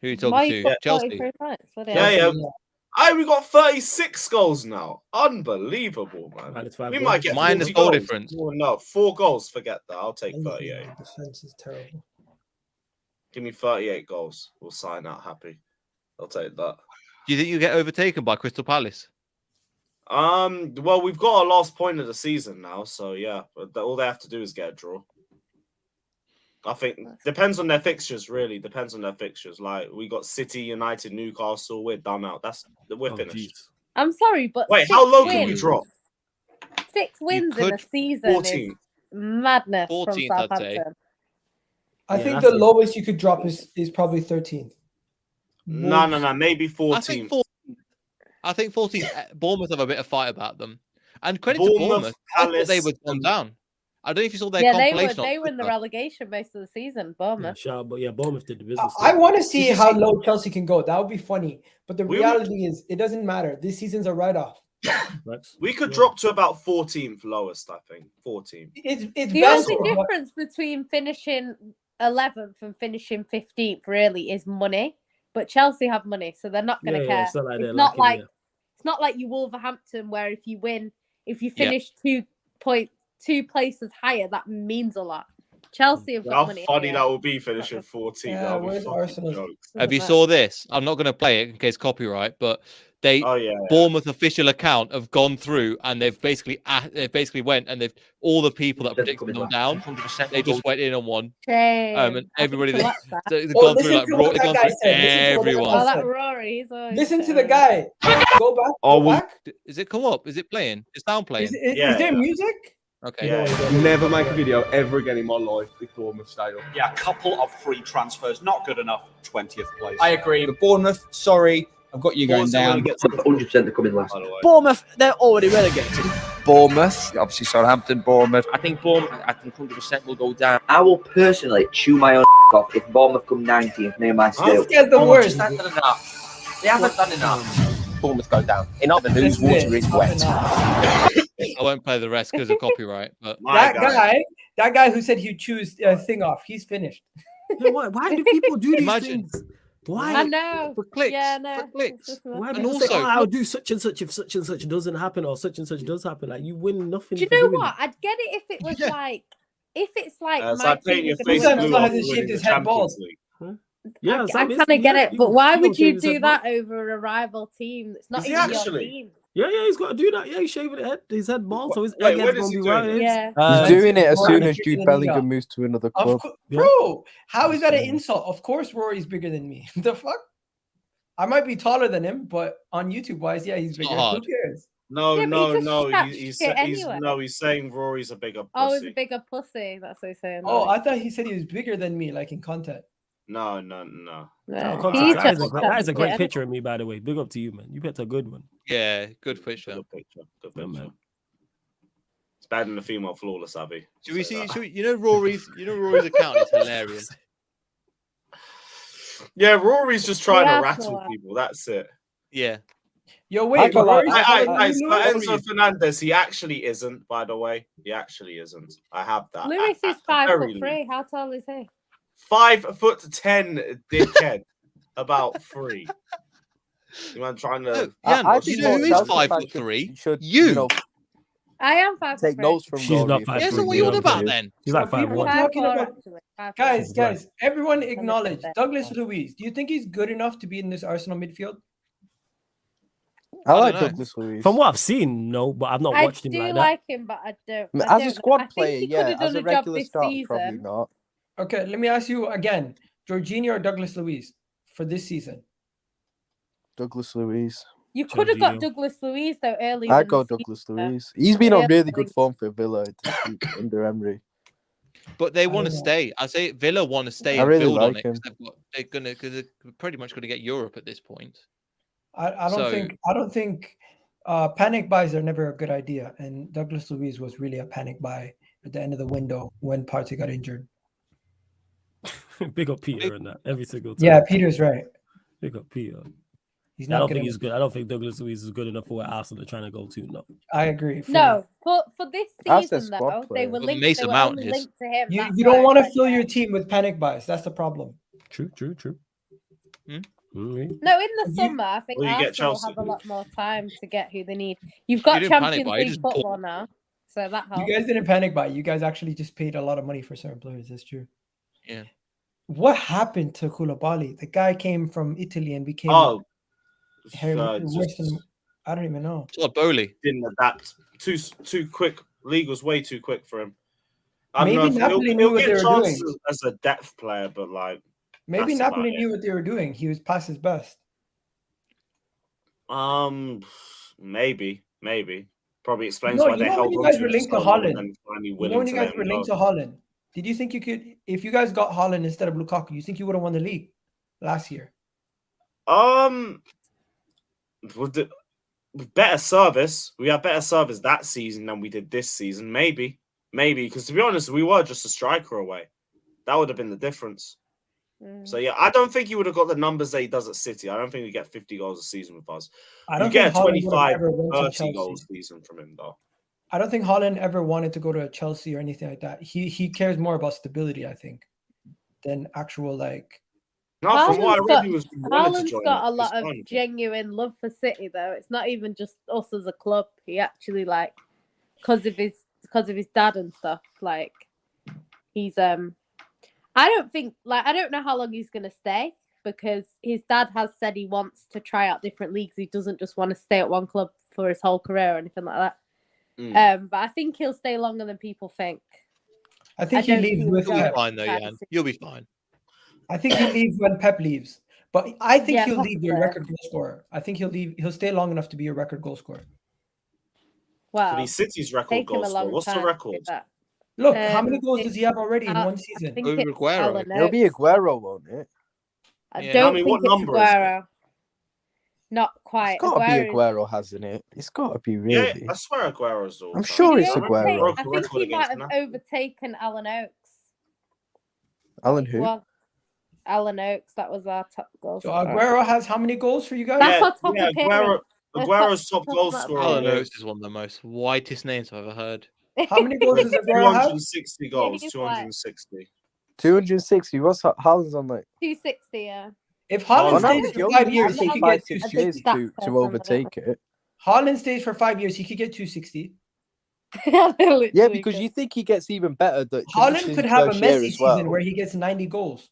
Who are you Why talking you to? got Chelsea. 43 points? What Yeah, else? yeah. We got 36 goals now. Unbelievable, man. Minus 5 We goals. might get Minus 40 goal goals. difference. Oh, no, 4 goals. Forget that. I'll take 38. Defense is terrible. Give me 38 goals. We'll sign out happy. I'll take that. Do you think you get overtaken by Crystal Palace? Well, we've got our last point of the season now, so yeah. But all they have to do is get a draw. I think depends on their fixtures. Really depends on their fixtures. Like we got City, United, Newcastle. We're done out. We're finished. Geez. I'm sorry, but Wait, 6 how low can we wins- drop? 6 wins in a could- season 14. is madness 14th, from I'd say. Southampton. I Yeah, think that's the it. lowest you could drop is probably 13th. No, maybe I 14. think 14. I think 14. Bournemouth have a bit of fight about them. And credit to Bournemouth. I thought they Palace, would come down. I don't know if you saw their Yeah, they compilation. were in the relegation most of the season. Yeah, Bournemouth. shout, but yeah, Bournemouth did the business. I there. want to see you how see- low Chelsea can go. That would be funny. But the We reality is, it doesn't matter. This season's a write-off. Right? We could Yeah. drop to about 14th lowest, I think. 14. It's The best. only difference between finishing 11th and finishing 15th really is money. But Chelsea have money, so they're not going to Yeah, care. it's not like they're It's not lacking, like it's not like you Wolverhampton, where if you win, if you Yeah. finish 2 places higher, that means a lot. Chelsea have got How money. funny anyway. that would be finishing 14. Yeah, That would be where's fucking Arsenal? jokes. Have you Doesn't saw this? I'm not going to play it in case copyright, but they Oh yeah. Bournemouth official account have gone through and they've basically went and they've all the people that predicted them down. They just went in on one. Shame. And everybody I need to that watch that. they've Oh, gone through listen like to what they've that gone guy through said. Listen to what that everyone. guy Oh, that said. Rory. He's always Listen to the guy. Go back. Oh, Go well, back. Is it come up? Is it playing? Is sound playing? Is Yeah, there yeah. music? Okay. Yeah. Never make a video ever again in my life with Bournemouth style. Yeah, a couple of free transfers, not good enough. 20th place. I agree. But Bournemouth, sorry, I've got you going down. 100% they're coming last. By the way. Bournemouth, they're already relegated. Bournemouth, obviously Southampton, Bournemouth. I think Bournemouth, 100% will go down. I will personally chew my own off if Bournemouth come 19th near my scale. This guy's the worst. They haven't done enough. Bournemouth go down. In other news, water is wet. I won't play the rest because of copyright. But That guy who said he'd choose thing off, he's finished. Yeah, why do people do these Imagine. things? Why? I know. for clicks. Yeah, no. For clicks. Why do And people say, also- oh, I'll do such and such if such and such doesn't happen or such and such does happen? Like you win nothing. Do you for know doing what? it. I'd get it if it was like, if it's like It's my like painting team your is face gonna Sam blue win. hasn't after shaved winning his the head Champions bald. League. Yeah, I Sam, kind of get it, but why would you do that? that over a rival team? It's not Is he even your actually? team. Yeah, he's got to do that. Yeah, he's shaving his head bald, so his Wait, when egghead's is gonna he be doing right. it? Yeah. He's doing it as Rory soon is as bigger Jude than Bellingham Liga. moves to another Of club. bro, how is that an insult? Of course, Rory's bigger than me. The fuck? I might be taller than him, but on YouTube wise, yeah, he's bigger. not hard. Who cares? No, Yeah, but no, he just no. chat He's shit anyway. he's saying Rory's a bigger pussy. Oh, he's a bigger pussy. That's what he's saying. Oh, I thought he said he was bigger than me, like in content. No. No. Oh, He's that is just that is a great yeah. picture of me, by the way. Big up to you, man. You picked a good one. Yeah, good picture. Good picture. Good Yeah, picture. man. It's better than the female flawless, Abby. Should we Say see? that. Should we, you know Rory's account is hilarious. Yeah, Rory's just trying Yeah, to I rattle saw that. people. That's it. Yeah. Yo, I wait, feel like- Rory's- Guys, you but know- Enzo Fernandez, he actually isn't, by the way. He actually isn't. I have that. Lewis At is the 5'3". very How tall is he? least. 5'10", dickhead. About 3. You man trying to? No, Jan, I do you think know who is Chelsea fans 5'3"? should, You. I am 5'3". take notes from She's Rory. not if 5'3". Yeah, so what are you you on know about what I'm then? He's like People 5'1". talking 5'4", about- actually. 5'4". Guys, everyone acknowledge that. Douglas Luiz. Do you think he's good enough to be in this Arsenal midfield? I like don't know. Douglas Luiz. From what I've seen, no, but I've not I watched him do like that. like him, but I don't. I mean, I as a don't know. squad I think player, he could yeah. have done As a a job regular this starter, probably season. not. Okay, let me ask you again: Jorginho or Douglas Luiz for this season? Douglas Luiz. You could have got Jorginho. Douglas Luiz though earlier. I in the go season, Douglas though. Luiz. He's been on really good Early. form for Villa under Emery. But they I want to don't know. stay. I say Villa want to stay I and really build on like it. him. They're they're pretty much going to get Europe at this point. I So- don't think panic buys are never a good idea. And Douglas Luiz was really a panic buy at the end of the window when Partey got injured. Big up Peter and that every single time. Yeah, Peter's right. Big up Peter. He's I not don't good think he's enough. good. I don't think Douglas Luiz is good enough for where Arsenal are trying to go to. No. I agree. fully. No, for this That's their season squad though, they player. were Well, linked. Mason They were Mount only is. linked to him. You that's don't why want I to said fill that. your team with panic buys. That's the problem. True. Hmm? Mm-hmm. No, in the You- summer, I think Well, you get Arsenal Chelsea. have a lot more time to get who they need. You've got You didn't panic Champions buy, you League just bought- football now, so that You helps. guys didn't panic buy. You guys actually just paid a lot of money for certain players. That's true. Yeah. What happened to Koulibaly? The guy came from Italy and became Oh, worse than I don't even know. It's like Bowley. didn't adapt. Too quick. League was way too quick for him. I don't know Maybe if Napoli knew he'll what they get were chances doing. as a depth player, but like Maybe that's about Napoli it. knew what they were doing. He was past his best. Maybe. Probably explains No, why you they know held when you on guys to were him linked so to long and Haaland. then finally You know willing when you to guys let were him linked go. to Haaland, did you think you could, if you guys got Haaland instead of Lukaku, you think you would have won the league last year? With the better service, we had better service that season than we did this season. Maybe, because to be honest, we were just a striker away. That would have been the difference. So yeah, I don't think he would have got the numbers that he does at City. I don't think we get 50 goals a season with us. I You don't get a think Haaland would have 25, ever went to 30 Chelsea. goals season from him though. I don't think Haaland ever wanted to go to Chelsea or anything like that. He cares more about stability, I think, than actual like. No, from what I read, he was wanted to Haaland's join. got a It's lot of fine. genuine love for City, though. It's not even just us as a club. He actually like because of his dad and stuff. Like he's I don't know how long he's gonna stay because his dad has said he wants to try out different leagues. He doesn't just want to stay at one club for his whole career or anything like that. But I think he'll stay longer than people think. I think he don't leaves see him with You'll be Pep. fine though, Jan. You'll be fine. I think he leaves when Pep leaves, but I think Yeah, he'll leave your possibly. record goal scorer. I think he'll leave. He'll stay long enough to be your record goal scorer. Wow, But he's City's record take him goal a scorer. long What's the time to do record? that. Look, how many goals it- does he have already in I- one I season? think Over it's Aguero. Alan It'll be Oates. Aguero, won't it? I Yeah. don't I mean, think what it's number is it? Aguero. Not quite. It's got to be Aguero is- Aguero, hasn't it? It's got to be Yeah, really. I swear Aguero's all I'm time. sure Did it's he overtake- Aguero. I think he might have overtaken Alan Oates. Alan who? Well, Alan Oates, that was our top goal So scorer. Aguero has how many goals for you guys? That's our top appearance. Aguero's top goal scorer. Alan was Oates is one of the most whitest names I've ever heard. How many goals does Aguero have? 260 goals. he's 260. 260. What's Haaland's on like? 260, yeah. If Haaland On stays average, for you 5 only years, need he like could 5, get 6 I think years that's to person, overtake it. Haaland stays for 5 years, he could get 260. Yeah, because you think he gets even better. Haaland could have a Messi season where he gets 90 goals.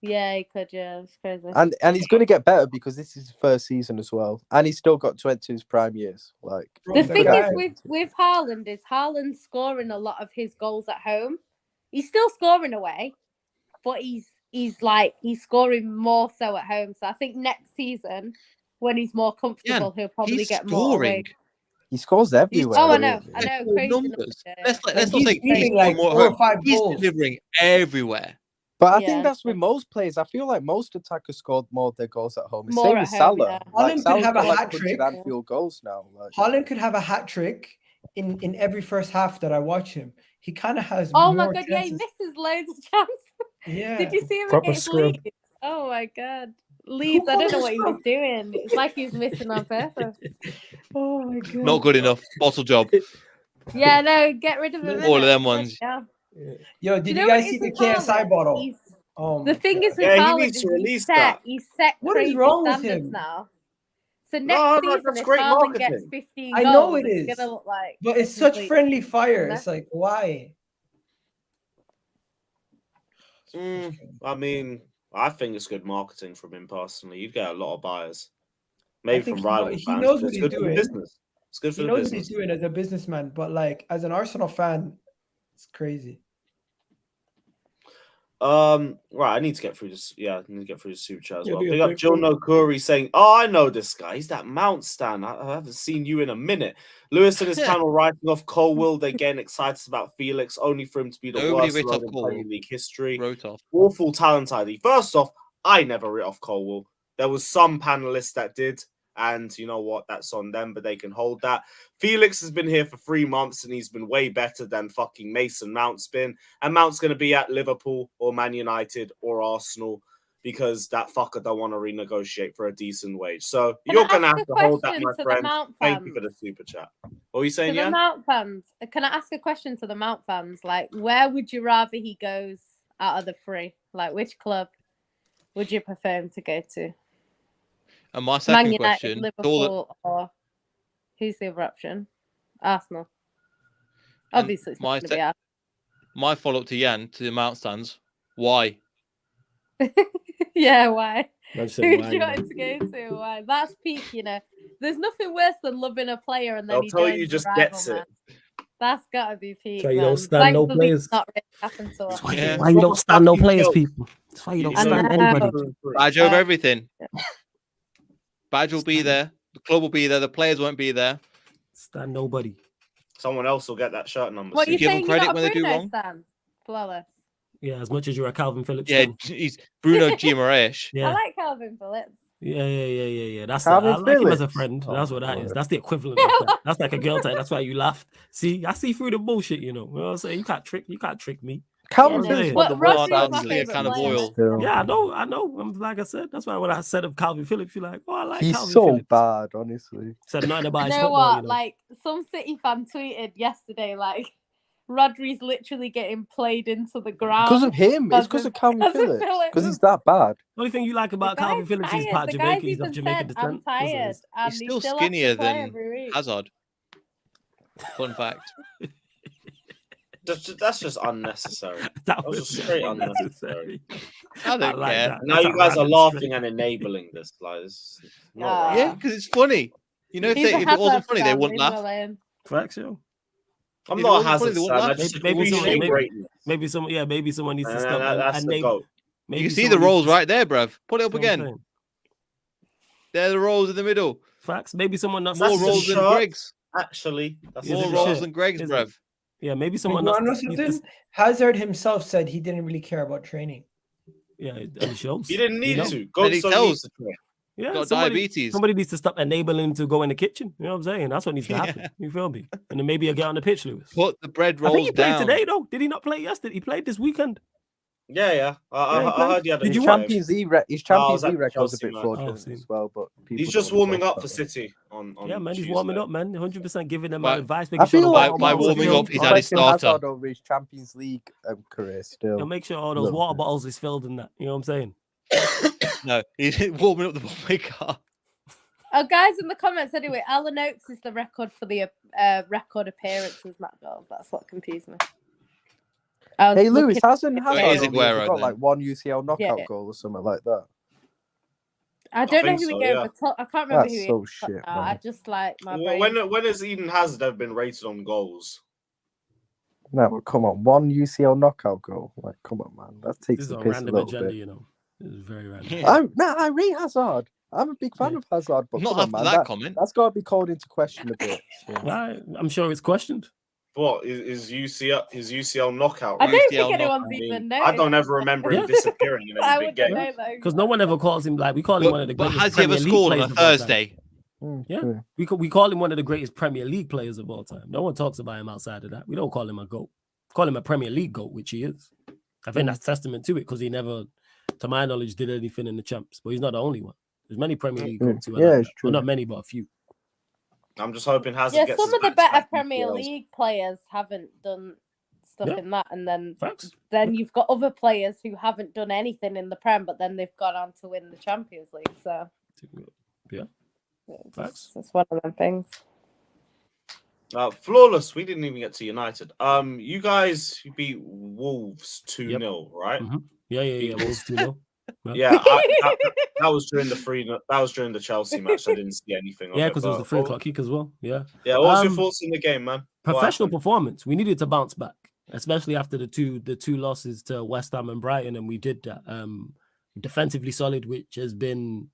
Yeah, he could, yeah. It's crazy. And he's going to get better because this is his first season as well, and he's still got 20 his prime years. Like The thing is with Haaland is Haaland's scoring a lot of his goals at home. He's still scoring away, but he's scoring more so at home. So I think next season, when he's more comfortable, he'll probably get more away. He scores everywhere. Oh, I know, really. I know. Crazy numbers. Let's not he's say he's beating like more 4 or home. 5 He's goals. delivering everywhere. But I Yeah. think that's with most players. I feel like most attackers scored more of their goals at home. More Same at with home, Salah. yeah. Like, Haaland could Salah's have a got like hat 100 trick. Anfield goals now. Like, Haaland could have a hat trick in every first half that I watch him. He kind of has Oh more my god, yeah, he chances. misses loads of chances. Yeah. Did you see him Proper against scrub. Leeds? Oh my god. Leeds, I don't know what he was doing. It's like he was missing on purpose. Oh my god. Not good enough. Bottle job. Yeah, no, get rid of him. All of innit? them ones. Yeah. Yo, did know you what guys it see is the with KSI Haaland? bottle? He's- Oh The my thing God. is with Yeah, he Haaland needs is to release he's that. set What is crazy wrong with standards him? now. So next No, season, that's if great Haaland gets marketing. 15 I goals, know it it's is. gonna look like But it's a such complete- friendly fire. No. It's like, why? I mean, I think it's good marketing from him personally. You'd get a lot of buyers. Maybe think from rival he fans. knows but what it's he's good for the doing. business. It's good for He the knows what he's business. doing as a businessman, but like as an Arsenal fan, it's crazy. Right, I need to get through this. Yeah, I need to get through the super chat as Yeah, well. do Big a up quick Jill one. Nokuri saying, "Oh, I know this guy. He's that Mount stan. I haven't seen you in a minute." Lewis and his panel writing off Colwill. They're getting excited about Felix, only for him to be the Nobody worst writ loan off in Colwill. Premier League history. Wrote off. Awful talent ID. First off, I never writ off Colwill. There was some panelists that did. And you know what? That's on them, but they can hold that. Felix has been here for 3 months and he's been way better than fucking Mason Mount's been. And Mount's going to be at Liverpool or Man United or Arsenal because that fucker don't want to renegotiate for a decent wage. So you're going to have to hold that, my friend. Thank you for the super chat. What are you saying, To the Jan? Mount fans, can I ask a question to the Mount fans? Like, where would you rather he goes out of the three? Like, which club would you prefer him to go to? And my Man second United, question, Liverpool, or who's the other option? Arsenal. Obviously, it's not going to be Arsenal. my follow-up to Jan, to the Mount stands, why? Yeah, why? Who That's do it, you why, want him to go to? Why? That's peak, you know. There's nothing worse than loving a player and then They'll he tell joins you the just rival, gets man. it. That's gotta be peak. why you man. don't stand no Thankfully, players. it's not really happened to us. Yeah. Why you don't stand no players, Felt. people? That's why you don't I stand know. anybody. Badge over everything. Badge will be there. The club will be there. The players won't be there. Stand nobody. Someone else will get that shirt number. What are you Give them saying? credit You got when a they do Bruno wrong. stand? Flawless. Yeah, as much as you're a Calvin Phillips Yeah, fan. he's Bruno Guimaraes. I Yeah. like Calvin Phillips. Yeah. That's Calvin I like him as a Phillips? friend. Oh, That's what that my is. word. That's the equivalent of that. That's like a girl type. That's why you laughed. See, I see through the bullshit, you know. You know what I'm saying? You can't trick me. Calvin Yeah, Phillips no. was the But worst Rodri's signing my in Like a favourite can of player. oil. still. Yeah, I know. Like I said, that's why when I said of Calvin Phillips, you're like, oh, I like He's Calvin so Phillips. bad, honestly. Said nothing about You his know football, what? you know. Like, some City fan tweeted yesterday, like, Rodri's literally getting played into the ground. Because of him. It's because of Calvin because of Phillips. Phillips. Because he's that bad. The only thing you like about The Calvin guy's Phillips is tired. part The Jamaica. guy's He's of even Jamaican said, I'm descent. That's what it tired. is. And He's he still still has to skinnier play than every week. Hazard. Fun fact. That's just unnecessary. That was just straight unnecessary. I don't like care. that. Now That's you a guys are random laughing string. and enabling this. Like, it's not Ah. right. Yeah, because it's funny. You know, if, He's a if it wasn't Hazard funny, they fan, wouldn't leave him laugh. alone. Facts, yo. I'm If it not a wasn't funny, Hazard they wouldn't fan. I laugh. just Maybe appreciate someone- greatness. Maybe someone needs to And stop that's and the name. goat. Maybe You see the someone needs rolls to- right there, bruv. Put it up See what I'm again. saying? They're the rolls in the middle. Facts. Maybe someone not More That's the rolls than shirt. Greg's. Actually, that's Yeah, More this is rolls shit. than Greg's, Is it? bruv. Yeah, maybe But someone you not. wanna know something? Hazard himself said he didn't really care about training. Yeah, it shows. He didn't need You know? to. And Goats he don't tells- need to train. Yeah, Got somebody, diabetes. Somebody needs to stop enabling him to go in the kitchen. You know what I'm saying? That's what needs to happen. You feel me? And then maybe he'll get on the pitch, Lewis. Put the bread I think rolls he played down. today, though. Did he not play yesterday? He played this weekend. Yeah. Yeah, he I played. heard he had a Did you new watch game. Champions League, his I Champions was at League record's a Chelsea bit match. fraudulent Oh, as well, but people He's don't just wanna warming talk up for about that. City on Yeah, man, he's Tuesday. warming up, man. 100% giving them By- advice. I Making sure feel the like water by bottles are warming filled. up, he's I had his question starter. Hazard over his Champions League career still. He'll make sure all A those little water bit. bottles is filled in that. You know what I'm saying? No, he's warming up the Bombay car. Oh, guys, in the comments, anyway, Alan Oates is the record for the record appearances, not goals. That's what confused me. I was Hey, Lewis, looking- hasn't it Hazard is only Aguero ever got then. like one UCL knockout Yeah. goal or something like that? I don't know think who so, he yeah. gave I can't remember That's who he so is shit, now. I man. just like my brain. When has Eden Hazard ever been rated on goals? No, but come on, one UCL knockout goal. Like, come on, man, that This takes is the a piss a random little agenda, bit. you know. This is very random. I rate Hazard. I'm a big fan of Hazard, but Not come on, after man, that comment. that's got to be called into question a bit. So. I'm sure it's questioned. What is his UCL knockout? I don't rated? think UCL anyone's I mean, even I noticed. don't ever remember him Yeah. disappearing in I any big wouldn't game. know though. Because no one ever calls him like we call him one of the But greatest has he Premier ever League scored on players a of all time. Thursday? Yeah, we call him one of the greatest Premier League players of all time. No one talks about him outside of that. We don't call him a GOAT. Call him a Premier League GOAT, which he is. I think that's testament to it because he never, to my knowledge, did anything in the champs. But he's not the only one. There's many Premier League GOATs who are like it's that. true. Well, not many, but a few. I'm just hoping Hazard Yeah, gets some his of the back-to-back better Premier UCLs. League players haven't done stuff Yeah. in that, and then Facts. you've got other players who haven't done anything in the Prem, but then they've gone on to win the Champions League. So Yeah. Facts. it's one of them things. Flawless. We didn't even get to United. You guys beat Wolves 2-0, right? Yeah. Wolves 2-0. Yeah, that was during the Chelsea match. I didn't see anything of it. Yeah, because it was the 3 o'clock kick as well. Yeah. Yeah, what was your thoughts in the game, man? Professional performance. We needed to bounce back, especially after the two losses to West Ham and Brighton, and we did that. Defensively solid, which has been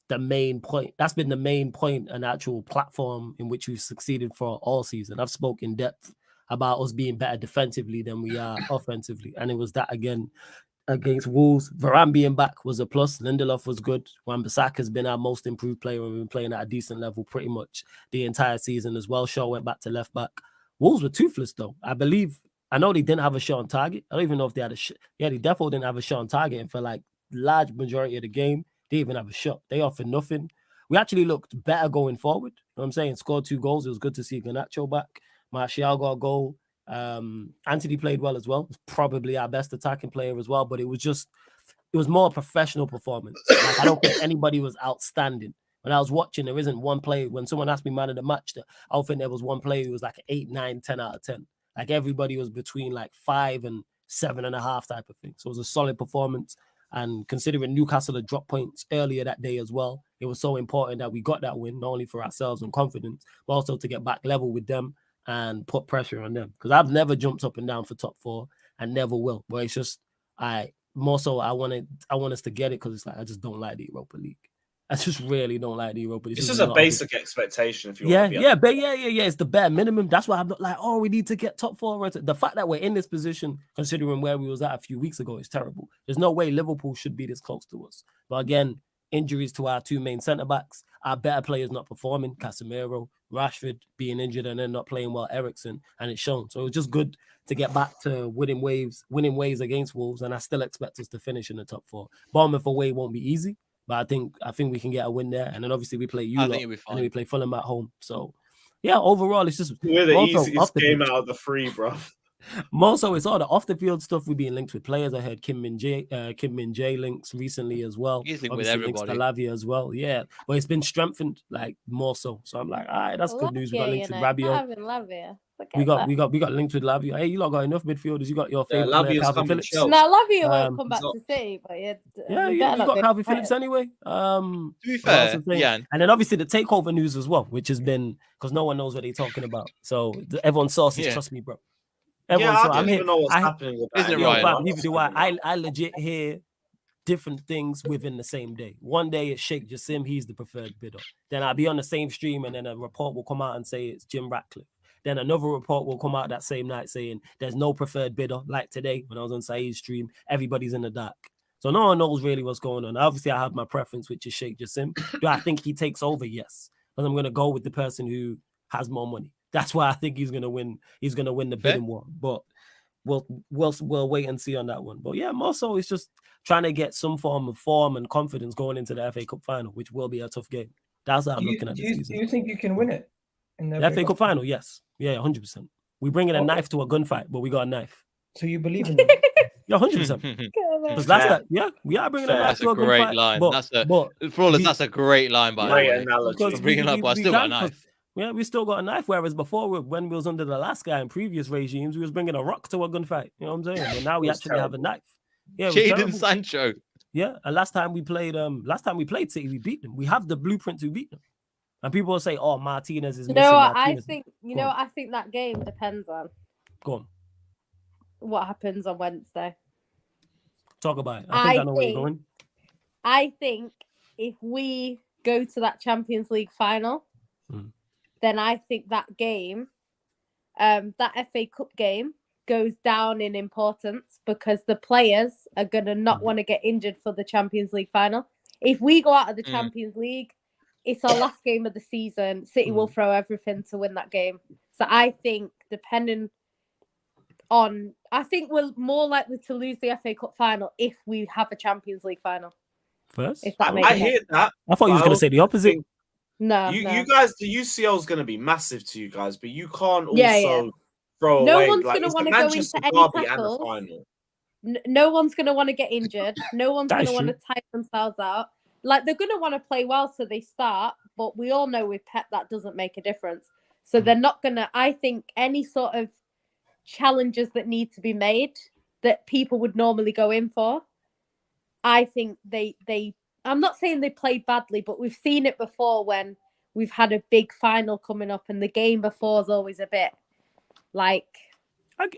the main point. That's been the main point and actual platform in which we've succeeded for all season. I've spoken in depth about us being better defensively than we are offensively, and it was that again against Wolves. Varane being back was a plus. Lindelof was good. Wan-Bissaka has been our most improved player. We've been playing at a decent level pretty much the entire season as well. Shaw went back to left back. Wolves were toothless though. I know they didn't have a shot on target. I don't even know if they had they definitely didn't have a shot on target, and for like large majority of the game, they didn't even have a shot. They offered nothing. We actually looked better going forward. You know what I'm saying? Scored 2 goals. It was good to see Garnacho back. Martial got a goal. Anthony played well as well. Probably our best attacking player as well, but it was more professional performance. Like, I don't think anybody was outstanding. When I was watching, there isn't one play. When someone asked me man of the match, I don't think there was one play who was like 8, 9, 10 out of 10. Like everybody was between like 5 and 7.5 type of thing. So it was a solid performance. And considering Newcastle had dropped points earlier that day as well, it was so important that we got that win, not only for ourselves and confidence, but also to get back level with them and put pressure on them. Because I've never jumped up and down for top 4 and never will. But it's just I want us to get it because it's like I just don't like the Europa League. I just really don't like the Europa League. It's just a basic expectation if you want to be it's the bare minimum. That's why I'm not like, we need to get top 4. The fact that we're in this position, considering where we was at a few weeks ago, is terrible. There's no way Liverpool should be this close to us. But again, injuries to our 2 main centre-backs, our better players not performing, Casemiro, Rashford being injured and then not playing well, Eriksen, and it's shown. So it was just good to get back to winning ways against Wolves, and I still expect us to finish in the top 4. Bournemouth away won't be easy, but I think we can get a win there. And then obviously we play you lot, and then we play Fulham at home. So yeah, overall it's just we're the easiest game out of the 3, bro. More so, it's all the off the field stuff. We've been linked with players. I heard Kim Min Jae links recently as well. He's linked with Obviously everybody. links to Lavia as well. Yeah, but it's been strengthened like more so. So I'm like, all right, that's good news. We got linked with Rabiot. Lavia. We got linked with Lavia. Hey, you lot got enough midfielders. You got your favorite player, Calvin Phillips. No, Lavia won't come back to City, but you got Calvin Phillips anyway. To be fair, yeah. And then obviously the takeover news as well, which has been because no one knows what they're talking about. So everyone's sources, trust me, bro. I don't even know what's happening with that. Isn't it right? Neither do I. I legit hear different things within the same day. One day it's Sheikh Jassim, he's the preferred bidder. Then I'll be on the same stream and then a report will come out and say it's Jim Ratcliffe. Then another report will come out that same night saying there's no preferred bidder. Like today, when I was on Saeed's stream, everybody's in the dark. So no one knows really what's going on. Obviously, I have my preference, which is Sheikh Jassim. Do I think he takes over? Yes. But I'm going to go with the person who has more money. That's why I think he's going to win. He's going to win the bidding war. But we'll wait and see on that one. But yeah, more so it's just trying to get some form of form and confidence going into the FA Cup final, which will be a tough game. That's how I'm looking at the season. Do you think you can win it? In the FA Cup final, yes. Yeah, 100%. We bring in a knife to a gunfight, but we got a knife. So you believe in it? Yeah, 100%. Because we are bringing a knife to a gunfight. That's a great line. That's a great line, by the way. Analogy. Bringing up, but I still got a knife. Yeah, we still got a knife. Whereas before, when we was under the last guy in previous regimes, we was bringing a rock to a gunfight. You know what I'm saying? But now we actually have a knife. Yeah, Jadon Sancho. Yeah, and last time we played City, we beat them. We have the blueprint to beat them. And people will say, "Oh, Martinez is missing." I think that game depends on. Go on. What happens on Wednesday? Talk about it. I know where you're going. I think if we go to that Champions League final, then I think that game, that FA Cup game, goes down in importance because the players are gonna not want to get injured for the Champions League final. If we go out of the Champions League, it's our last game of the season. City will throw everything to win that game. So I think we're more likely to lose the FA Cup final if we have a Champions League final. First? I hear that. I thought you was going to say the opposite. No, you guys, the UCL is going to be massive to you guys, but you can't also throw away. No one's going to want to go into any tackles. No one's going to want to get injured. No one's going to want to tire themselves out. Like, they're going to want to play well, so they start. But we all know with Pep that doesn't make a difference. So they're not going to, I think, any sort of challenges that need to be made that people would normally go in for, I think they I'm not saying they played badly, but we've seen it before when we've had a big final coming up, and the game before is always a bit like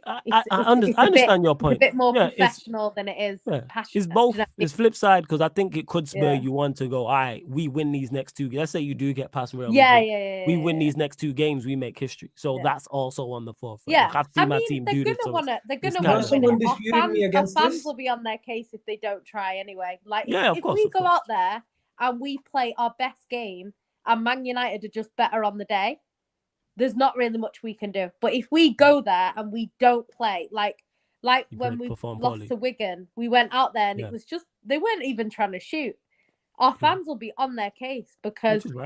I understand your point. It's a bit more Yeah, professional than it is passionate. It's both. It's flip side because I think it could spur Yeah. you on to go. All right, we win these next two. Let's say you do get past Real Yeah, Madrid. yeah. We win these next two games, we make history. So that's also on the forefront. Yeah, Like, I've seen my team do this. They're gonna it's want kind to of- win it. Our fans will be on their case if they don't try anyway. Like, Yeah, of if course, we of go course. out there and we play our best game, and Man United are just better on the day, there's not really much we can do. But if we go there and we don't play, like when we perform lost poorly. to Wigan, we went out there and Yeah. it was just they weren't even trying to shoot. Our fans will be on their case because, Which is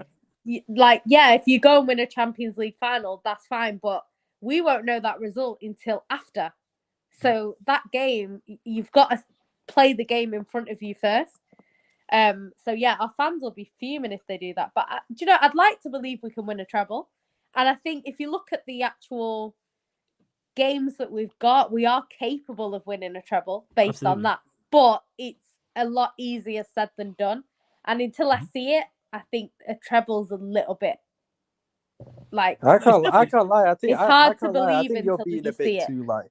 right. if you go and win a Champions League final, that's fine, but we won't know that result until after. So that game, you've got to play the game in front of you first. So yeah, our fans will be fuming if they do that. But do you know, I'd like to believe we can win a treble. And I think if you look at the actual games that we've got, we are capable of winning a treble based on Absolutely. that. But it's a lot easier said than done. And until I see it, I think a treble's a little bit like I can't lie. I think it's hard to I can't lie. I believe think you're until being you a see bit it. too like.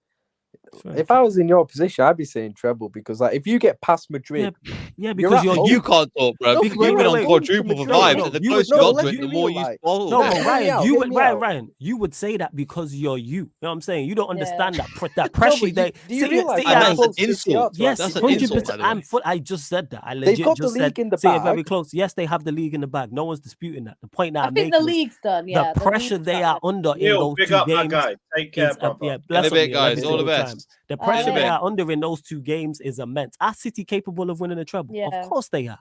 If I was in your position, I'd be saying treble because, like, if you get past Madrid, Yeah, because at home. You can't talk, bro. No, Because wait, you've been wait, on wait. quadruple for No, vibes. no, And the you closer would- you no, got to let's it, be the more real, you like- swallow. No, Nah, but hear me Ryan, out, you hear would me out. Ryan, you would say that because you're you. You know what I'm saying? You don't Yeah. understand that No, pressure. but They do you realise And how that's an close City are insult. to Yes, That's actually an winning insult, it? by the way. I just said that. I They've legit got the just said league in the say it very bag. close. Yes, they have the league in the bag. No one's disputing that. The point that I I'm think making the is league's done. Yeah, the pressure league's they done. are under in Neil, those big two up my games. guy. Take care, Is, brother. yeah, In a bless bit, me. I love guys. you All the time. best. The In a pressure they bit. are under in those two games is immense. Are City capable of winning a treble? Yeah. Of course they are.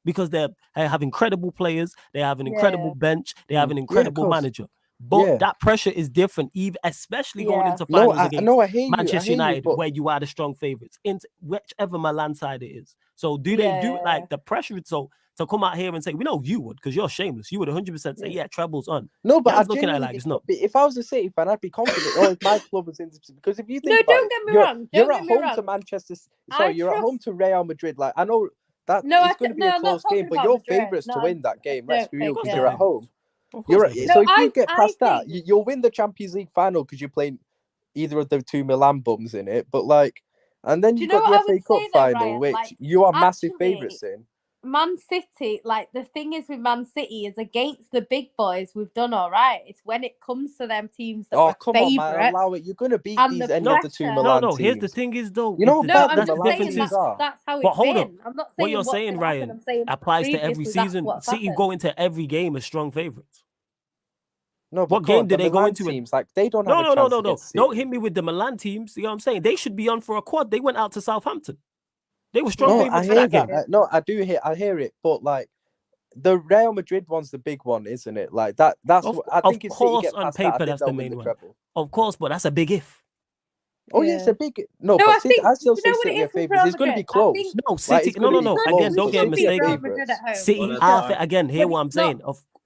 Because they have incredible players, they have an incredible Yeah. bench, they have an Yeah, of incredible course. manager. But Yeah. that pressure is different, even especially going Yeah. into No, finals I against know. I hear you. Manchester United, but where you are the strong favourites, in whichever Milan side it is. So do they do Yeah. like the pressure? So to come out here and say, we know you would, because you're shameless. You would 100% say, yeah, treble's on. no, but Jan's I looking at it genuinely like it's be- not. If I was a City fan, I'd be confident. Oh, if my club was in this, because if you No, think about don't it, get me you're, wrong. you're Don't at get me home wrong. to Manchester. I Sorry, you're at home trust- to Real Madrid. Like, I know that No, it's going to be a I'm not close game, talking but about you're Madrid. favourites to No, win that game. I Let's don't be real, think because so. you're at home. Of course You're they do. so if I- you get I past that, think- you'll win the Champions League final because you're playing either of the two Milan bums in it. But like, and then Do you you've know got what I the FA would Cup say though, final, Ryan? which Like, you are massive actually, favourites in. Man City, like the thing is with Man City is against the big boys, we've done all right. It's when it comes to them teams that Oh, were come on, man. favourites. Allow it. You're going to beat and these the any of the two pressure- Milan No, teams. here's the thing is though. You know is how No, bad I'm the just Milan saying teams that are. that's how But it's hold been. up. I'm not saying What you're what's saying, gonna happen. Ryan, I'm saying applies to every previously that's season. what's City happened. go into every game as strong favourites. No, but What come on, game did the they go Milan into? Teams, like, they don't No, have a no, no, chance no, no. against City. Don't hit me with the Milan teams. You know what I'm saying? They should be on for a quad. They went out to Southampton. They were strong No, I favourites for hear that that. game. No, I hear it. But like, the Real Madrid one's the big one, isn't it? Like that. That's Of, what I of think. If City course, get on past that, I paper, think that's they'll the win main the one. treble. Of course, but that's a big if. Oh yeah, it's a big no. No, I But City, think I still you say know what it City are is with favourites. Real It's going to be Madrid? I close. think No, Like, City. it's No, gonna no, be no. close, Again, don't but get City are mistaken. Real Madrid at home. City One at a are time. again. Hear But what I'm it's not- saying?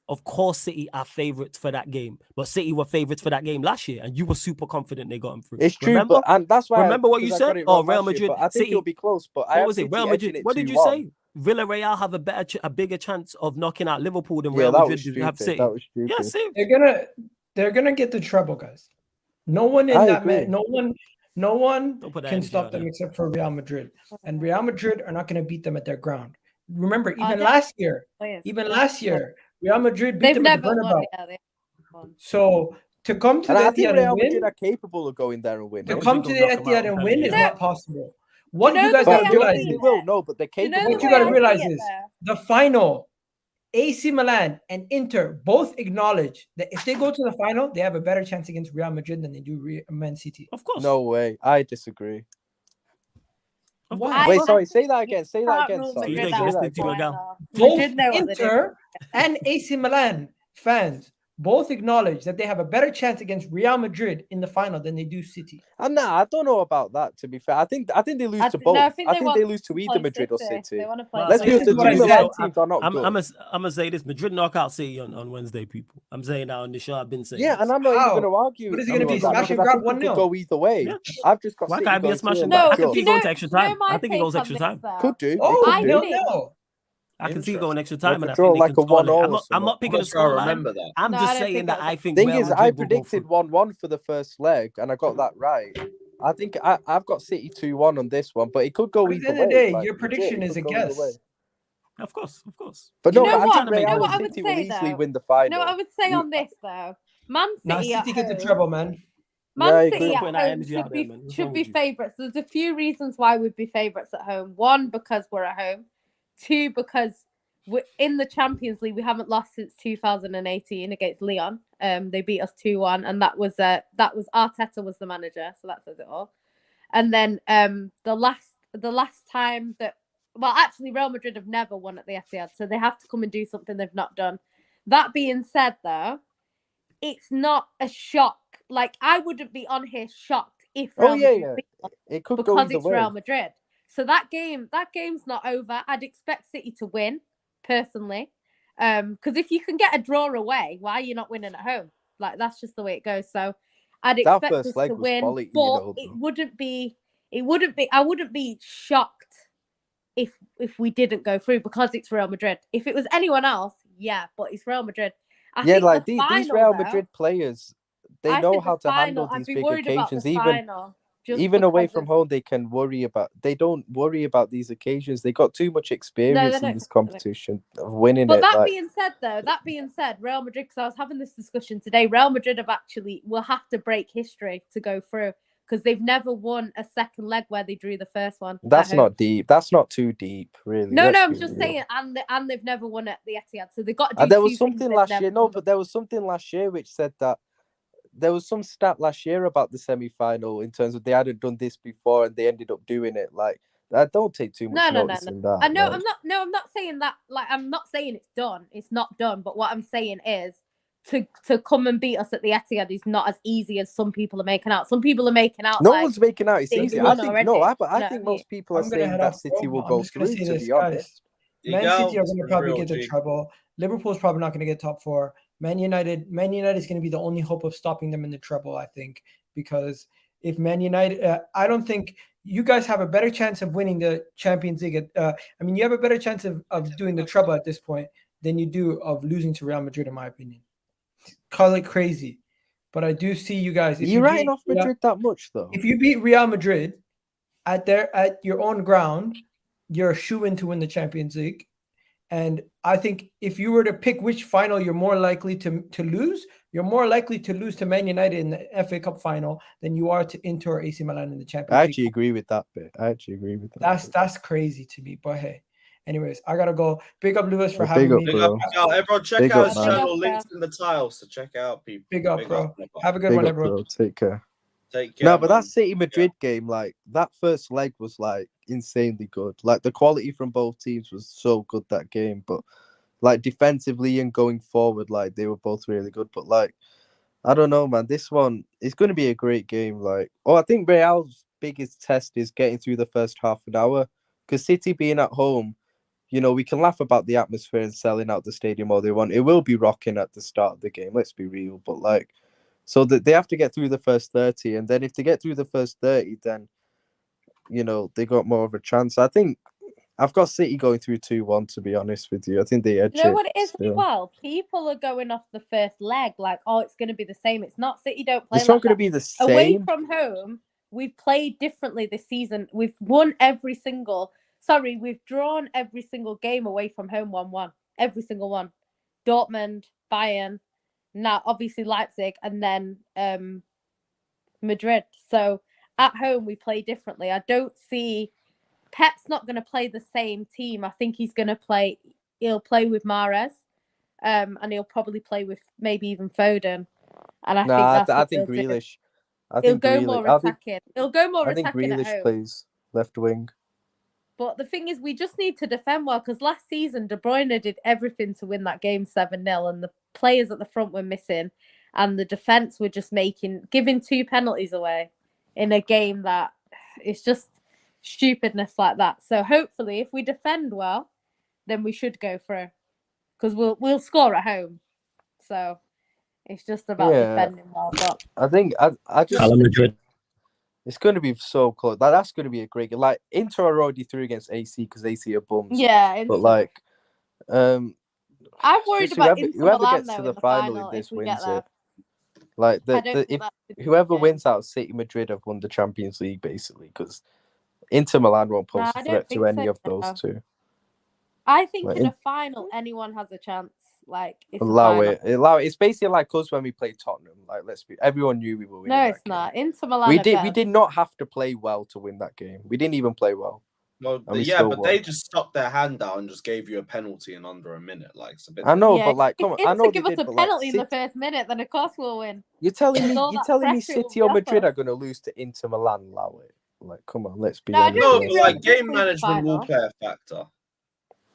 Of course, City are favourites for that game, but City were favourites for that game last year, and you were super confident they got them through. It's true, Remember? but and that's why. Remember what you because I got said? it Oh, wrong Real last year, Madrid, but I think City. it'll be close. But I What have was it? City Real edging Madrid. it What did you 2-1. say? Villarreal have a bigger chance of knocking out Liverpool than Yeah, Real that Madrid was do stupid. have City. That was stupid. Yeah, see. They're gonna get the treble, guys. No one in I that agree. no one Don't put that can energy stop out them there. except for Real Madrid. And Real Madrid are not gonna beat them at their ground. Remember, Oh, even they- last year, Players. Real Madrid beat They've them at the never won. Bernabeu. Yeah, they've won. So to come to And the I think Etihad Real and Madrid win, are capable of going there and winning. to Real come Madrid to gonna the knock 'em out Etihad in and time win of is year. not possible. What You you know guys the way gotta I realize see they is will. No, but they're You know capable. the what you way gotta I realize see it is there. the final, AC Milan and Inter both acknowledge that if they go to the final, they have a better chance against Real Madrid than they do Man City. Of course. No way. I disagree. Of Why? course. Wait, I sorry. think Say that you again. Say that can't again. rule Sorry. You Madrid think Say you're out. that listening to again. a gal. Both Madrid know what they're doing. Inter and AC Milan fans both acknowledge that they have a better chance against Real Madrid in the final than they do City. Nah, I don't know about that. To be fair, I think they lose to both. I think they lose to either Madrid or City. They want to play. Let's be honest, the what I two said. Milan teams are not I'm good. gonna say this: Madrid knock out City on Wednesday, people. I'm saying that on the show. I've been saying. Yeah, this. and I'm not even How? going to argue. What is it gonna be, that, smash and because I grab think it 1-0? could go either way. Yeah. I've just got Why City can't it be a going smash through and it. grab? No, I can see you it going know, to extra you know time. my I think it take goes on extra this, time. though? Could do. Oh, I no, think no. I can see it going extra Like time, a and I draw, think they like can a score late. 1-1 I'm or not something. picking a I'm not sure I scoreline. remember that. I'm No, just I don't saying think that it I was. think Thing Real is, I Madrid will go predicted through. 1-1 for the first leg, and I got that right. I think I've got City 2-1 on this one, but it could go But at the either end of the way. day, Like, your legit, prediction it is could a go either way. guess. Of course, of course. But You no, know but I what? think You know Real what I and would City will say easily though. win the You know what I final. would say on this though. Man Nah, City at City get the home. treble, man. Yeah, I Man agree. City Stop at putting that home energy out there, man. What's should wrong be with you? favourites. There's a few reasons why we'd be favourites at home. One, because we're at home. Two, because we're in the Champions League. We haven't lost since 2018 against Lyon. They beat us 2-1, and that was Arteta was the manager, so that says it all. And then the last time that, well, actually Real Madrid have never won at the Etihad, so they have to come and do something they've not done. That being said, though, it's not a shock. Like, I wouldn't be on here shocked if Oh Real yeah, Madrid yeah. beat us It could go because either it's way. Real Madrid. So that game's not over. I'd expect City to win, personally. Because if you can get a draw away, why are you not winning at home? Like, that's just the way it goes. So I'd That expect first us leg to was win, quality, but you know. it wouldn't be. I wouldn't be shocked if we didn't go through because it's Real Madrid. If it was anyone else, yeah, but it's Real Madrid. I Yeah, think like the these final, Real though, Madrid players, they I know think how the to handle final, I'd these be big worried about the occasions. final. Just Even away because from of, home, they don't worry about these occasions. They got too much no, they experience in don't. this competition of winning But it. Like, that being said, Real Madrid, because I was having this discussion today, Real Madrid will have to break history to go through because they've never won a second leg where they drew the first one. that's at home. not deep. That's not too deep, really. No, Let's I'm be just real. saying, and they've never won at the Etihad, so they've got to do There two was things something they've last never year. No, done. but there was something last year which said that there was some stat last year about the semi-final in terms of they hadn't done this before and they ended up doing it. Like, I don't take too much notice in that. I know. Like, I'm not saying that. Like, I'm not saying it's done. It's not done. But what I'm saying is to come and beat us at the Etihad is not as easy as some people are making out. Some people are making out no like one's making out it's they've easy. I won think already. no, I You know think what I mean? most people are I'm gonna saying head that off, City bro, will but go I'm just gonna through. say To this, be guys. honest, Man City are going to probably get the treble. Liverpool's probably not going to get top four. Man United is going to be the only hope of stopping them in the treble, I think, because if Man United, I don't think you guys have a better chance of winning the Champions League. I mean, you have a better chance of doing the treble at this point than you do of losing to Real Madrid, in my opinion. Call it crazy, but I do see you guys. You're writing off Madrid that much, though. If you beat Real Madrid at your own ground, you're a shoo-in to win the Champions League. And I think if you were to pick which final you're more likely to lose, you're more likely to lose to Man United in the FA Cup final than you are to Inter or AC Milan in the Champions League. I actually agree with that bit. That's crazy to me. But hey, anyways, I gotta go. Big up Lewis for Big having up, me. bro. Everyone, check Big out up, his man. channel. Links in the tiles to check out, people. Big up, bro. Have a good Big one, up, everyone. bro. Take care. Take care. No, but man. that City Madrid game, like that first leg was like insanely good. Like the quality from both teams was so good that game. But like defensively and going forward, like they were both really good. But like, I don't know, man. This one is going to be a great game. Like, I think Real's biggest test is getting through the first half an hour. Because City being at home, you know, we can laugh about the atmosphere and selling out the stadium all they want. It will be rocking at the start of the game. Let's be real. But like, so that they have to get through the first 30, and then if they get through the first 30, then you know they got more of a chance. I think I've got City going through 2-1. To be honest with you, I think they edge You know it what it is as still. well? People are going off the first leg like, oh, it's going to be the same. It's not. City don't play It's like not going to that. be the Away same. from home, we've played differently this season. We've won we've drawn every single game away from home 1-1. Every single one. Dortmund, Bayern, now obviously Leipzig, and then Madrid. So at home we play differently. I don't see Pep's not going to play the same team. I think he'll play with Mahrez, and he'll probably play with maybe even Foden. And I think Grealish. He'll go more attacking. He'll go more I think attacking at Grealish home. plays left wing. But the thing is, we just need to defend well because last season, De Bruyne did everything to win that game 7-0, and the players at the front were missing, and the defense were just giving 2 penalties away in a game that it's just stupidness like that. So hopefully, if we defend well, then we should go through because we'll score at home. So it's just about defending well. But I think I just Real Madrid. it's going to be so close. Like, that's going to be a great game. Like, Inter are already through against AC because AC are bums. yeah, But like, I'm worried just about Inter whoever Milan gets though to in the the final, if this we wins get there. it. Like I don't think if that's a good whoever game. wins out, City, Madrid have won the Champions League basically because Inter Milan won't pose I a don't threat to think any so, of those no. two. I think Like, in a final, anyone has a chance. Like, it's a allow final. it. It's basically like us when we played Tottenham. Like, everyone knew we were winning. No, that it's game. not. Inter Milan We are did better. not have to play well to win that game. We didn't even play well. Well, And we yeah, still but won. they just stuck their hand out and just gave you a penalty in under a minute. Like, it's a bit. I know, Yeah, but like, if come on, Inter I know give they us did, a but like, penalty in the first minute, then of course we'll win. you're telling All me that pressure will City be or off Madrid us. are going to lose to Inter Milan? Allow it. Like, come on, let's be No, I honest. don't No, think but Real like Madrid game wins the management will final. play a factor.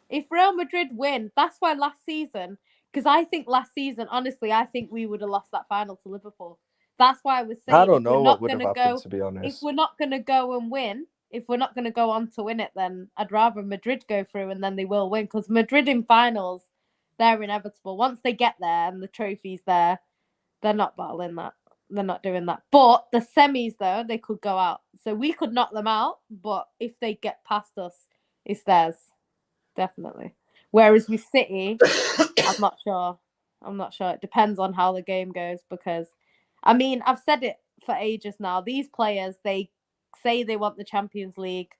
If Real Madrid win, that's why last season, because I think last season, honestly, I think we would have lost that final to Liverpool. That's why I was saying I don't if know we're what not would going have to happened, go, to be honest. if we're not going to go and win, if we're not going to go on to win it, then I'd rather Madrid go through and then they will win. Because Madrid in finals, they're inevitable. Once they get there and the trophy's there, they're not battling that. They're not doing that. But the semis, though, they could go out. So we could knock them out. But if they get past us, it's theirs. Definitely. Whereas with City, I'm not sure. I'm not sure. It depends on how the game goes because, I mean, I've said it for ages now. These players, they say they want the Champions League.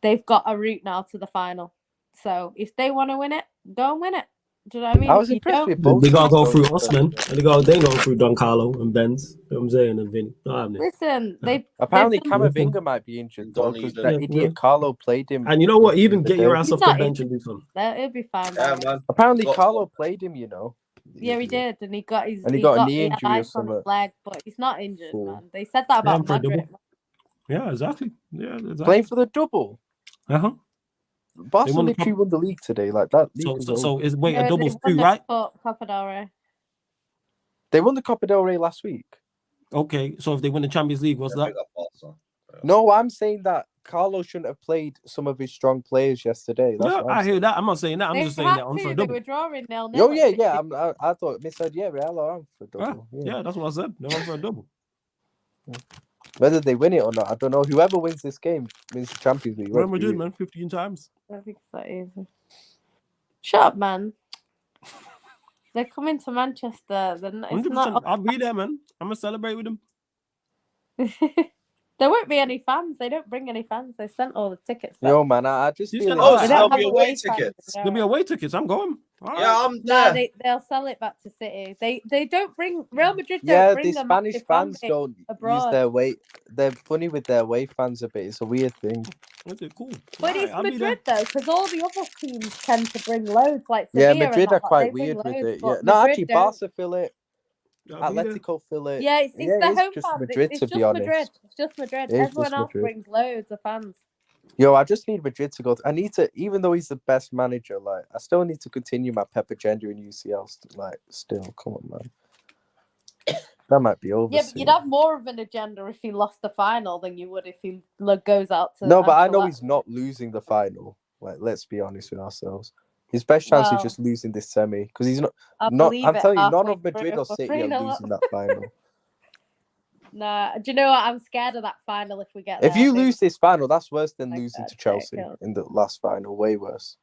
They've got a route now to the final. So if they want to win it, go and win it. Do you know what I mean? I was If you impressed don't, with both. They gotta go teams, through though. us, man. And they go through Don Carlo and Benz. You know what I'm saying? And Vinny. No, I'm listen, Apparently, they've done- Camavinga might be injured though because Eden. that Yeah, idiot yeah. Carlo played him. And you know what? Even the get your day. ass He's off the not bench and do something. It'll be fine. Yeah, Barry. man. Apparently, Got Carlo played him. You know. Yeah, he did, and he got his. And he got a knee he had injury or ice on his something. leg, but he's not injured, Fool. man. They said that about for a double. Modric. Yeah, exactly. Yeah, exactly. Playing for the double. Uh-huh. Barca won the literally cup. won the league today. Like that. League So was is wait a No, double's they won 2, the right? Copa del Rey. They won the Copa del Rey last week. Okay, so if they win the Champions League, what's that? No, I'm saying that Carlo shouldn't have played some of his strong players yesterday. That's Yeah, what I'm I hear saying. that. I'm not saying that. I'm They just saying had that on for a to. They double. were drawing 0-0. Oh yeah. I thought Miss said Real are on for Yeah, double. Yeah. yeah, that's what I said. They're on for a double. Whether they win it or not, I don't know. Whoever wins this game wins the Champions League. Real Let's be Madrid, real. man, 15 times. I think it's that easy. Shut up, man. They're coming to Manchester. It's 100%. not. I'll be there, man. I'm gonna celebrate with them. There won't be any fans. They don't bring any fans. They sent all the tickets. back. Yo, man, I just You feel said, like oh, They there'll don't be have away away fans, tickets. they There'll be don't. away tickets. I'm going. All Yeah, right. I'm No, there. they'll sell it back to City. They don't bring Real Madrid. Don't yeah, bring the a Spanish massive fan fans base don't use abroad. their weight. They're funny with their away fans a bit. It's a weird thing. Okay, cool. But All right, it's I'll be there. Madrid though, because all the other teams tend to bring loads, like Yeah, Sevilla Madrid and are that, quite they bring weird with loads, it. Yeah, but no, Madrid actually, don't. Barca fill it. I'll be there. Atletico fill it. Yeah, it's Yeah, the it's home just fans. Madrid, It's to just be honest. Madrid. It's just Madrid. It is Everyone just else Madrid. brings loads of fans. Yo, I just need Madrid to go. I need to, even though he's the best manager, like I still need to continue my Pep agenda in UCL. Like, still, come on, man. That might be over. Yeah, but you'd soon. have more of an agenda if he lost the final than you would if he goes out to. No, but I know Ancelotti. he's not losing the final. Like, let's be honest with ourselves. His best chance is Well, just losing this semi because he's not. I Not. believe I'm it telling you, none halfway of Madrid through or for City are 3-0 losing up. that final. Nah, do you know what? I'm scared of that final if we get If there. you lose this final, that's worse than Like losing that, to get Chelsea killed. in the last final. Way worse.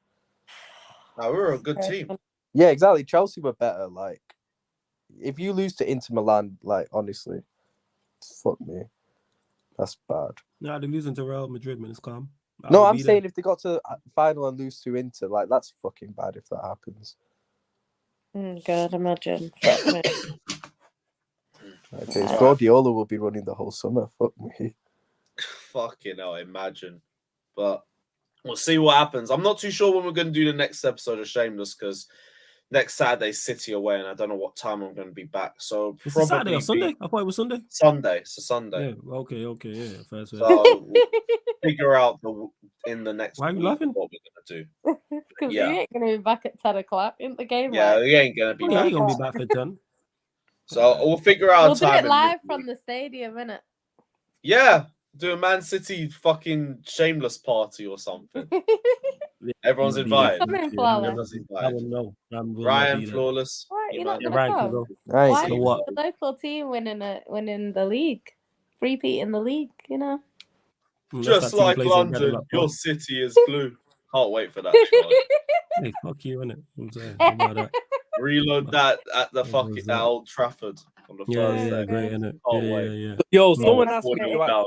No, we're a good team. Yeah, exactly. Chelsea were better. Like, if you lose to Inter Milan, like honestly, fuck me, that's bad. Nah, they're losing to Real Madrid, man. It's calm. No, I'll I'm be saying if they got to final and lose to Inter, like that's fucking bad if that happens. God, imagine. Fuck me. Okay, Guardiola will be running the whole summer. Fuck me. Fucking hell, imagine. But we'll see what happens. I'm not too sure when we're going to do the next episode of Shameless because next Saturday, City away, and I don't know what time I'm going to be back. So It's probably a Saturday or Sunday? be I thought it was Sunday. Sunday. It's a Sunday. Yeah. Okay. Yeah. Fair. So we'll figure out in the next Why are you week laughing? what we're going to do. Because Yeah. you ain't gonna be back at 10 o'clock in the game. Yeah, like. we ain't going to be Yeah, back. you gonna be back for 10. So we'll figure out We'll do time. it live from the stadium, innit? Yeah, do a Man City fucking shameless party or something. Everyone's invited. Coming, Flawless. Everyone's I invited. will know. Ryan, Flawless. What? You're not Yeah, gonna Ryan can come? go. Nice. Why? So what? The local team winning the league, repeat in the league. You know. Unless Just that team like plays in London, Bedlam, your city is glue. Can't wait for that, Charlie. Hey, fuck you, innit? I'm saying about that. Reload that at the fucking that? at Old Trafford on the Yeah, Thursday. great, innit? Can't Yeah, wait. yeah. Yo, No, someone asked me, 40 down.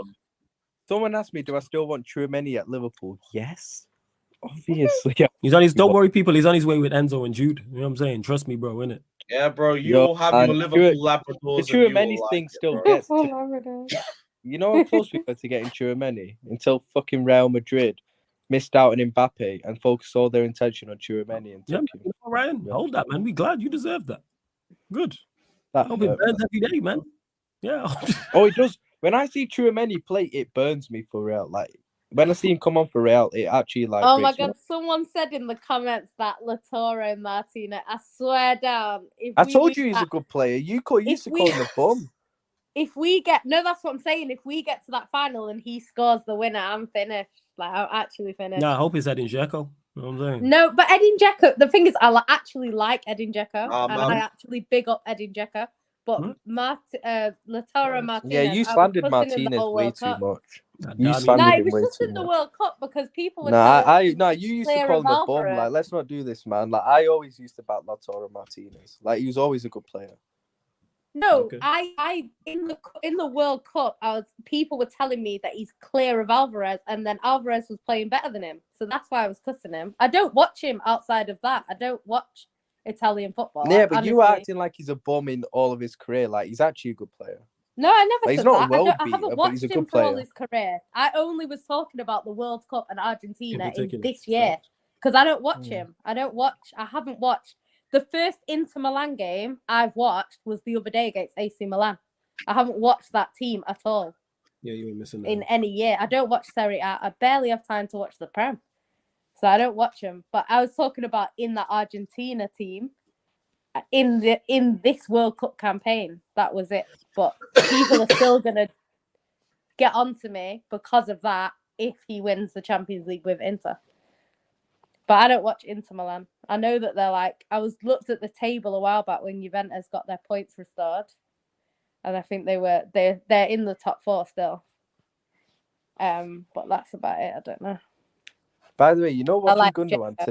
someone asked me, do I still want Tchouaméni at Liverpool? Yes, obviously. Yeah. He's on his. Don't worry, people. He's on his way with Enzo and Jude. You know what I'm saying? Trust me, bro. Innit? Yeah, bro. You Yo, will have and your Liverpool Labradors. The and you will Tchouaméni like thing it, still bro. gets you know how close we were to getting Tchouaméni until fucking Real Madrid missed out on Mbappe and focused all their intention on Tchouaméni and Yeah, took him. Ryan, hold that, man. We glad you deserve that. Good. That Hope it hurt, burns man. every day, man. Yeah. Oh, it does. When I see Tchouaméni play, it burns me for Real. Like when I see him come on for Real, it actually like. Oh my breaks me. god! Someone said in the comments that Lautaro Martinez. I swear down. If I we told lose you he's a that- good player. You used to we- call him a bum. If we get that's what I'm saying. If we get to that final and he scores the winner, I'm finished. Like I'm actually finished. Nah, I hope it's Edin Dzeko. You know what I'm saying? No, but Edin Dzeko. The thing is, I actually like Edin Dzeko, and man. I actually big up Edin Dzeko. But Lautaro Martinez. Yeah, you I was slandered cussing in the Martinez whole way World too Cup. much. Nah, You damn, slandered No, it him was way just too in the much. World Cup because people were. No, telling me you used to clear call of him a bum. Alvarez. Like, let's not do this, man. Like, I always used to back Lautaro Martinez. Like, he was always a good player. No, Okay. I in the World Cup, people were telling me that he's clear of Alvarez, and then Alvarez was playing better than him, so that's why I was cussing him. I don't watch him outside of that. I don't watch Italian football. Yeah, but you were honestly. acting like he's a bum in all of his career. Like, he's actually a good player. No, I never Like, he's said not a that. world I beater, haven't but he's watched a him good for all player. his career. I only was talking about the World Cup and Argentina in particular. this year because I don't watch him. I haven't watched. The first Inter Milan game I've watched was the other day against AC Milan. I haven't watched that team at all Yeah, you were missing that. in any year. I don't watch Serie A. I barely have time to watch the Prem. So I don't watch them. But I was talking about in the Argentina team in this World Cup campaign. That was it. But people are still gonna get onto me because of that if he wins the Champions League with Inter. But I don't watch Inter Milan. I know that they're like I was looked at the table a while back when Juventus got their points restored. And I think they're in the top 4 still. But that's about it. I don't know. By the way, you know watching like Gundogan Dzeko.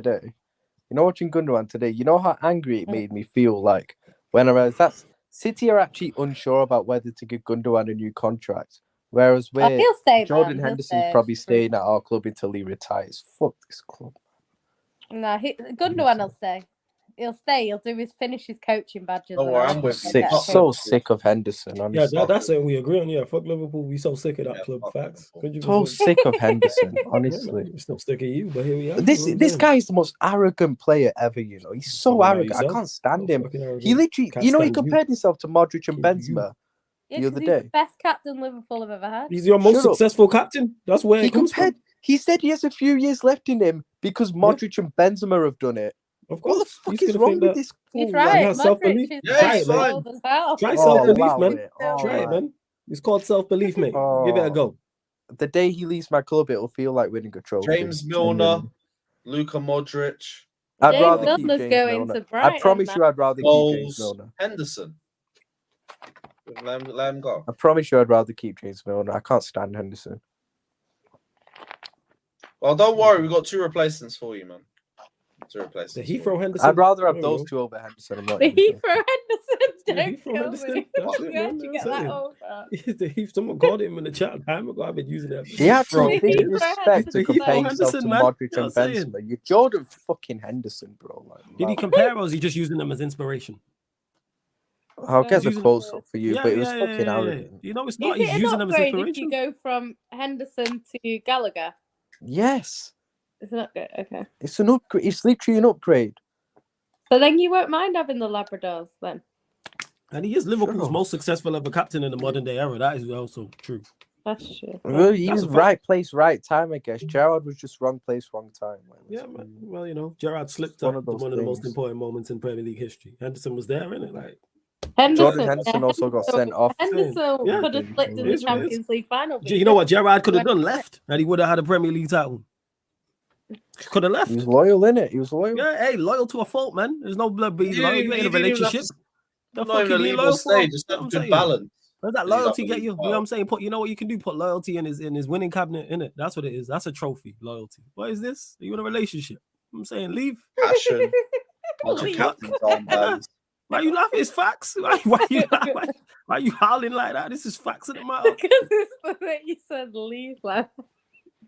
today? You know how angry it made me feel like when I realized that City are actually unsure about whether to give Gundogan a new contract. Whereas He'll stay, Jordan man. He'll Henderson's stay. probably staying at our club until he retires. Fuck this club. No, Gundogan will stay. He'll stay. He'll finish his coaching badges. Don't and worry, all I'm that. with Sick, you. so sick of Henderson, Yeah, honestly. that's something we agree on. Yeah, fuck Liverpool. We so sick of that Yeah, club. fuck Facts. Liverpool. 100%. So sick of Henderson, Yeah, honestly. man, we're still sick of you, but here we are. This You know what I'm this saying? guy is the most arrogant player ever, you know. He's so Fucking arrogant. yourself. I can't stand So him. fucking arrogant. He literally, Can't you know, he stand you. compared himself to Modric and You. Benzema Yeah, the 'cause other he's day. the best captain Liverpool have ever had. He's your most Shut up. successful captain. That's where He it comes compared. from. He said he has a few years left in him because Modric and Benzema have done it. Of What the course. fuck He's is gonna wrong think with that. this He's fool? right. He has self-belief. Modric is Yeah, Try he's it, man. old as hell. Try Oh, self-belief, allow man. it. Oh, Try it, man. man. It's called self-belief, mate. Give it a Oh. go. The day he leaves my club, it'll feel like winning a trophy. James Milner, Luka Modric, I'd James rather keep Milner's James going Milner. to Brighton. I promise you, I'd rather keep James Scholes, Milner. Henderson. Let him go. I promise you, I'd rather keep James Milner. I can't stand Henderson. Well, don't worry, we've got 2 replacements for you, man. 2 replacements. The for you. Heathrow Henderson. I'd rather have There we those go. 2 over Henderson. I'm not The even joking. Heathrow Henderson. Yeah, Don't Heathrow kill Henderson. me. That's it, Where'd man. you That's get that it. over? The Heath, someone called him in the chat time ago. I've been using that. He had some Heathrow big Henderson. respect to The compare Heathrow himself to Henderson, man. Modric You know and what I'm saying? Benzema. You're Jordan fucking Henderson, bro. Like, Did he wow. compare or is he just using them as inspiration? I'll get He's the using- quotes up for you, Yeah, but it was yeah, fucking yeah. arrogant. You know, it's Is not. He's it an using them as upgrade if inspiration. you go from Henderson to Gallagher? Yes, It's not good. Okay. it's an upgrade. It's literally an upgrade. So then you won't mind having the Labradors then. And he is Liverpool's most successful ever captain in the modern day era. That is also true. That's true. Well, he That's was a fact. right place, right time, I guess. Gerrard was just wrong place, wrong time. Like, Yeah, man. Well, you know, Gerrard slipped one up of those one of the most things. important moments in Premier League history. Henderson was there, innit? Like Jordan Henderson also got sent off. Henderson Yeah. could have slipped in the It's what it is. Champions League final. but You know what he Gerrard could have went done? for it. Left, and he would have had a Premier League title. Could have left. He was loyal, innit? He was loyal. Yeah, hey, loyal to a fault, man. There's no blood being loyal. You ain't in a relationship. The Not fuck even you a being legal loyal for? stage, just You have know what I'm good saying? balance. Where's that He's not loyalty get really you? You know what I'm saying? You know what you can do? Put loyalty in his winning cabinet, in it. That's what it is. That's a trophy. Loyalty. What is this? Are you in a relationship? I'm saying leave. Passion. What the Bunch of fuck? captains' armbands. Why you laughing? It's facts. Why you howling like that? This is facts in the matter. Because it's the way you said leave, like.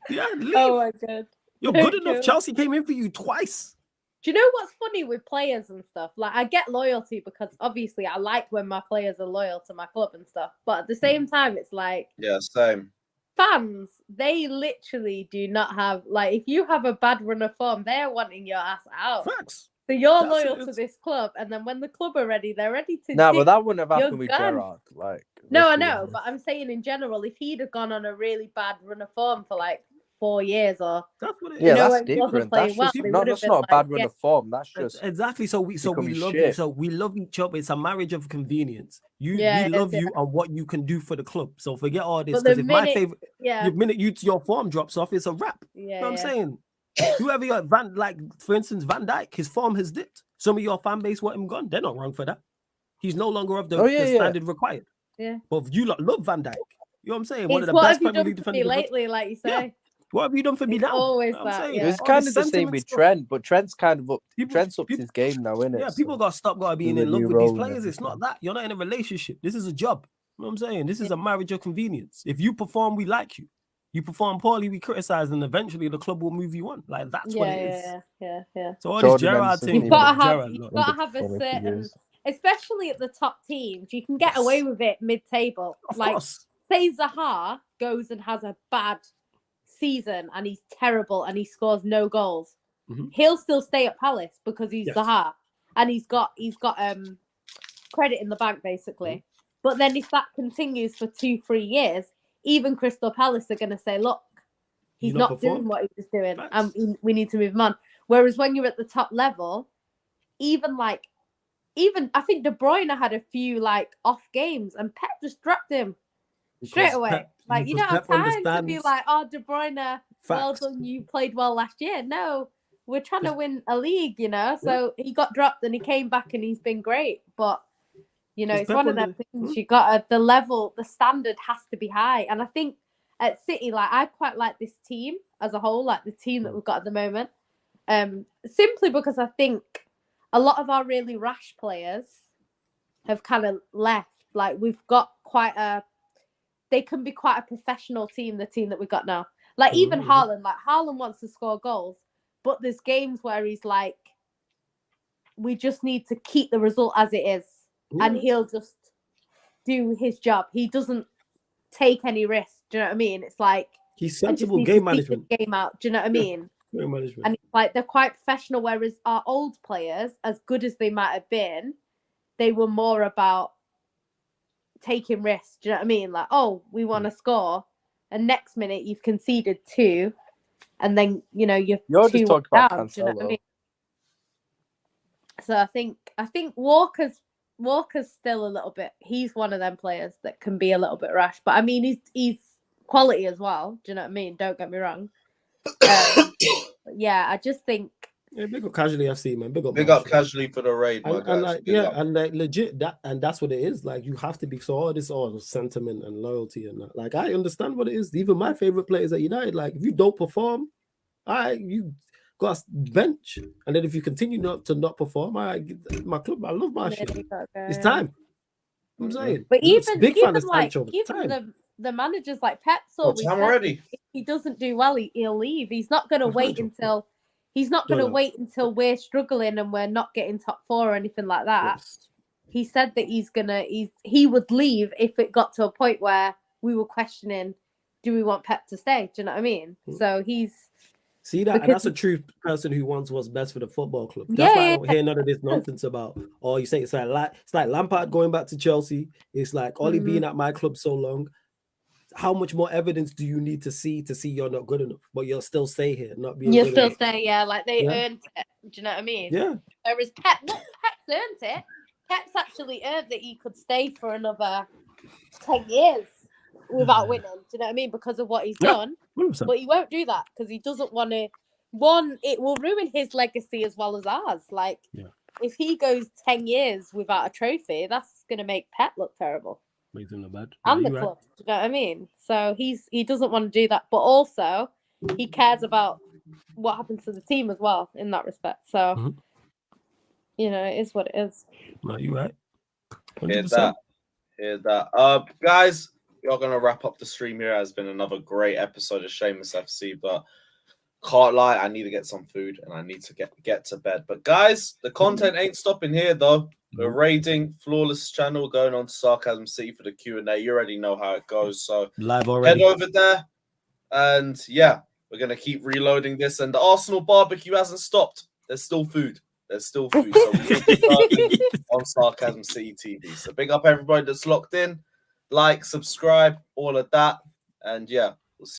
Yeah, leave. Oh my god. You're good enough. Chelsea came in for you twice. Do you know what's funny with players and stuff? Like, I get loyalty because obviously I like when my players are loyal to my club and stuff. But at the same time, it's like Yeah, same. fans, they literally do not have, like, if you have a bad run of form, they're wanting your ass out. Facts. So you're That's loyal it. to this club, and then when the club are ready, they're ready to. Nah, dip. but that wouldn't have You're happened with gone. Gerrard. Like, No, I let's be know, honest. but I'm saying in general, if he'd have gone on a really bad run of form for like 4 years, or That's what it Yeah, is. that's when he wasn't different. playing That's well, just they not. would have That's been not a like, bad run yeah. of form. That's just Exactly. So we becoming love shit. you. So we love each other. It's a marriage of convenience. We Yeah, love yeah. you and what you can do for the club. So forget all this. But Because the if my minute- favorite, yeah. the minute your form drops off, it's a wrap. Yeah, You know what I'm yeah. saying? Whoever your for instance, Van Dijk, his form has dipped. Some of your fan base want him gone. They're not wrong for that. He's no longer of the, Oh, yeah, the yeah. standard required. Yeah. But you lot love Van Dijk. You know what I'm saying? One of It's the what best have you Premier done League for me defenders. lately, like you say? What have you done for me It's now? always You know what I'm that, saying? yeah. It's All kind this of the same sentiment with stuff. Trent, but Trent's kind of up. People- Trent's upped people- his game now, innit? Yeah, So, people got to stop being there's in a love new with these role and players. It's not everything. that. You're not in a relationship. This is a job. You know what I'm saying? This is a marriage of convenience. If you perform, we like you. You perform poorly, we criticize, and eventually the club will move you on. Like that's what it is. Yeah. So all Jordan this Gerrard Henderson thing, You've got to have, Gerrard, you've look, got to have a Underperforming for certain, years. especially at the top teams, you can get away with it mid-table. of Like, course. say Zaha goes and has a bad season and he's terrible and he scores no goals, Mhm. he'll still stay at Palace because he's Yes. Zaha and he's got credit in the bank basically. Mm-hmm. But then if that continues for 2-3 years, even Crystal Palace are going to say, look, he's You not not doing performed. what he was doing, Facts. and we need to move him on. Whereas when you're at the top level, even I think De Bruyne had a few like off games, and Pep just dropped him straight Because away. Pep- Like you because don't have Pep time to be understands like, oh, De Bruyne, well facts. done, you played well last year. No, we're trying to Just- win a league, you know. So he got dropped, and he came back, and he's been great. But you know, Because it's Pep one of them under- things. You got the standard has to be high, and I think at City, like I quite like this team as a whole, like the team that we've got at the moment. Simply because I think a lot of our really rash players have kind of left. Like we've got they can be quite a professional team, the team that we've got now. Like even Haaland wants to score goals, but there's games where he's like, we just need to keep the result as it is. And he'll just do his job. He doesn't take any risk. Do you know what I mean? It's like He's I just sensible need to game see management. the game out. Do you know what I mean? Game management. And it's like they're quite professional, whereas our old players, as good as they might have been, they were more about taking risks. Do you know what I mean? Like, oh, we want to score, and next minute you've conceded 2, and then you're just 2 talking about down. Do you know what I Cancelo. mean? So I think Walker's still a little bit. He's one of them players that can be a little bit rash, but I mean he's quality as well. Do you know what I mean? Don't get me wrong. But yeah, I just think. Yeah, big up Casually FC, man. Big up Big up Casually for the raid, my and guys. like, Big yeah, up. and like legit that's what it is. Like you have to be so all this sentiment and loyalty and that. Like I understand what it is. Even my favorite players at United, like if you don't perform, you got a bench, and then if you continue not perform, my club, I love my shit. It's time. I'm saying, But big fan even of like Sancho. even the managers like Pep saw, Well, time already. if he doesn't do well, he'll leave. He's not going to wait until we're struggling and we're not getting top 4 or anything like that. Yes. He said that he would leave if it got to a point where we were questioning, do we want Pep to stay? Do you know what I mean? So See that? And that's a true person who wants what's best for the football club. That's Yeah, why I yeah, don't hear none of this nonsense about, oh, you say it's like Lampard going back to Chelsea. It's like Ollie being at my club so long. How much more evidence do you need to see you're not good enough, but you'll still stay here, not being You good still enough? say, yeah, like they Yeah. earned it. Do you know what I mean? Yeah. Whereas Pep, look, Pep's earned it. Pep's actually earned that he could stay for another 10 years without winning. Do you know what I mean? Because of what he's done. 100%. But he won't do that because he doesn't want to. One, it will ruin his legacy as well as ours. Like, if he goes 10 years without a trophy, that's going to make Pep look terrible. Makes him look bad. And the club. Do you know what I mean? So he doesn't want to do that. But also, he cares about what happens to the team as well in that respect. So, you know, it is what it is. No, you're right. 100%. Hear that. Guys, we're going to wrap up the stream here. It has been another great episode of Shameless FC, but can't lie, I need to get some food and I need to get to bed. But guys, the content ain't stopping here though. We're raiding Flawless channel, going on to Sarcasm City for the Q&A. You already know how it goes. So live already. Head over there. And yeah, we're going to keep reloading this. And the Arsenal barbecue hasn't stopped. There's still food. There's still food. So we will be starting on Sarcasm City TV. So big up everybody that's locked in. Like, subscribe, all of that. And yeah,